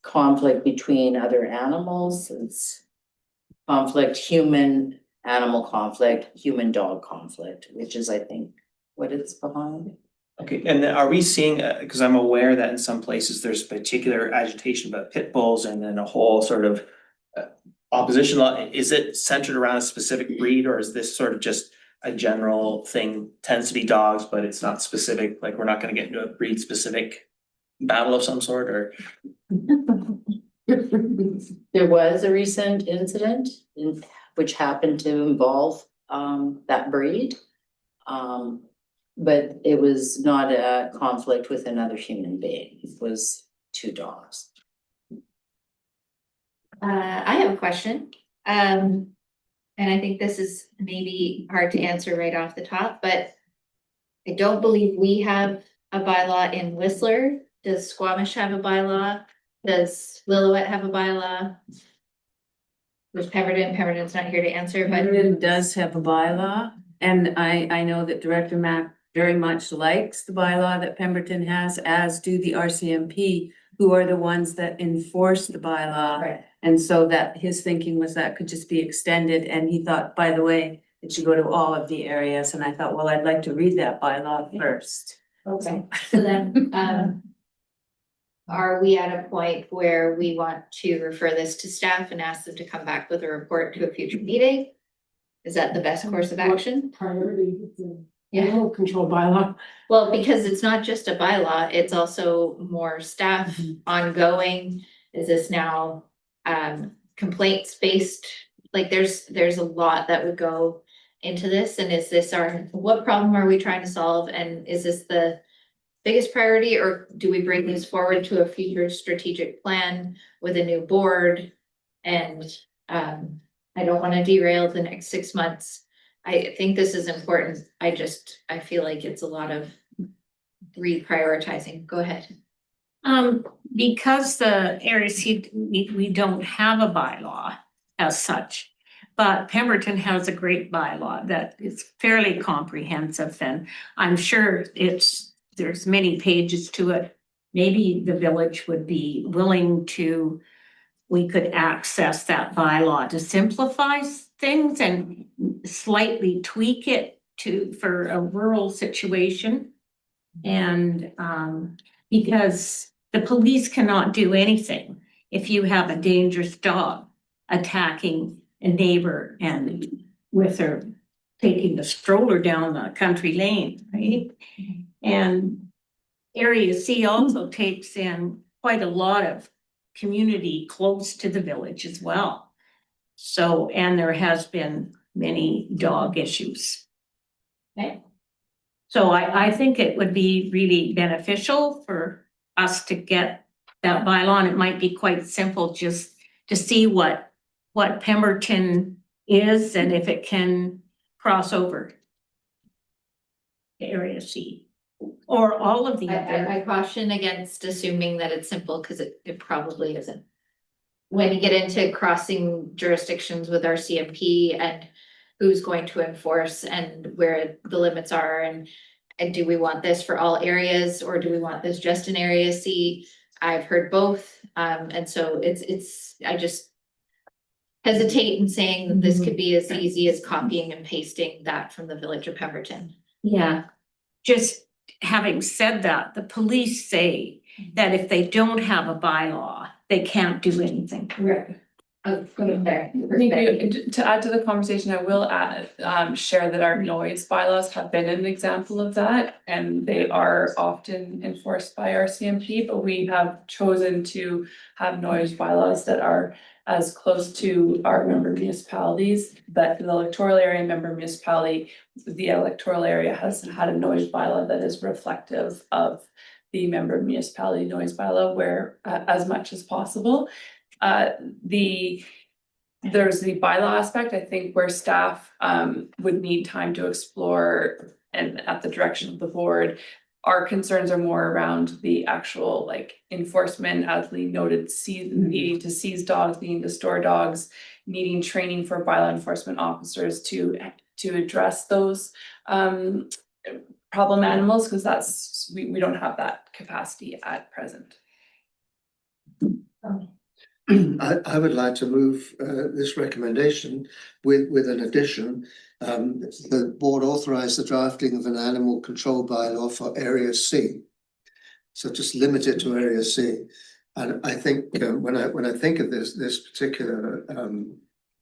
conflict between other animals, it's conflict, human animal conflict, human dog conflict, which is, I think, what it's behind. Okay, and then are we seeing, because I'm aware that in some places there's particular agitation about pit bulls and then a whole sort of opposition law. Is it centered around a specific breed, or is this sort of just a general thing? Tends to be dogs, but it's not specific, like we're not gonna get into a breed specific battle of some sort, or? There was a recent incident which happened to involve that breed. But it was not a conflict with another human being. It was two dogs. I have a question. And I think this is maybe hard to answer right off the top, but I don't believe we have a bylaw in Whistler. Does Squamish have a bylaw? Does Lillooet have a bylaw? There's Pemberton's not here to answer, but Pemberton does have a bylaw, and I know that Director Mack very much likes the bylaw that Pemberton has, as do the RCMP, who are the ones that enforce the bylaw. Right. And so that his thinking was that could just be extended, and he thought, by the way, it should go to all of the areas, and I thought, well, I'd like to read that bylaw first. okay, so then, are we at a point where we want to refer this to staff and ask them to come back with a report to a future meeting? Is that the best course of action? Priority, Yeah. animal control bylaw. Well, because it's not just a bylaw, it's also more staff ongoing. Is this now complaints based? Like there's a lot that would go into this, and is this what problem are we trying to solve? And is this the biggest priority, or do we bring this forward to a future strategic plan with a new board? And I don't want to derail the next 6 months. I think this is important. I feel like it's a lot of reprioritizing. Go ahead. Because the area C, we don't have a bylaw as such. But Pemberton has a great bylaw that is fairly comprehensive, and I'm sure there's many pages to it. Maybe the village would be willing to, we could access that bylaw to simplify things and slightly tweak it for a rural situation. And because the police cannot do anything if you have a dangerous dog attacking a neighbor and with her taking the stroller down the country lane, right? And Area C also takes in quite a lot of community close to the village as well. So, and there has been many dog issues. Okay. So I think it would be really beneficial for us to get that bylaw, and it might be quite simple just to see what Pemberton is and if it can cross over to Area C or all of the other. I caution against assuming that it's simple, because it probably isn't. When you get into crossing jurisdictions with our CMP and who's going to enforce and where the limits are, and do we want this for all areas, or do we want this just in Area C? I've heard both, and so I just hesitate in saying that this could be as easy as copying and pasting that from the village of Pemberton. Yeah, just having said that, the police say that if they don't have a bylaw, they can't do anything. Right. Put it there. Thank you. To add to the conversation, I will share that our noise bylaws have been an example of that, and they are often enforced by our CMP, but we have chosen to have noise bylaws that are as close to our member municipalities. But the electoral area member municipality, the electoral area has had a noise bylaw that is reflective of the member municipality noise bylaw, where as much as possible. There's the bylaw aspect, I think, where staff would need time to explore, and at the direction of the board. Our concerns are more around the actual enforcement, as Lee noted, needing to seize dogs, needing to store dogs, needing training for bylaw enforcement officers to address those problem animals, because we don't have that capacity at present. I would like to move this recommendation with an addition. The board authorised the drafting of an animal control bylaw for Area C. So just limit it to Area C. And I think when I think of this particular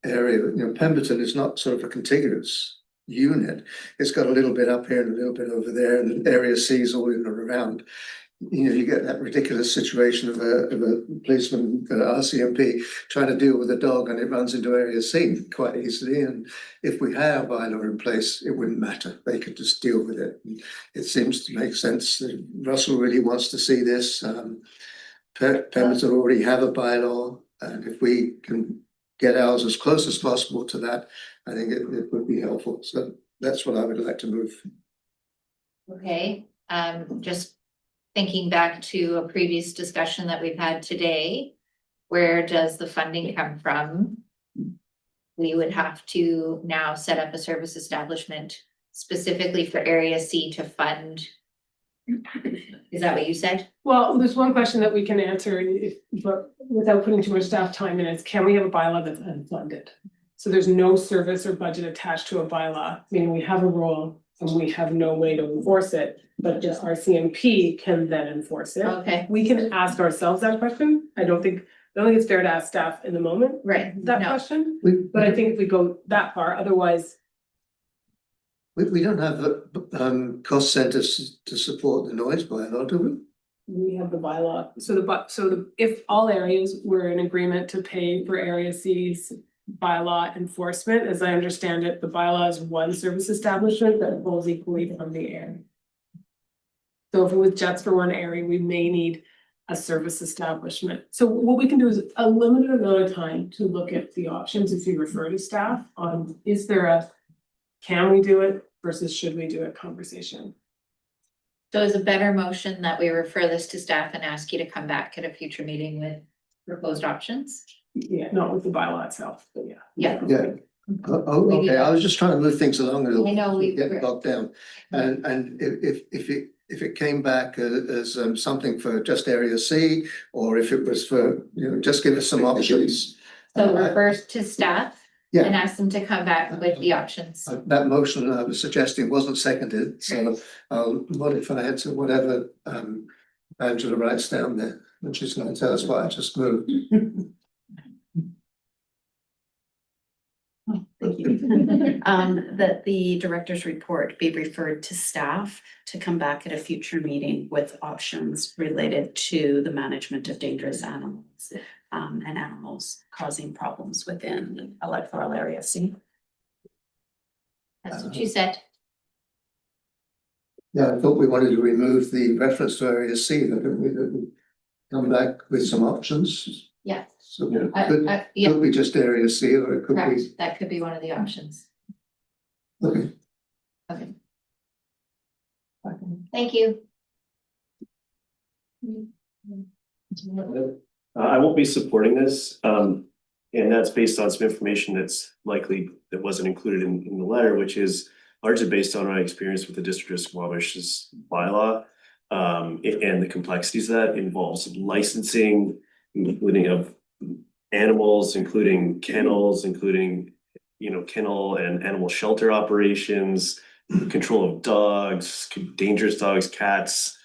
area, Pemberton is not sort of a contiguous unit. It's got a little bit up here and a little bit over there, and Area C is all in and around. you know, you get that ridiculous situation of a policeman, RCMP, trying to deal with a dog and it runs into area C quite easily. And if we had a bylaw in place, it wouldn't matter. They could just deal with it. It seems to make sense. Russell really wants to see this. Pemberton already have a bylaw, and if we can get ours as close as possible to that, I think it would be helpful. So that's what I would like to move. Okay, just thinking back to a previous discussion that we've had today, where does the funding come from? We would have to now set up a service establishment specifically for Area C to fund. Is that what you said? Well, there's one question that we can answer, but without putting too much staff time in, is can we have a bylaw that's unfunded? So there's no service or budget attached to a bylaw, meaning we have a role and we have no way to enforce it, but just our CMP can then enforce it. Okay. We can ask ourselves that question. I don't think it's fair to ask staff in the moment. Right. That No. question, but I think if we go that far, otherwise. We don't have cost centers to support the noise bylaw, do we? We have the bylaw, if all areas were in agreement to pay for Area C's bylaw enforcement, as I understand it, the bylaw is one service establishment that pulls equally from the area. So if it was just for one area, we may need a service establishment. So what we can do is a limited amount of time to look at the options if you refer to staff on, is there a, can we do it versus should we do it conversation? So is a better motion that we refer this to staff and ask you to come back at a future meeting with proposed options? Yeah, not with the bylaw itself, but yeah. Yeah. Yeah. Oh, okay, I was just trying to move things along a little. I know we- Get bogged down. And if it came back as something for just Area C, or if it was for, you know, just give us some options. So refer to staff Yeah. and ask them to come back with the options. That motion I was suggesting wasn't seconded, so I'll modify it to whatever Angela writes down there, and she's going to tell us what I just moved. Thank you. That the director's report be referred to staff to come back at a future meeting with options related to the management of dangerous animals and animals causing problems within electoral area C. That's what you said. Yeah, I thought we wanted to remove the reference to Area C, that we come back with some options. Yeah. So Yeah. could be just Area C, or it could be, Correct. That could be one of the options. okay. Okay. Thank you. I won't be supporting this, and that's based on some information that's likely that wasn't included in the letter, which is largely based on my experience with the District of Squamish's bylaw, and the complexities that involves licensing, including of animals, including kennels, including, you know, kennel and animal shelter operations, control of dogs, dangerous dogs, cats,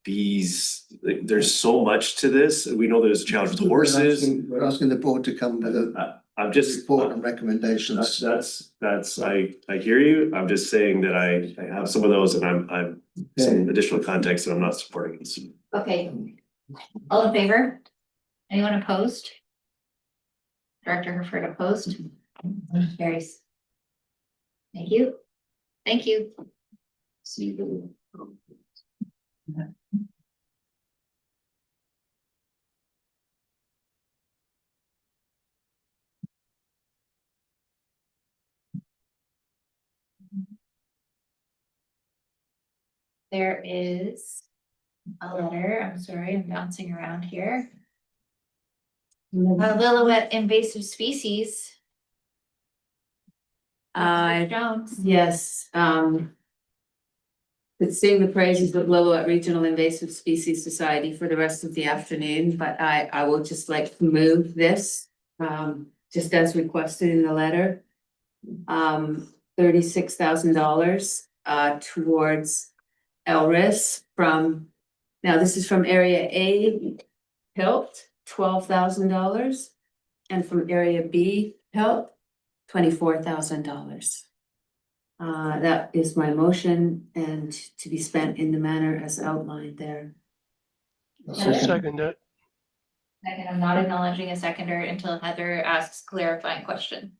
bees. Like, there's so much to this. We know there's a challenge with horses. We're asking the board to come with a I'm just report and recommendations. That's I hear you. I'm just saying that I have some of those, and I'm some additional context, and I'm not supporting this. Okay. All in favor? Anyone opposed? Director Herford opposed? Carries. Thank you. Thank you. See you. There is a letter, I'm sorry, I'm bouncing around here. Lillooet invasive species. Jones. Yes, could sing the praises of Lillooet Regional Invasive Species Society for the rest of the afternoon, but I will just like to move this, just as requested in the letter. $36,000 towards LRIS from, now this is from Area A helped, $12,000, and from Area B help, $24,000. That is my motion, and to be spent in the manner as outlined there. Second that. Second, I'm not acknowledging a seconder until Heather asks clarifying question.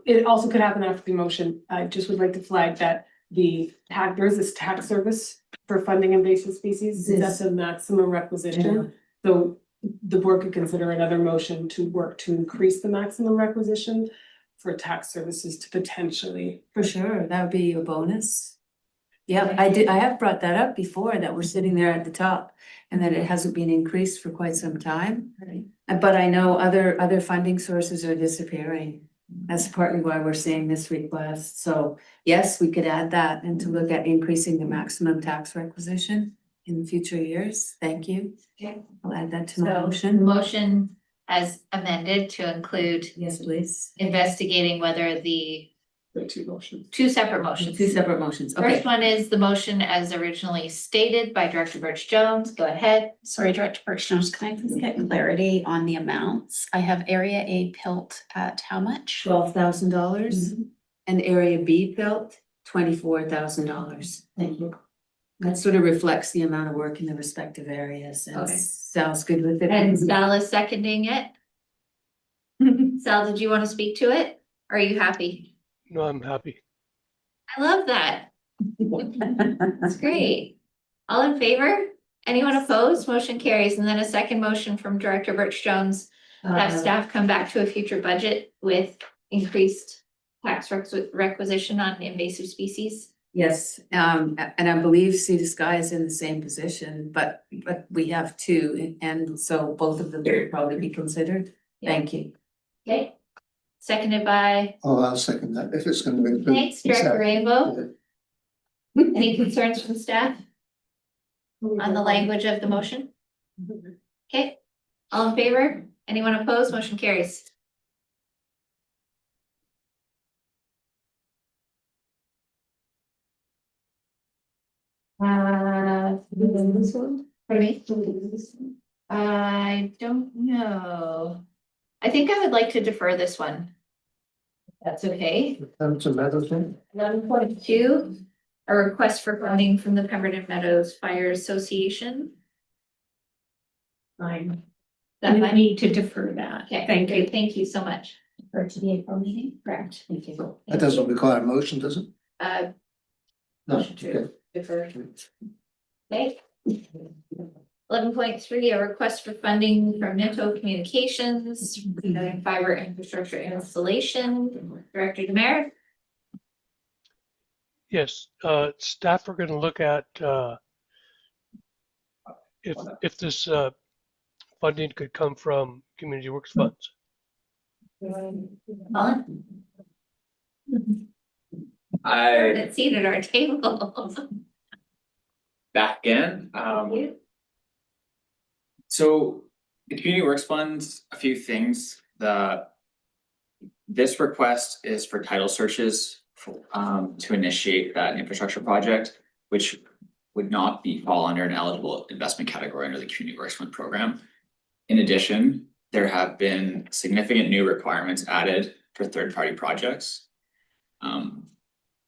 It also could happen after the motion. I just would like to flag that there is this tax service for funding invasive species. That's a maximum requisition. So the board could consider another motion to work to increase the maximum requisition for tax services to potentially. For sure, that would be a bonus. Yeah, I have brought that up before, that we're sitting there at the top and that it hasn't been increased for quite some time. But I know other funding sources are disappearing. That's partly why we're seeing this request. So yes, we could add that and to look at increasing the maximum tax requisition in future years. Thank you. Okay. I'll add that to my So motion. motion as amended to include Yes, please. investigating whether the Two motions. two separate motions. Two separate motions. Okay. First one is the motion as originally stated by Director Birch Jones. Go ahead. Sorry, Director Birch Jones, can I please get clarity on the amounts? I have Area A PILT at how much? $12,000 and Area B built $24,000. Thank you. That sort of reflects the amount of work in the respective areas and Okay. sounds good with it. And Sal is seconding it. Sal, did you want to speak to it? Are you happy? No, I'm happy. I love that. That's great. All in favor? Anyone opposed? Motion carries. And then a second motion from Director Birch Jones. Have staff come back to a future budget with increased tax requisition on invasive species. Yes, and I believe Sea to Sky is in the same position, but we have two, and so both of them would probably be considered. Thank you. Okay. Seconded by, Oh, I'll second that, if it's gonna be. thanks, Director Rainbow. Any concerns from staff on the language of the motion? Okay, all in favor? Anyone opposed? Motion carries. This one? Pardon me? I don't know. I think I would like to defer this one. That's okay. Come to Meadowton. 11.2, a request for funding from the Pemberton Meadows Fire Association. Fine. That We might need to defer that. Okay, Thank you. Thank you so much. For to the April meeting, correct? Thank you. That doesn't require a motion, does it? Uh, No, motion to okay. defer. Okay. 11.3, a request for funding from Neto Communications, regarding fiber infrastructure installation. Director Demare. Yes, staff are gonna look at, if this, funding could come from Community Works funds. Colin? That's seated at our table. Back again, so the Community Works Funds, a few things, this request is for title searches to initiate that infrastructure project, which would not fall under an eligible investment category under the Community Works Fund program. In addition, there have been significant new requirements added for third-party projects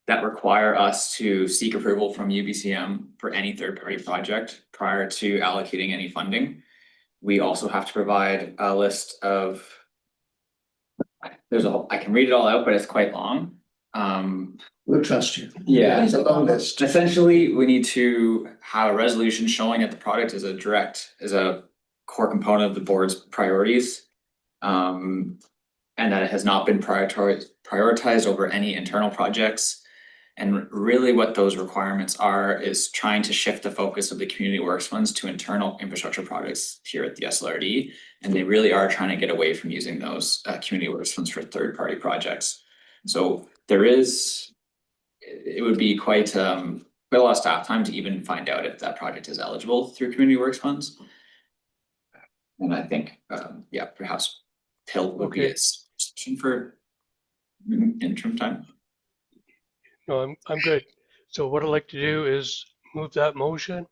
that require us to seek approval from UBCM for any third-party project prior to allocating any funding. We also have to provide a list of, I can read it all out, but it's quite long. We'll trust you. Yeah. It's a long list. Essentially, we need to have a resolution showing that the project is a core component of the board's priorities. And that it has not been prioritized over any internal projects. And really what those requirements are is trying to shift the focus of the Community Works Funds to internal infrastructure projects here at the SLRD. And they really are trying to get away from using those Community Works Funds for third-party projects. So it would be quite a lot of staff time to even find out if that project is eligible through Community Works Funds. And I think, perhaps PILT would be a solution for interim time. No, I'm good. So what I'd like to do is move that motion,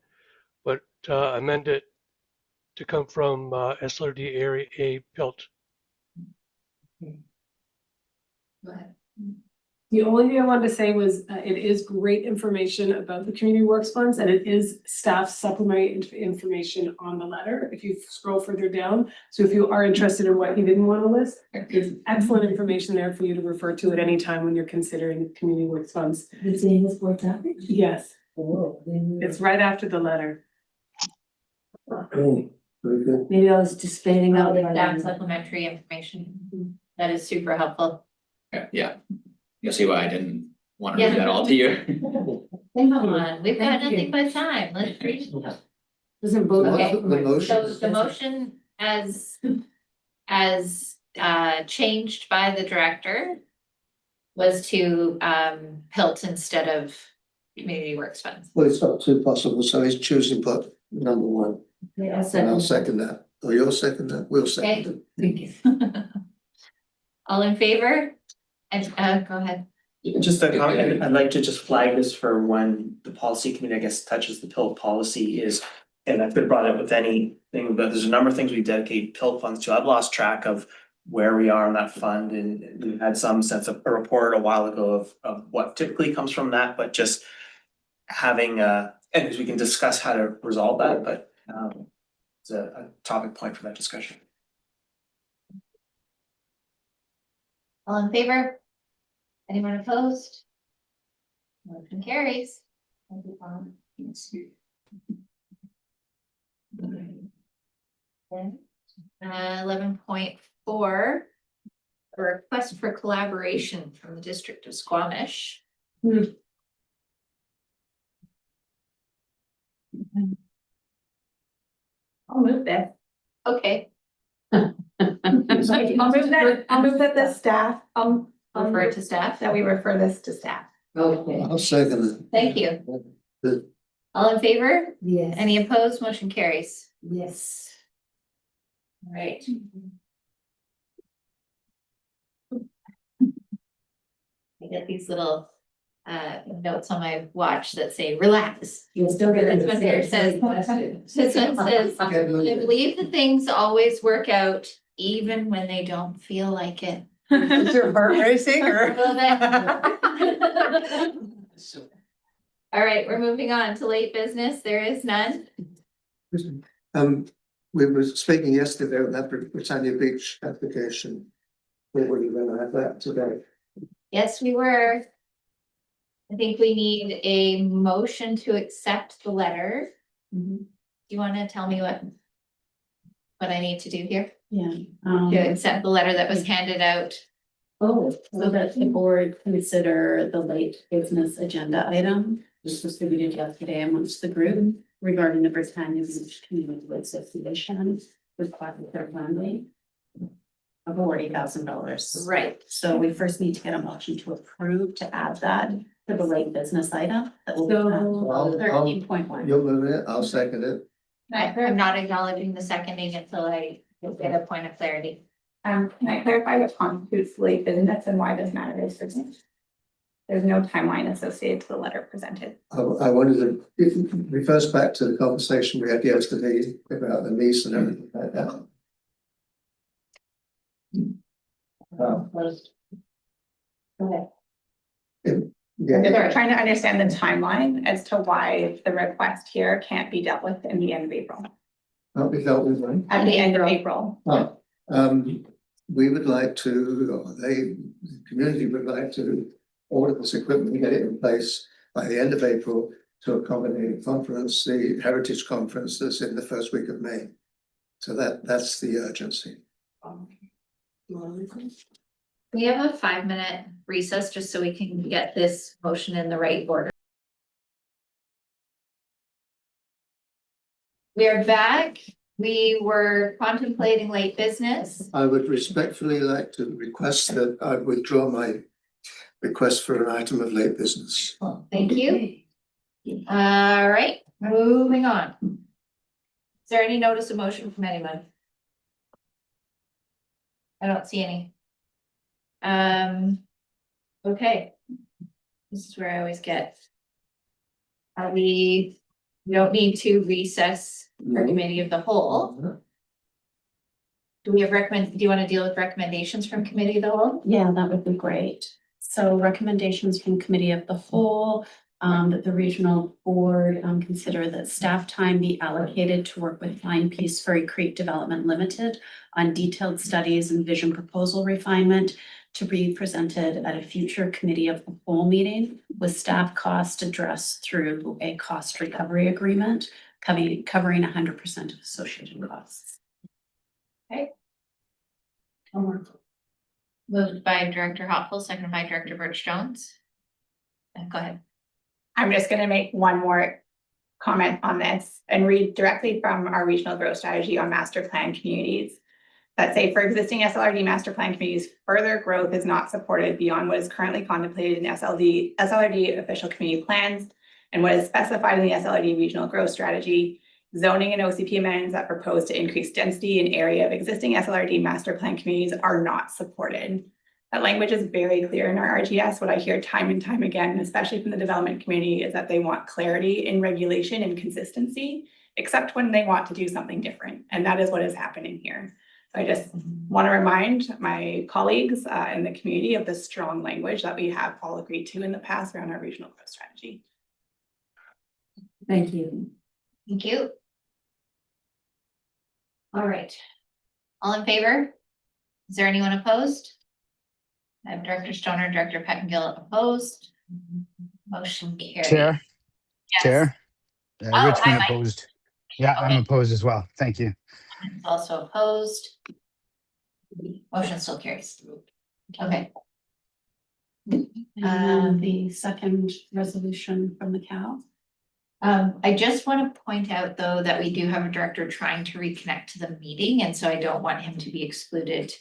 but amend it to come from SLRD Area A PILT. Go ahead. The only thing I wanted to say was, it is great information about the community works funds, and it is staff supplementary information on the letter, if you scroll further down. So if you are interested in what you didn't want to list, there's excellent information there for you to refer to at any time when you're considering community works funds. The same as what's happening? Yes, Oh, it's right after the letter. Okay, very good. maybe I was just fading out. All the staff supplementary information. That is super helpful. Yeah, you'll see why I didn't wanna Yeah. read that all to you. Come on, we've got Thank you. nothing but time. Let's read it. Doesn't vote. Okay, The motion. So the motion as changed by the director was to Pilt instead of community works funds. Well, it's not too possible, so he's choosing but number one, Yeah, and I'll second that. Or you'll second that, we'll Okay. second Thank you. All in favor? And go ahead. Just a comment, I'd like to just flag this for when the policy committee, I guess, touches the PIL policy is, and that's been brought up with anything, but there's a number of things we dedicate PIL funds to. I've lost track of where we are on that fund, and we had some sense of a report a while ago of what typically comes from that, but just having and we can discuss how to resolve that, but it's a topic point for that discussion. All in favor? Anyone opposed? Motion carries. Thank you, Paul. Then, 11.4, a request for collaboration from the District of Squamish. I'll move that. Okay, I'll move that the staff, refer it to staff. that we refer this to staff. Okay. it. I'll second it. Thank you. Good. All in favor? Yes. Any opposed? Motion carries. Yes. All right. I get these little notes on my watch that say, relax. You'll still get it. This one here says, this one says, I believe that things always work out even when they don't feel like it. Is your heart racing or? Well, then- All right, we're moving on to late business. There is none. We were speaking yesterday about that Britannia Beach application. We were gonna have that today. Yes, we were. I think we need a motion to accept the letter. Do you want to tell me what I need to do here? Yeah. To accept the letter that was handed out? Oh, so that the board consider the late business agenda item, this was distributed yesterday amongst the group regarding the Britannia Beach Community Association requesting their funding of $40,000. Right. So we first need to get a motion to approve to add that to the late business item. That will be I'll- 13.1. You'll move it, I'll second it. I'm not acknowledging the seconding until I get a point of clarity. Can I clarify what constitutes late business and why this matter is urgent? There's no timeline associated to the letter presented. I wanted to, it refers back to the conversation we had yesterday about the lease and everything like that. Yeah, They're trying to understand the timeline as to why the request here can't be dealt with in the end of April. can't be dealt with, right? At the end of April. We would like to, or the community would like to order this equipment and get it in place by the end of April to accommodate conference, the Heritage Conference that's in the first week of May. So that's the urgency. We have a 5-minute recess just so we can get this motion in the right order. We are back. We were contemplating late business. I would respectfully like to request that I withdraw my request for an item of late business. Thank you. All right, moving on. Is there any notice of motion from anyone? I don't see any. Okay. This is where I always get. We don't need to recess for committee of the whole. Do we have do you want to deal with recommendations from committee of the whole? Yeah, that would be great. So recommendations from committee of the whole, that the regional board consider that staff time be allocated to work with Flying Peace Furry Creek Development Limited on detailed studies and vision proposal refinement to be presented at a future committee of the whole meeting with staff cost addressed through a cost recovery agreement covering 100% of associated costs. Okay. Homework. Moved by Director Hopple, seconded by Director Birch Jones. Go ahead. I'm just gonna make one more comment on this and read directly from our regional growth strategy on master plan communities. That say for existing SLRD master plan communities, further growth is not supported beyond what is currently contemplated in SLRD official community plans and what is specified in the SLRD regional growth strategy. Zoning and OCP amendments that propose to increase density in area of existing SLRD master plan communities are not supported. That language is very clear in our RGS. What I hear time and time again, especially from the development community, is that they want clarity in regulation and consistency, except when they want to do something different. And that is what is happening here. So I just want to remind my colleagues in the community of the strong language that we have all agreed to in the past around our regional growth strategy. Thank you. Thank you. All right. All in favor? Is there anyone opposed? I have Director Stoner, Director Pettengill opposed. Motion carried. Chair, Yes. Chair, Oh, Richmond hi, Mike. opposed. Yeah, I'm Okay. opposed as well. Thank you. Also opposed. Motion still carries. Okay. And the second resolution from the cow. I just want to point out, though, that we do have a director trying to reconnect to the meeting, and so I don't want him to be excluded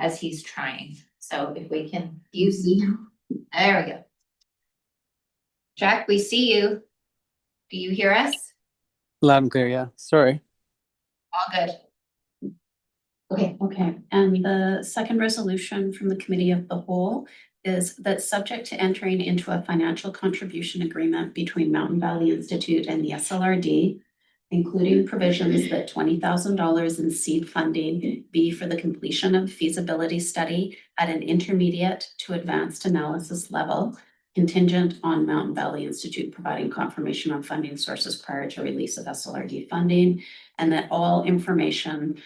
as he's trying. So if we can, do you see him? There we go. Jack, we see you. Do you hear us? Loud and clear, yeah. Sorry. All good. Okay, and the second resolution from the committee of the whole is that subject to entering into a financial contribution agreement between Mountain Valley Institute and the SLRD, including provisions that $20,000 in seed funding be for the completion of feasibility study at an intermediate to advanced analysis level, contingent on Mountain Valley Institute providing confirmation on funding sources prior to release of SLRD funding, and that all information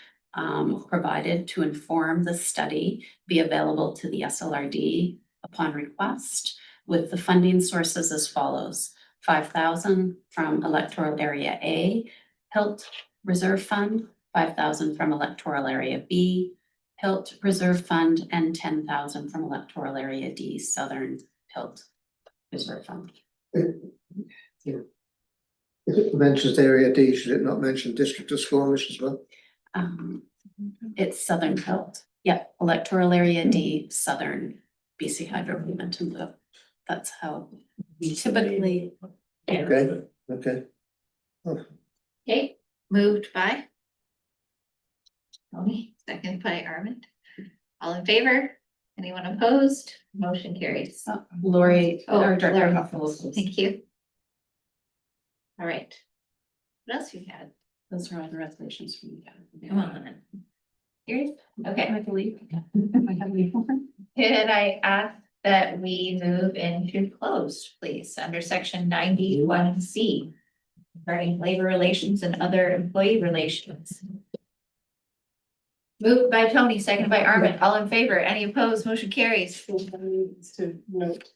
provided to inform the study be available to the SLRD upon request, with the funding sources as follows: 5,000 from electoral area A, HILT Reserve Fund, 5,000 from electoral area B, HILT Reserve Fund, and 10,000 from electoral area D, Southern HILT Reserve Fund. If it mentions area D, should it not mention District of Squamish as well? It's Southern HILT. Yeah, electoral area D, Southern BC Hydro Momentum Loop. That's how we typically. Okay, okay. Oh, Okay, moved by Tony, second by Armand. All in favor? Anyone opposed? Motion carries. Lori, or Director Lori. Huffles. Thank you. All right. What else you had? Those are all the resolutions from you. Come on. Here, okay. I believe. Could I ask that we move into closed, please, under section 91C regarding labor relations and other employee relations? Moved by Tony, seconded by Armand. All in favor? Any opposed? Motion carries. To note